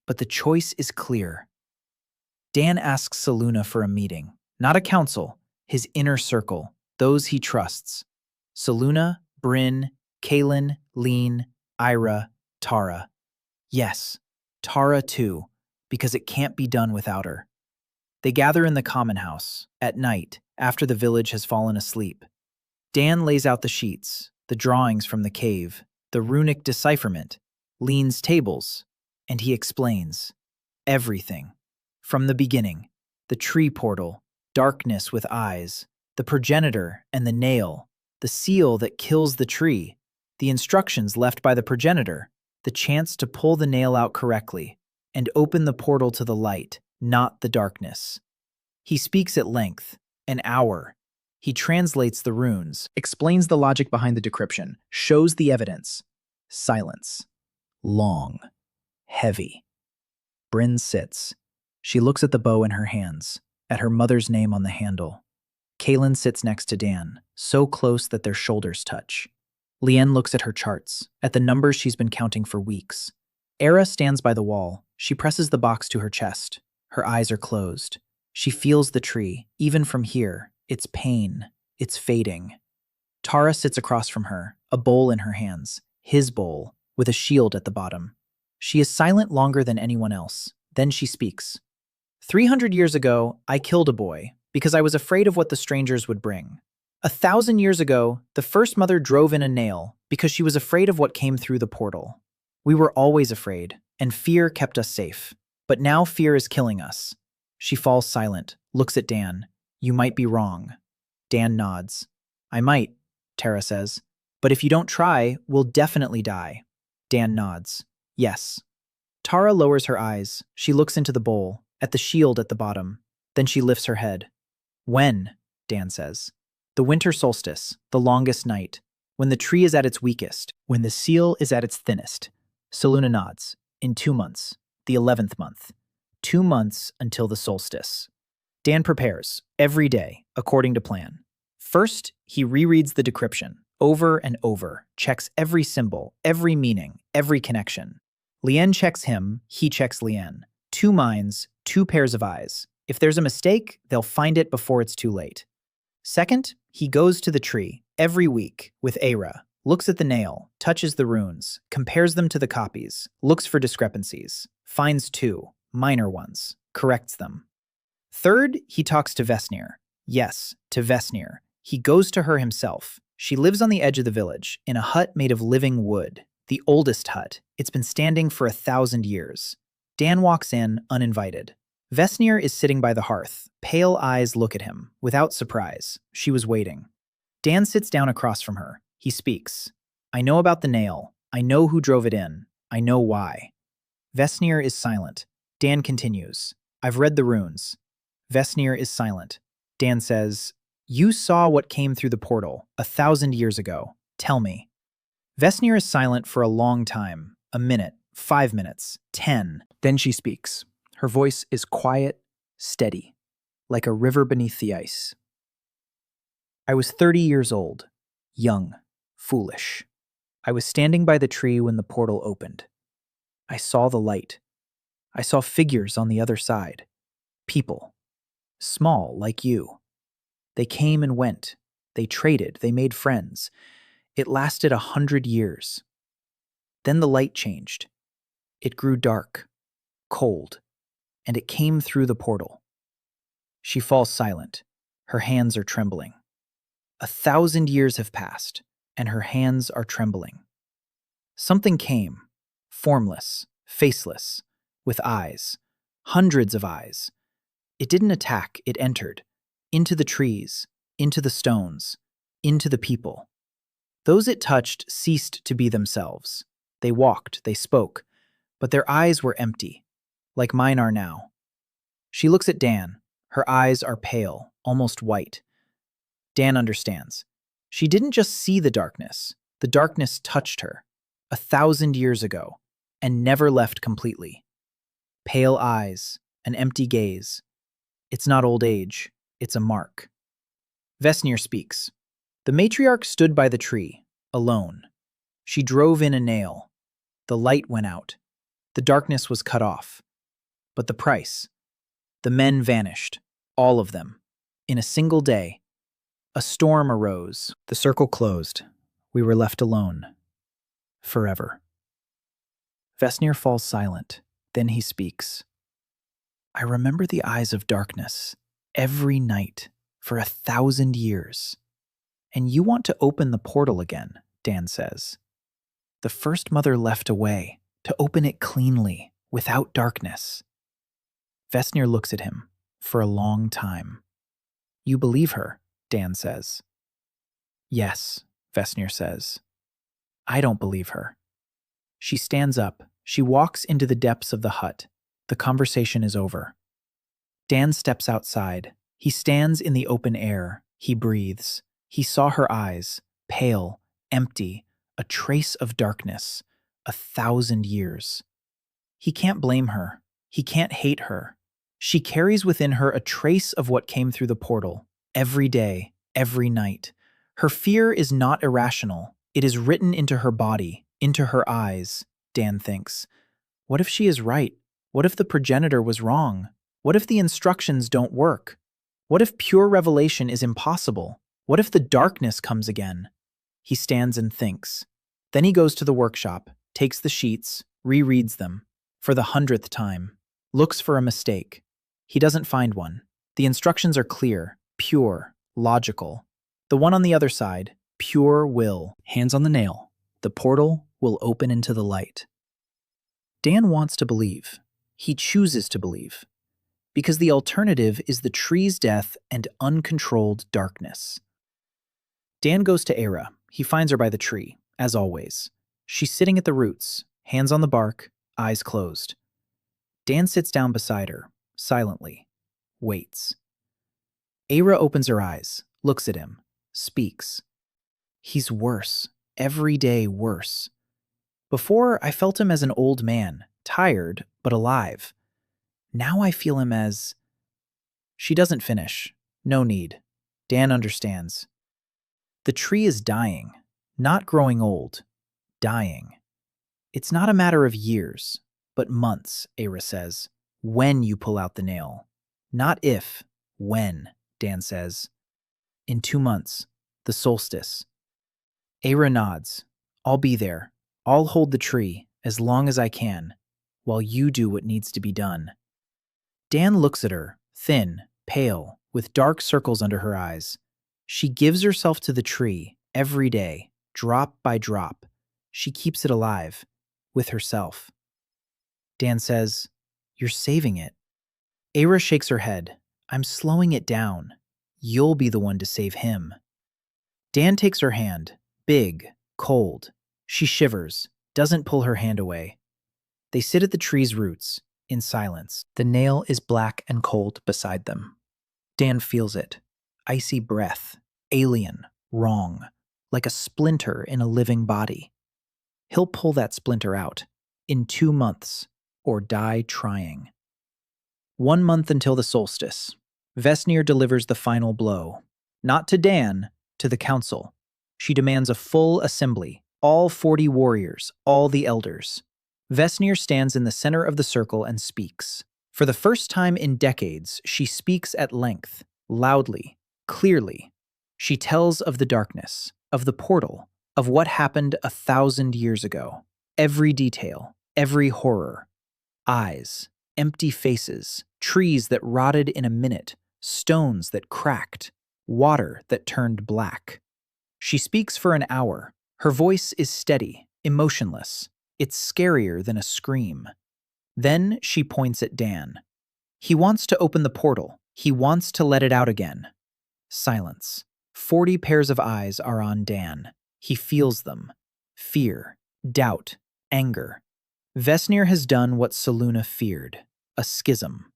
but the choice is clear. Dan asks Seluna for a meeting, not a council, his inner circle, those he trusts. Seluna, Bryn, Kaylin, Lean, Ira, Tara. Yes, Tara too, because it can't be done without her. They gather in the common house, at night, after the village has fallen asleep. Dan lays out the sheets, the drawings from the cave, the runic decipherment, Lean's tables, and he explains everything. From the beginning, the tree portal, darkness with eyes, the progenitor and the nail, the seal that kills the tree, the instructions left by the progenitor, the chance to pull the nail out correctly, and open the portal to the light, not the darkness. He speaks at length, an hour. He translates the runes, explains the logic behind the decryption, shows the evidence. Silence. Long. Heavy. Bryn sits. She looks at the bow in her hands, at her mother's name on the handle. Kaylin sits next to Dan, so close that their shoulders touch. Leanne looks at her charts, at the numbers she's been counting for weeks. Era stands by the wall. She presses the box to her chest. Her eyes are closed. She feels the tree, even from here. Its pain. It's fading. Tara sits across from her, a bowl in her hands, his bowl, with a shield at the bottom. She is silent longer than anyone else. Then she speaks. 300 years ago, I killed a boy because I was afraid of what the strangers would bring. 1,000 years ago, the first mother drove in a nail because she was afraid of what came through the portal. We were always afraid, and fear kept us safe. But now fear is killing us. She falls silent, looks at Dan. You might be wrong. Dan nods. I might, Tara says. But if you don't try, we'll definitely die. Dan nods. Yes. Tara lowers her eyes. She looks into the bowl, at the shield at the bottom. Then she lifts her head. When? Dan says. The winter solstice, the longest night. When the tree is at its weakest. When the seal is at its thinnest. Seluna nods. In 2 months. The 11th month. 2 months until the solstice. Dan prepares, every day, according to plan. First, he rereads the decryption, over and over, checks every symbol, every meaning, every connection. Lien checks him, he checks Lien. 2 minds, 2 pairs of eyes. If there's a mistake, they'll find it before it's too late. Second, he goes to the tree, every week, with Aira, looks at the nail, touches the runes, compares them to the copies, looks for discrepancies, finds 2, minor ones, corrects them. Third, he talks to Vesnir. Yes, to Vesnir. He goes to her himself. She lives on the edge of the village, in a hut made of living wood. The oldest hut. It's been standing for 1,000 years. Dan walks in, uninvited. Vesnir is sitting by the hearth. Pale eyes look at him, without surprise. She was waiting. Dan sits down across from her. He speaks. I know about the nail. I know who drove it in. I know why. Vesnir is silent. Dan continues. I've read the runes. Vesnir is silent. Dan says, You saw what came through the portal 1,000 years ago. Tell me. Vesnir is silent for a long time. A minute, 5 minutes, 10. Then she speaks. Her voice is quiet, steady, like a river beneath the ice. I was 30 years old, young, foolish. I was standing by the tree when the portal opened. I saw the light. I saw figures on the other side. People. Small, like you. They came and went. They traded. They made friends. It lasted 100 years. Then the light changed. It grew dark, cold, and it came through the portal. She falls silent. Her hands are trembling. 1,000 years have passed, and her hands are trembling. Something came, formless, faceless, with eyes, hundreds of eyes. It didn't attack, it entered, into the trees, into the stones, into the people. Those it touched ceased to be themselves. They walked, they spoke, but their eyes were empty, like mine are now. She looks at Dan. Her eyes are pale, almost white. Dan understands. She didn't just see the darkness touched her, 1,000 years ago, and never left completely. Pale eyes, an empty gaze. It's not old age, it's a mark. Vesnir speaks. The matriarch stood by the tree, alone. She drove in a nail. The light went out. The darkness was cut off. But the price? The men vanished, all of them, in a single day. A storm arose. The circle closed. We were left alone. Forever. Vesnir falls silent. Then he speaks. I remember the eyes of darkness every night for 1,000 years. And you want to open the portal again, Dan says. The first mother left a way to open it cleanly, without darkness. Vesnir looks at him for a long time. You believe her, Dan says. Yes, Vesnir says. I don't believe her. She stands up. She walks into the depths of the hut. The conversation is over. Dan steps outside. He stands in the open air. He breathes. He saw her eyes, pale, empty, a trace of darkness, 1,000 years. He can't blame her. He can't hate her. She carries within her a trace of what came through the portal, every day, every night. Her fear is not irrational. It is written into her body, into her eyes, Dan thinks. What if she is right? What if the progenitor was wrong? What if the instructions don't work? What if pure revelation is impossible? What if the darkness comes again? He stands and thinks. Then he goes to the workshop, takes the sheets, rereads them, for the 100th time, looks for a mistake. He doesn't find one. The instructions are clear, pure, logical. The one on the other side, pure will. Hands on the nail. The portal will open into the light. Dan wants to believe. He chooses to believe. Because the alternative is the tree's death and uncontrolled darkness. Dan goes to Era. He finds her by the tree, as always. She's sitting at the roots, hands on the bark, eyes closed. Dan sits down beside her, silently, waits. Era opens her eyes, looks at him, speaks. He's worse, every day worse. Before, I felt him as an old man, tired, but alive. Now I feel him as... She doesn't finish. No need. Dan understands. The tree is dying, not growing old, dying. It's not a matter of years, but months, Era says, when you pull out the nail. Not if, when, Dan says. In 2 months, the solstice. Era nods. I'll be there. I'll hold the tree as long as I can, while you do what needs to be done. Dan looks at her, thin, pale, with dark circles under her eyes. She gives herself to the tree every day, drop by drop. She keeps it alive, with herself. Dan says, "You're saving it." Era shakes her head. "I'm slowing it down. You'll be the one to save him." Dan takes her hand, big, cold. She shivers, doesn't pull her hand away. They sit at the tree's roots, in silence. The nail is black and cold beside them. Dan feels it. Icy breath, alien, wrong, like a splinter in a living body. He'll pull that splinter out, in 2 months, or die trying. 1 month until the solstice. Vesnir delivers the final blow. Not to Dan, to the council. She demands a full assembly, all 40 warriors, all the elders. Vesnir stands in the center of the circle and speaks. For the first time in decades, she speaks at length, loudly, clearly. She tells of the darkness, of the portal, of what happened 1,000 years ago. Every detail, every horror. Eyes, empty faces, trees that rotted in a minute, stones that cracked, water that turned black. She speaks for an hour. Her voice is steady, emotionless. It's scarier than a scream. Then she points at Dan. He wants to open the portal. He wants to let it out again. Silence. 40 pairs of eyes are on Dan. He feels them. Fear, doubt, anger. Vesnir has done what Selûne feared, a schism.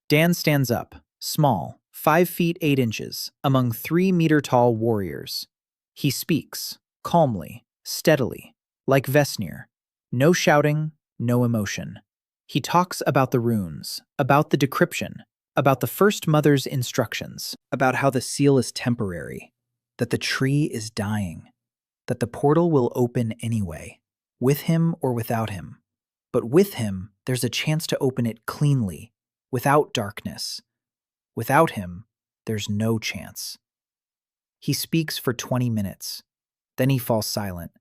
Dan stands up, small, 5 feet 8 inches, among 3-meter-tall warriors. He speaks, calmly, steadily, like Vesnir. No shouting, no emotion. He talks about the runes, about the decryption, about the First Mother's instructions, about how the seal is temporary, that the tree is dying, that the portal will open anyway, with him or without him. But with him, there's a chance to open it cleanly, without darkness. Without him, there's no chance. He speaks for 20 minutes. Then he falls silent.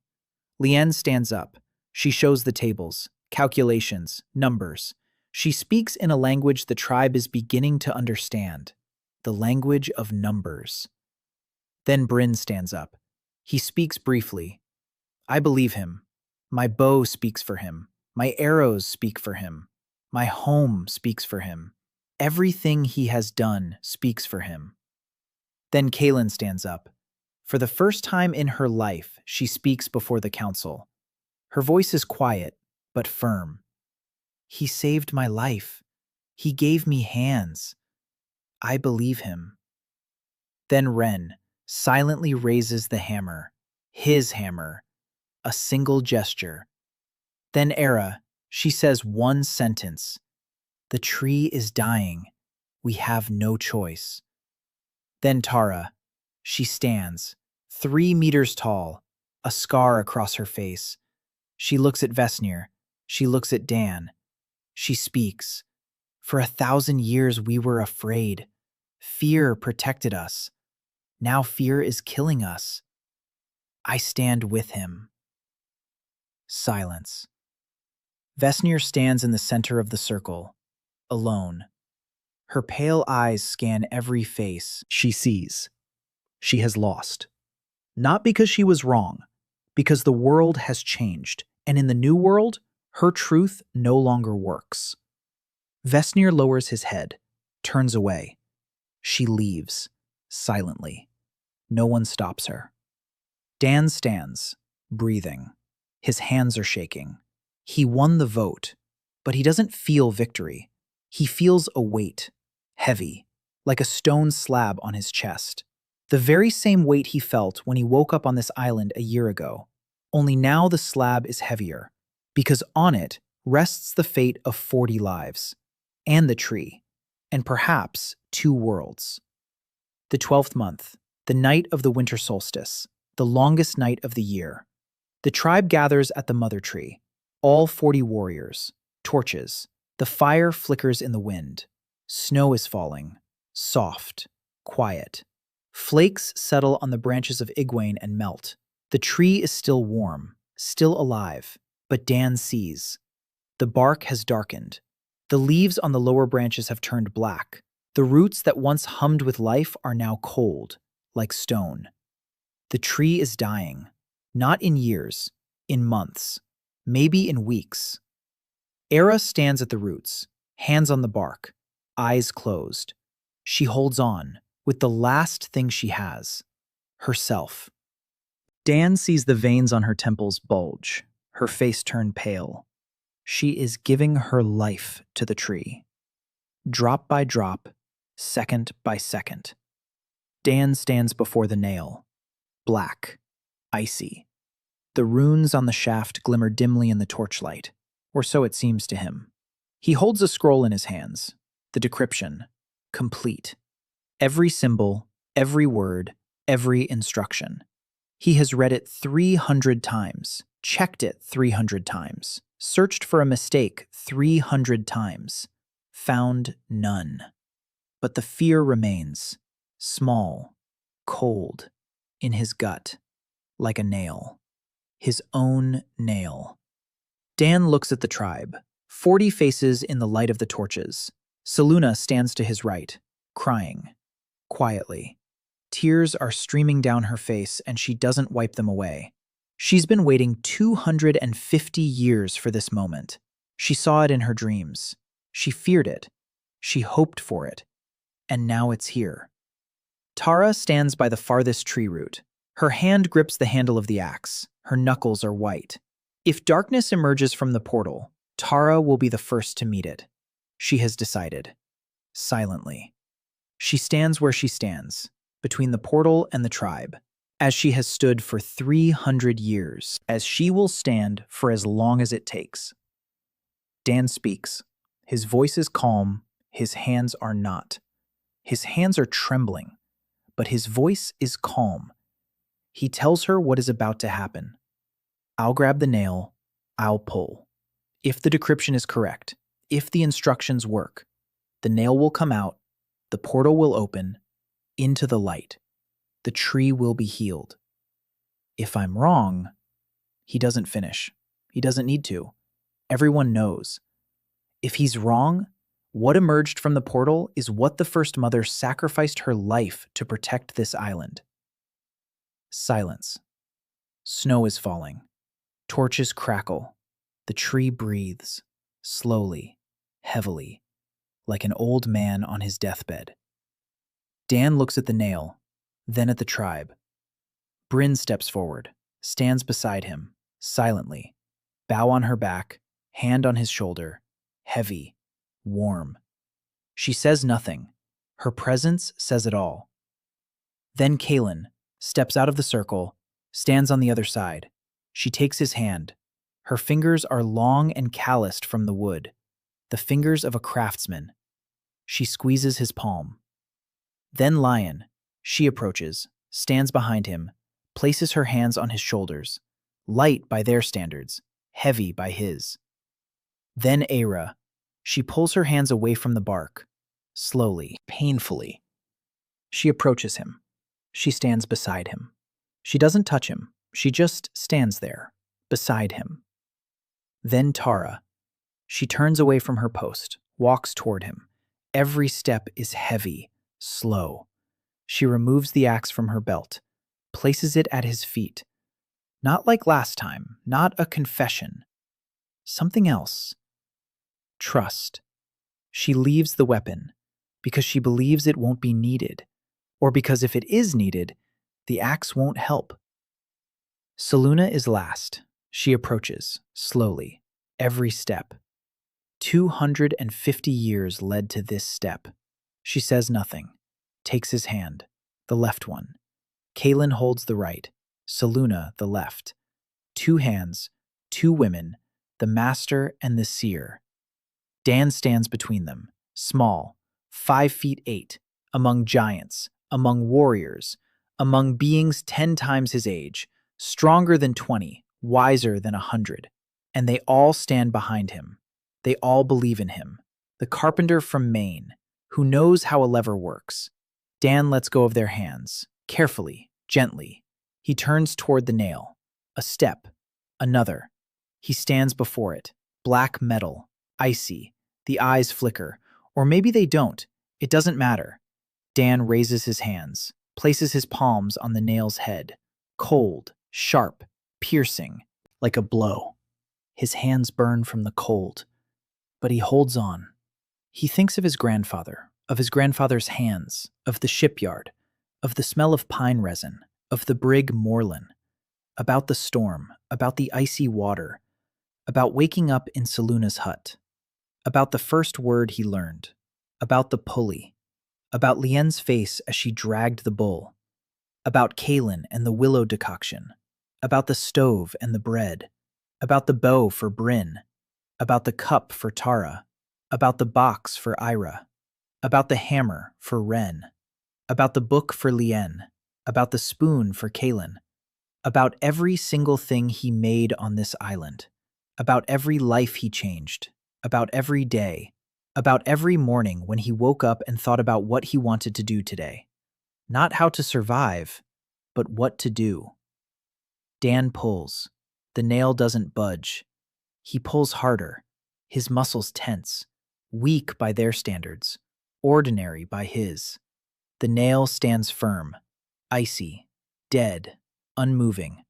Liane stands up. She shows the tables, calculations, numbers. She speaks in a language the tribe is beginning to understand, the language of numbers. Then Bryn stands up. He speaks briefly. I believe him. My bow speaks for him. My arrows speak for him. My home speaks for him. Everything he has done speaks for him. Then Kaylin stands up. For the first time in her life, she speaks before the council. Her voice is quiet, but firm. He saved my life. He gave me hands. I believe him. Then Ren silently raises the hammer, his hammer, a single gesture. Then Era, she says one sentence. The tree is dying. We have no choice. Then Tara, she stands, 3 meters tall, a scar across her face. She looks at Vesnir. She looks at Dan. She speaks. For 1,000 years we were afraid. Fear protected us. Now fear is killing us. I stand with him. Silence. Vesnir stands in the center of the circle, alone. Her pale eyes scan every face she sees. She has lost. Not because she was wrong, because the world has changed, and in the new world, her truth no longer works. Vesnir lowers his head. turns away. She leaves, silently. No one stops her. Dan stands, breathing. His hands are shaking. He won the vote, but he doesn't feel victory. He feels a weight, heavy, like a stone slab on his chest. The very same weight he felt when he woke up on this island a year ago. Only now the slab is heavier, because on it rests the fate of 40 lives, and the tree, and perhaps 2 worlds. The 12th month, the night of the winter solstice, the longest night of the year. The tribe gathers at the mother tree, all 40 warriors, torches. The fire flickers in the wind. Snow is falling, soft, quiet. Flakes settle on the branches of iguane and melt. The tree is still warm, still alive, but Dan sees. The bark has darkened. The leaves on the lower branches have turned black. The roots that once hummed with life are now cold, like stone. The tree is dying, not in years, in months, maybe in weeks. Era stands at the roots, hands on the bark, eyes closed. She holds on, with the last thing she has, herself. Dan sees the veins on her temples bulge, her face turn pale. She is giving her life to the tree. Drop by drop, second by second. Dan stands before the nail, black, icy. The runes on the shaft glimmer dimly in the torchlight, or so it seems to him. He holds a scroll in his hands, the decryption, complete. Every symbol, every word, every instruction. He has read it 300 times, checked it 300 times, searched for a mistake 300 times, found none. But the fear remains, small, cold, in his gut, like a nail. His own nail. Dan looks at the tribe, 40 faces in the light of the torches. Seluna stands to his right, crying, quietly. Tears are streaming down her face and she doesn't wipe them away. She's been waiting 250 years for this moment. She saw it in her dreams. She feared it. She hoped for it. And now it's here. Tara stands by the farthest tree root. Her hand grips the handle of the axe. Her knuckles are white. If darkness emerges from the portal, Tara will be the first to meet it. She has decided. Silently. She stands where she stands, between the portal and the tribe, as she has stood for 300 years, as she will stand for as long as it takes. Dan speaks. His voice is calm, his hands are not. His hands are trembling, but his voice is calm. He tells her what is about to happen. I'll grab the nail, I'll pull. If the decryption is correct, if the instructions work, the nail will come out, the portal will open, into the light. The tree will be healed. If I'm wrong, he doesn't finish. He doesn't need to. Everyone knows. If he's wrong, what emerged from the portal is what the First Mother sacrificed her life to protect this island. Silence. Snow is falling. Torches crackle. The tree breathes, slowly, heavily, like an old man on his deathbed. Dan looks at the nail, then at the tribe. Bryn steps forward, stands beside him, silently, bow on her back, hand on his shoulder, heavy, warm. She says nothing. Her presence says it all. Then Kaylin steps out of the circle, stands on the other side. She takes his hand. Her fingers are long and calloused from the wood, the fingers of a craftsman. She squeezes his palm. Then Lion, she approaches, stands behind him, places her hands on his shoulders, light by their standards, heavy by his. Then Aira, she pulls her hands away from the bark, slowly, painfully. She approaches him. She stands beside him. She doesn't touch him. She just stands there, beside him. Then Tara. She turns away from her post, walks toward him. Every step is heavy, slow. She removes the axe from her belt, places it at his feet. Not like last time, not a confession. Something else. Trust. She leaves the weapon. because she believes it won't be needed, or because if it is needed, the axe won't help. Saluna is last. She approaches, slowly, every step. 250 years led to this step. She says nothing, takes his hand, the left one. Kaelin holds the right, Saluna the left. 2 hands, 2 women, the master and the seer. Dan stands between them, small, 5 feet 8, among giants, among warriors, among beings 10 times his age, stronger than 20, wiser than 100. And they all stand behind him. They all believe in him. The carpenter from Maine, who knows how a lever works. Dan lets go of their hands, carefully, gently. He turns toward the nail. A step, another. He stands before it, black metal, icy. The eyes flicker, or maybe they don't. It doesn't matter. Dan raises his hands, places his palms on the nail's head, cold, sharp, piercing, like a blow. His hands burn from the cold, but he holds on. He thinks of his grandfather's hands, of the shipyard, of the smell of pine resin, of the brig Moreland, about the storm, about the icy water, about waking up in Saluna's hut, about the first word he learned, about the pulley, about Lien's face as she dragged the bull, about Kaelin and the willow decoction, about the stove and the bread, about the bow for Bryn, about the cup for Tara, about the box for Ira, about the hammer for Ren, about the book for Lien, about the spoon for Kaelin, about every single thing he made on this island, about every life he changed, about every day, about every morning when he woke up and thought about what he wanted to do today. Not how to survive, but what to do. Dan pulls. The nail doesn't budge. He pulls harder, his muscles tense, weak by their standards, ordinary by his. The nail stands firm, icy, dead, unmoving.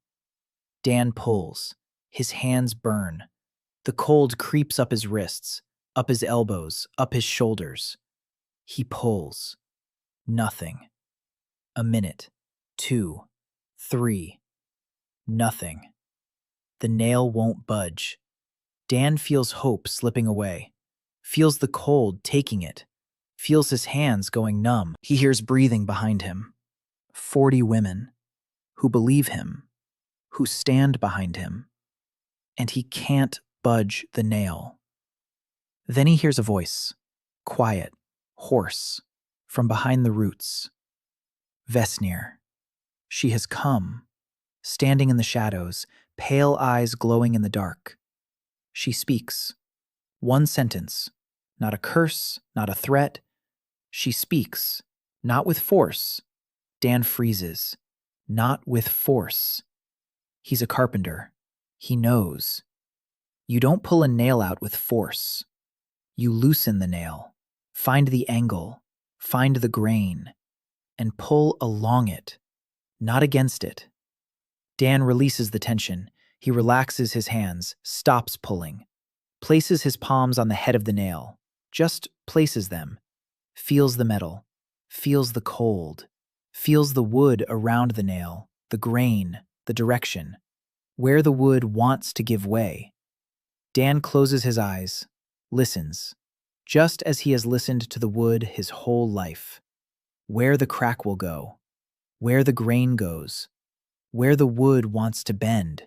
Dan pulls. His hands burn. The cold creeps up his wrists, up his elbows, up his shoulders. He pulls. Nothing. A minute, 2, 3. Nothing. The nail won't budge. Dan feels hope slipping away, feels the cold taking it, feels his hands going numb. He hears breathing behind him. 40 women who believe him, who stand behind him, and he can't budge the nail. Then he hears a voice, quiet, hoarse, from behind the roots. Vesnir. She has come, standing in the shadows, pale eyes glowing in the dark. She speaks. One sentence, not a curse, not a threat. She speaks, not with force. Dan freezes. Not with force. He's a carpenter. He knows. You don't pull a nail out with force. You loosen the nail, find the angle, find the grain, and pull along it, not against it. Dan releases the tension. He relaxes his hands, stops pulling, places his palms on the head of the nail, just places them, feels the metal, feels the cold, feels the wood around the nail, the grain, the direction, where the wood wants to give way. Dan closes his eyes, listens, just as he has listened to the wood his whole life. Where the crack will go, where the grain goes, where the wood wants to bend.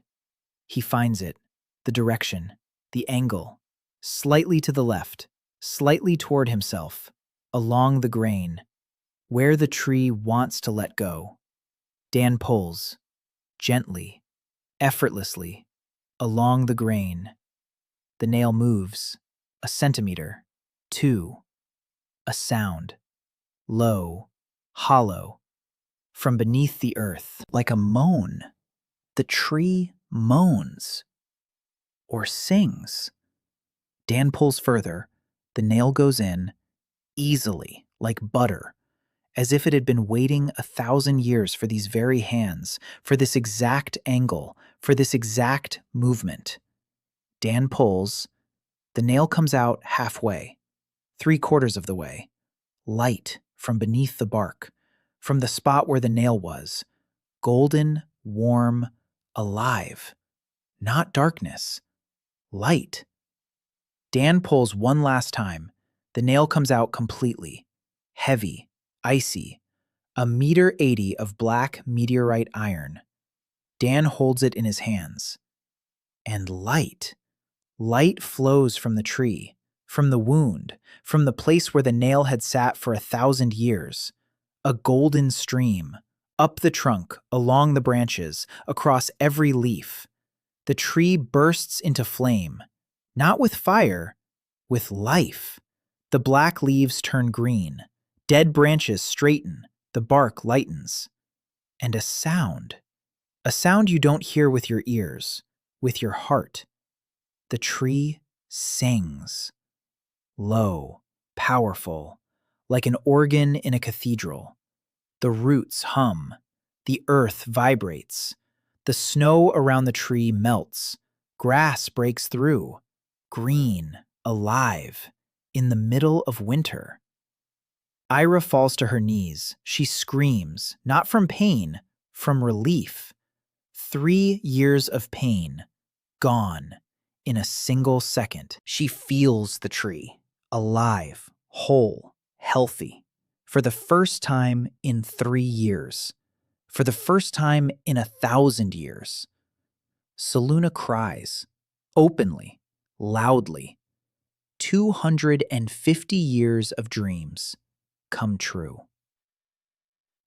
He finds it, the direction, the angle, slightly to the left, slightly toward himself, along the grain, where the tree wants to let go. Dan pulls, gently, effortlessly, along the grain. The nail moves, a centimeter, 2. A sound, low, hollow, from beneath the earth, like a moan. The tree moans, or sings. Dan pulls further. The nail goes in, easily, like butter, as if it had been waiting 1,000 years for these very hands, for this exact angle, for this exact movement. Dan pulls. The nail comes out halfway, 3/4 of the way, Light from beneath the bark, from the spot where the nail was. Golden, warm, alive. Not darkness. Light. Dan pulls one last time. The nail comes out completely. Heavy, icy. 1.80 meters of black meteorite iron. Dan holds it in his hands. And light. Light flows from the tree, from the wound, from the place where the nail had sat for 1,000 years. A golden stream. Up the trunk, along the branches, across every leaf. The tree bursts into flame. Not with fire, with life. The black leaves turn green. Dead branches straighten. The bark lightens. And a sound you don't hear with your ears, with your heart. The tree sings. Low, powerful, like an organ in a cathedral. The roots hum. The earth vibrates. The snow around the tree melts. Grass breaks through. Green, alive, in the middle of winter. Ira falls to her knees. She screams, not from pain, from relief. 3 years of pain, gone, in a single second. She feels the tree, alive, whole, healthy, for the first time in 3 years, for the first time in 1,000 years. Saluna cries, openly, loudly. 250 years of dreams come true.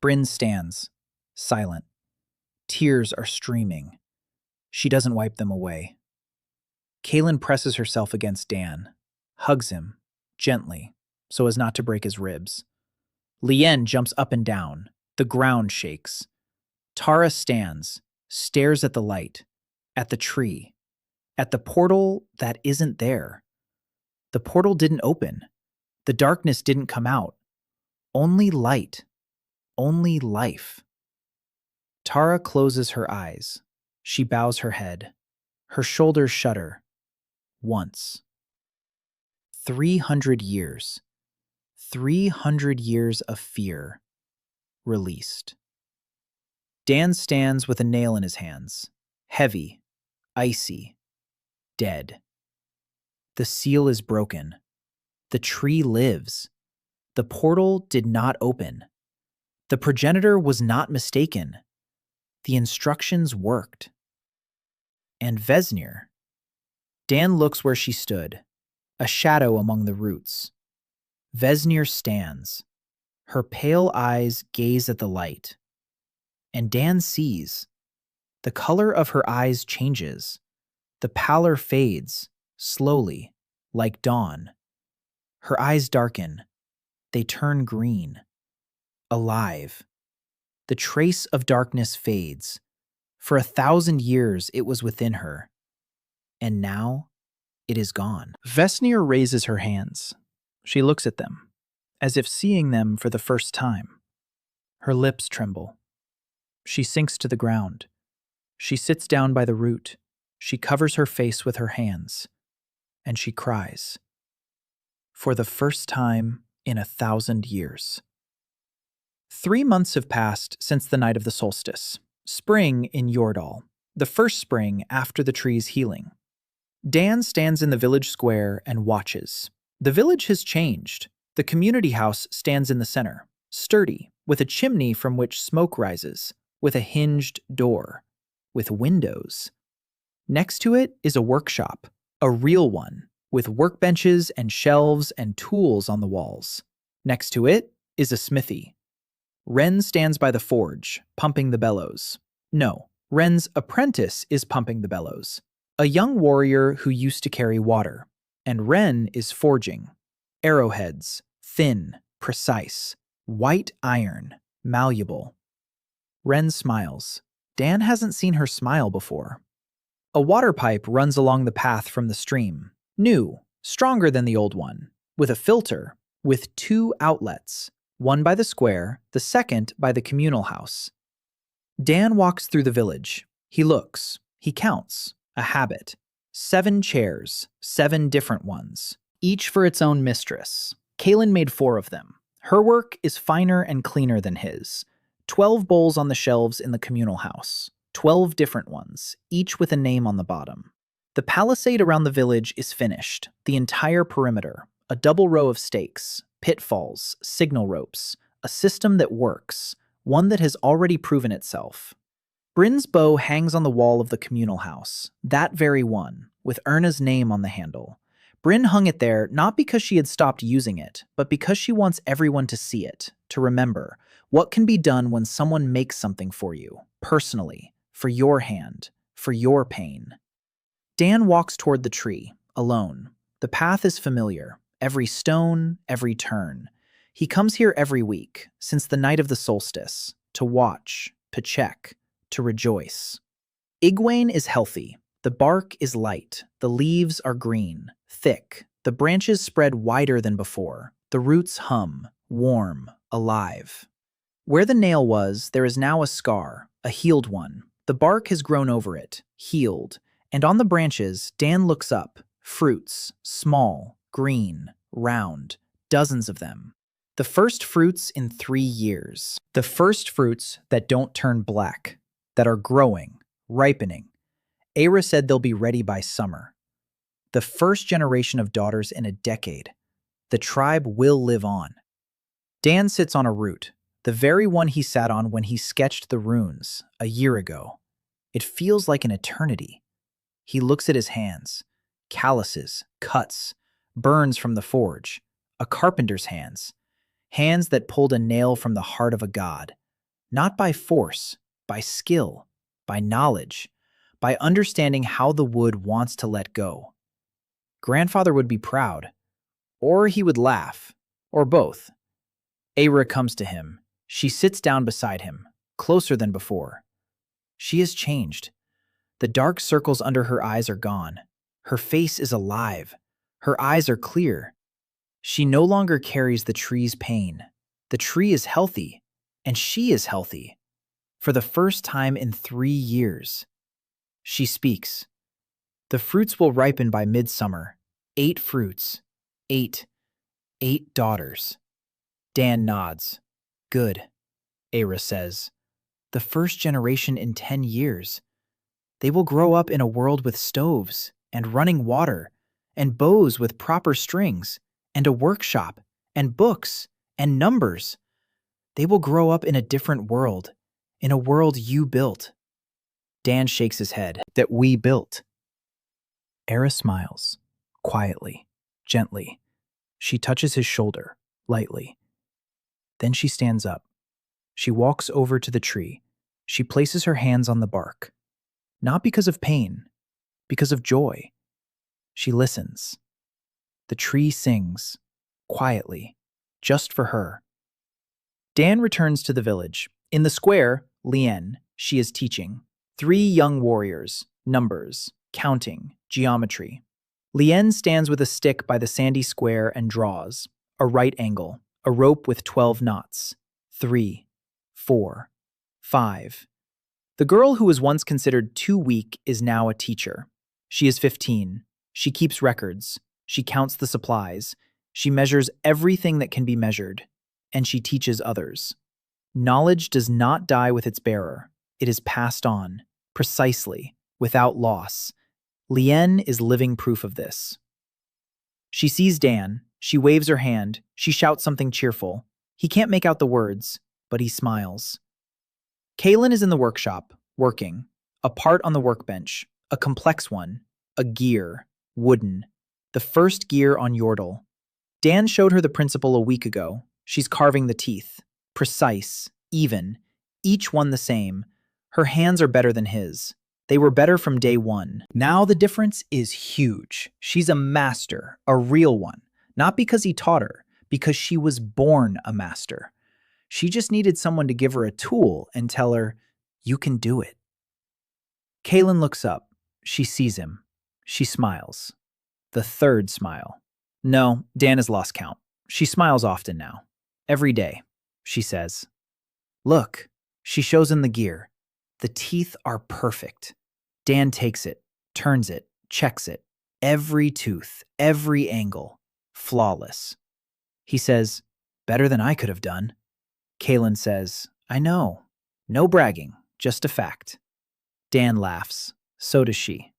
Bryn stands, silent. Tears are streaming. She doesn't wipe them away. Kaylin presses herself against Dan, hugs him, gently, so as not to break his ribs. Lien jumps up and down. The ground shakes. Tara stands, stares at the light, at the tree, at the portal that isn't there. The portal didn't open. The darkness didn't come out. Only light. Only life. Tara closes her eyes. She bows her head. Her shoulders shudder. Once. 300 years. 300 years of fear. Released. Dan stands with a nail in his hands. Heavy. Icy. Dead. The seal is broken. The tree lives. The portal did not open. The progenitor was not mistaken. The instructions worked. And Vesnir. Dan looks where she stood, a shadow among the roots. Vesnir stands. Her pale eyes gaze at the light. And Dan sees. The color of her eyes changes. The pallor fades, slowly, like dawn. Her eyes darken. They turn green. Alive. The trace of darkness fades. For 1,000 years it was within her. And now it is gone. Vesnir raises her hands. She looks at them, as if seeing them for the first time. Her lips tremble. She sinks to the ground. She sits down by the root. She covers her face with her hands. And she cries. For the first time in 1,000 years. 3 months have passed since the night of the solstice. Spring in Yordal, the first spring after the tree's healing. Dan stands in the village square and watches. The village has changed. The community house stands in the center, sturdy, with a chimney from which smoke rises, with a hinged door, with windows. Next to it is a workshop, a real one, with workbenches and shelves and tools on the walls. Next to it is a smithy. Ren stands by the forge, pumping the bellows. No, Ren's apprentice is pumping the bellows. A young warrior who used to carry water. And Ren is forging. Arrowheads, thin, precise, white iron, malleable. Ren smiles. Dan hasn't seen her smile before. A water pipe runs along the path from the stream. New, stronger than the old one, with a filter, with 2 outlets. One by the square, the second by the communal house. Dan walks through the village. He looks. He counts. A habit. 7 chairs, 7 different ones, each for its own mistress. Kaylin made 4 of them. Her work is finer and cleaner than his. 12 bowls on the shelves in the communal house. 12 different ones, each with a name on the bottom. The palisade around the village is finished, the entire perimeter, a double row of stakes, pitfalls, signal ropes, a system that works, one that has already proven itself. Bryn's bow hangs on the wall of the communal house, that very one, with Erna's name on the handle. Bryn hung it there not because she had stopped using it, but because she wants everyone to see it, to remember what can be done when someone makes something for you, personally, for your hand, for your pain. Dan walks toward the tree, alone. The path is familiar, every stone, every turn. He comes here every week, since the night of the solstice, to watch, to check, to rejoice. Egwene is healthy. The bark is light. The leaves are green, thick. The branches spread wider than before. The roots hum, warm, alive. Where the nail was, there is now a scar, a healed one. The bark has grown over it, healed. And on the branches, Dan looks up. Fruits, small, green, round, dozens of them. The first fruits in 3 years. The first fruits that don't turn black, that are growing, ripening. Aera said they'll be ready by summer. The first generation of daughters in a decade. The tribe will live on. Dan sits on a root, the very one he sat on when he sketched the runes a year ago. It feels like an eternity. He looks at his hands. Calluses, cuts, burns from the forge. A carpenter's hands. Hands that pulled a nail from the heart of a god. Not by force, by skill, by knowledge, by understanding how the wood wants to let go. Grandfather would be proud, or he would laugh, or both. Aera comes to him. She sits down beside him, closer than before. She has changed. The dark circles under her eyes are gone. Her face is alive. Her eyes are clear. She no longer carries the tree's pain. The tree is healthy, and she is healthy. For the first time in 3 years. She speaks. The fruits will ripen by midsummer. 8 fruits. 8 daughters. Dan nods. Good, Aera says. The first generation in 10 years. They will grow up in a world with stoves, and running water, and bows with proper strings, and a workshop, and books, and numbers. They will grow up in a different world, in a world you built. Dan shakes his head. That we built. Aera smiles, quietly, gently. She touches his shoulder, lightly. Then she stands up. She walks over to the tree. She places her hands on the bark. Not because of pain, because of joy. She listens. The tree sings, quietly, just for her. Dan returns to the village. In the square, Lien, she is teaching. 3 young warriors, numbers, counting, geometry. Lien stands with a stick by the sandy square and draws. A right angle, a rope with 12 knots. 3, 4, 5. The girl who was once considered too weak is now a teacher. She is 15. She keeps records. She counts the supplies. She measures everything that can be measured. And she teaches others. Knowledge does not die with its bearer. It is passed on, precisely, without loss. Lien is living proof of this. She sees Dan. She waves her hand. She shouts something cheerful. He can't make out the words, but he smiles. Kaelin is in the workshop, working. A part on the workbench, a complex one, a gear, wooden. The first gear on Yordle. Dan showed her the principle a week ago. She's carving the teeth. Precise, even, each one the same. Her hands are better than his. They were better from day one. Now the difference is huge. She's a master, a real one. Not because he taught her, because she was born a master. She just needed someone to give her a tool and tell her, you can do it. Kaelin looks up. She sees him. She smiles. The third smile. No, Dan has lost count. She smiles often now. Every day, she says. Look, she shows him the gear. The teeth are perfect. Dan takes it, turns it, checks it. Every tooth, every angle. Flawless. He says, Better than I could have done. Kaylin says, I know. No bragging, just a fact. Dan laughs. So does she.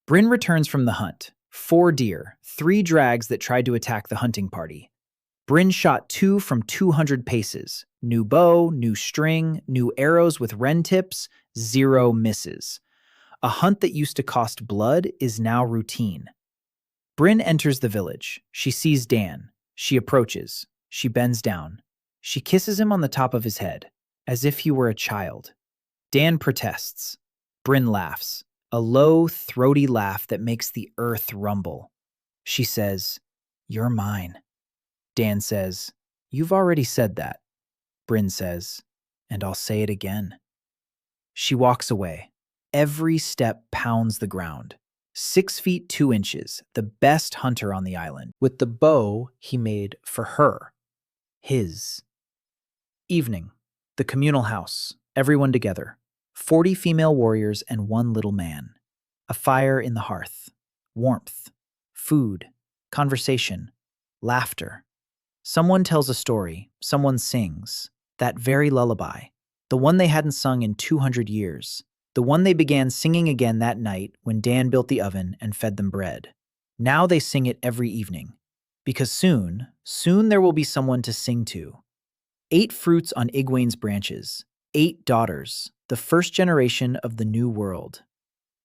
Bryn returns from the hunt. 4 deer, 3 drags that tried to attack the hunting party. Bryn shot 2 from 200 paces. New bow, new string, new arrows with wren tips, 0 misses. A hunt that used to cost blood is now routine. Bryn enters the village. She sees Dan. She approaches. She bends down. She kisses him on the top of his head, as if he were a child. Dan protests. Bryn laughs, a low, throaty laugh that makes the earth rumble. She says, You're mine. Dan says, You've already said that. Bryn says, And I'll say it again. She walks away. Every step pounds the ground. 6 feet 2 inches, the best hunter on the island, with the bow he made for her. His. Evening. The communal house. Everyone together. 40 female warriors and 1 little man. A fire in the hearth. Warmth. Food. Conversation. Laughter. Someone tells a story. Someone sings. That very lullaby. The one they hadn't sung in 200 years. The one they began singing again that night when Dan built the oven and fed them bread. Now they sing it every evening. Because soon there will be someone to sing to. 8 fruits on Egwene's branches. 8 daughters, the first generation of the new world.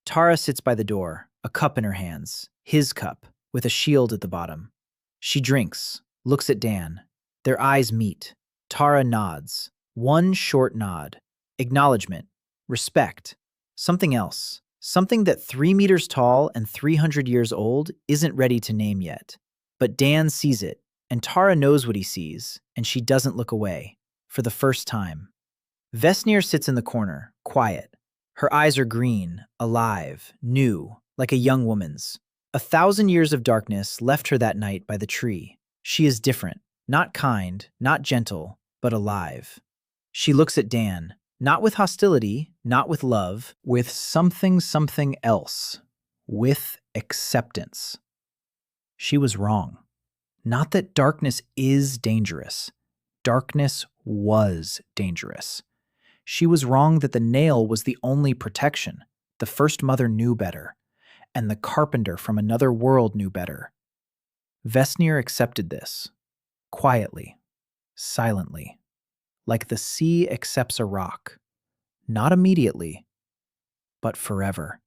Tara sits by the door, a cup in her hands, his cup, with a shield at the bottom. She drinks, looks at Dan. Their eyes meet. Tara nods. One short nod. Acknowledgement. Respect. Something else. Something that 3 meters tall and 300 years old isn't ready to name yet. But Dan sees it, and Tara knows what he sees, and she doesn't look away. For the first time. Vesnir sits in the corner, quiet. Her eyes are green, alive, new, like a young woman's. 1,000 years of darkness left her that night by the tree. She is different, not kind, not gentle, but alive. She looks at Dan, not with hostility, not with love, with something else, with acceptance. She was wrong. Not that darkness is dangerous. Darkness was dangerous. She was wrong that the nail was the only protection. The first mother knew better, and the carpenter from another world knew better. Vesnir accepted this, quietly, silently, like the sea accepts a rock, not immediately, but forever.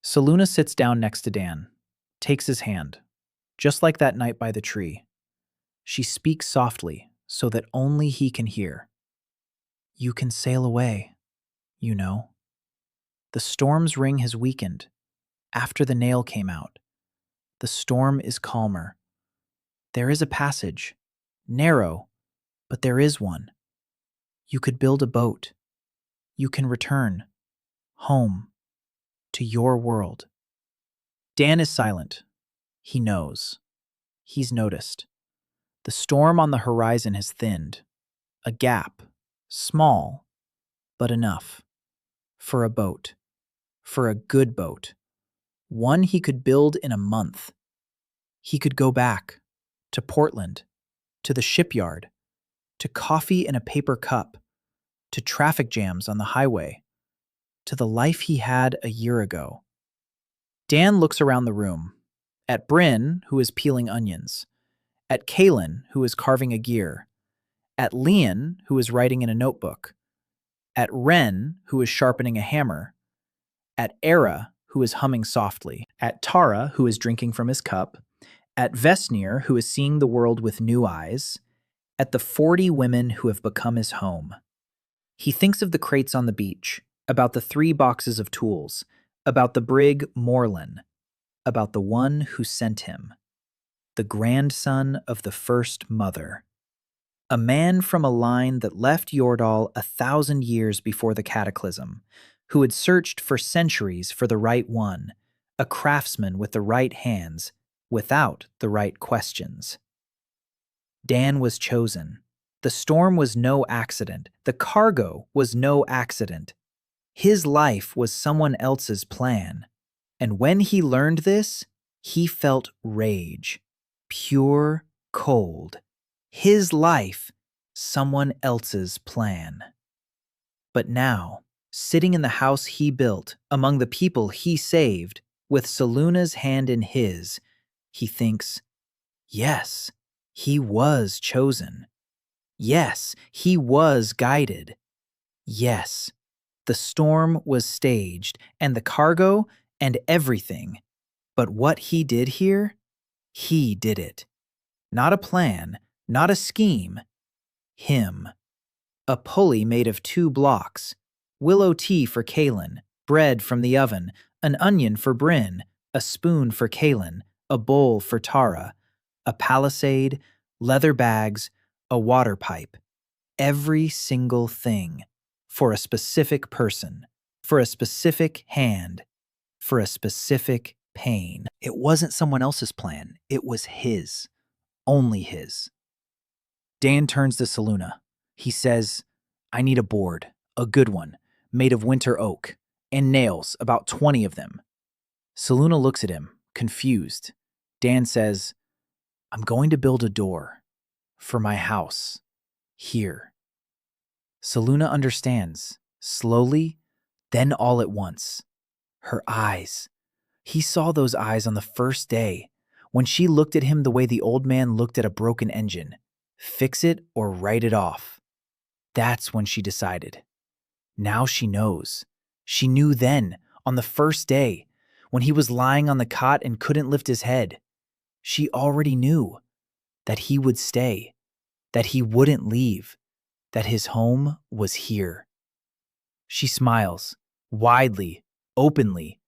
Seluna sits down next to Dan, takes his hand, just like that night by the tree. She speaks softly so that only he can hear. You can sail away, you know. The storm's ring has weakened. After the nail came out, the storm is calmer. There is a passage, narrow, but there is one. You could build a boat. You can return, home, to your world. Dan is silent. He knows. He's noticed. The storm on the horizon has thinned. A gap, small, but enough. For a boat. For a good boat. One he could build in a month. He could go back. To Portland. To the shipyard. To coffee in a paper cup. To traffic jams on the highway. To the life he had a year ago. Dan looks around the room. At Bryn, who is peeling onions. At Kaylin, who is carving a gear. At Leon, who is writing in a notebook. At Wren, who is sharpening a hammer. At Era, who is humming softly. At Tara, who is drinking from his cup. At Vesnir, who is seeing the world with new eyes. At the 40 women who have become his home. He thinks of the crates on the beach, about the 3 boxes of tools, about the brig Morlin, about the one who sent him, the grandson of the first mother. A man from a line that left Yordal 1,000 years before the cataclysm, who had searched for centuries for the right one, a craftsman with the right hands, without the right questions. Dan was chosen. The storm was no accident. The cargo was no accident. His life was someone else's plan. And when he learned this, he felt rage. Pure cold. His life, someone else's plan. But now, sitting in the house he built, among the people he saved, with Saluna's hand in his, he thinks, yes, he was chosen. Yes, he was guided. Yes, the storm was staged, and the cargo, and everything. But what he did here, he did it. Not a plan, not a scheme. Him. A pulley made of 2 blocks, willow tea for Kalen, bread from the oven, an onion for Bryn, a spoon for Kalen, a bowl for Tara, a palisade, leather bags, a water pipe. Every single thing. For a specific person. For a specific hand. For a specific pain. It wasn't someone else's plan. It was his. Only his. Dan turns to Saluna. He says, I need a board, a good one, made of winter oak, and nails, about 20 of them. Saluna looks at him, confused. Dan says, I'm going to build a door for my house, here. Saluna understands, slowly, then all at once. Her eyes. He saw those eyes on the first day, when she looked at him the way the old man looked at a broken engine. Fix it or write it off. That's when she decided. Now she knows. She knew then, on the first day, when he was lying on the cot and couldn't lift his head. She already knew that he would stay, that he wouldn't leave, that his home was here. She smiles, widely, openly.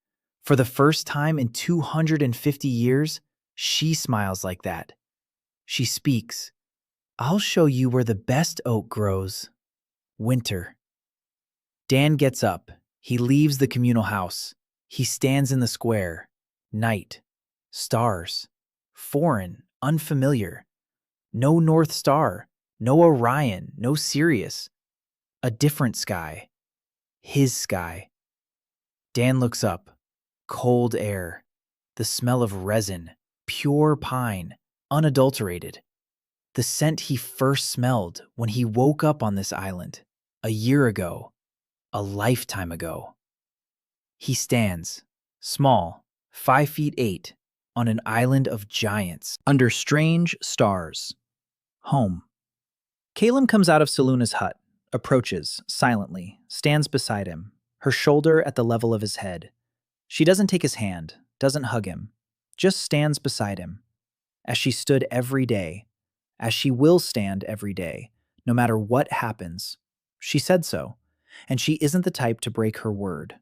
For the first time in 250 years, she smiles like that. She speaks. I'll show you where the best oak grows. Winter. Dan gets up. He leaves the communal house. He stands in the square. Night. Stars. Foreign, unfamiliar. No North Star. No Orion. No Sirius. A different sky. His sky. Dan looks up. Cold air. The smell of resin. Pure pine. Unadulterated. The scent he first smelled when he woke up on this island, a year ago, a lifetime ago. He stands, small, 5'8", on an island of giants, under strange stars. Home. Caleb comes out of Saluna's hut, approaches, silently, stands beside him, her shoulder at the level of his head. She doesn't take his hand, doesn't hug him, just stands beside him, as she stood every day, as she will stand every day, no matter what happens. She said so, and she isn't the type to break her word.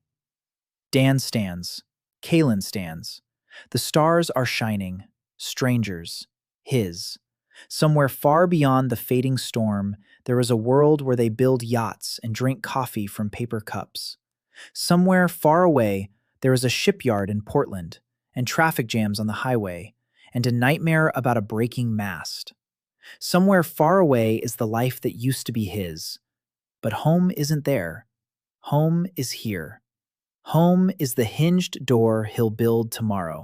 Dan stands. Kalen stands. The stars are shining, strangers, his. Somewhere far beyond the fading storm, there is a world where they build yachts and drink coffee from paper cups. Somewhere far away, there is a shipyard in Portland, and traffic jams on the highway, and a nightmare about a breaking mast. Somewhere far away is the life that used to be his. But home isn't there. Home is here. Home is the hinged door he'll build tomorrow.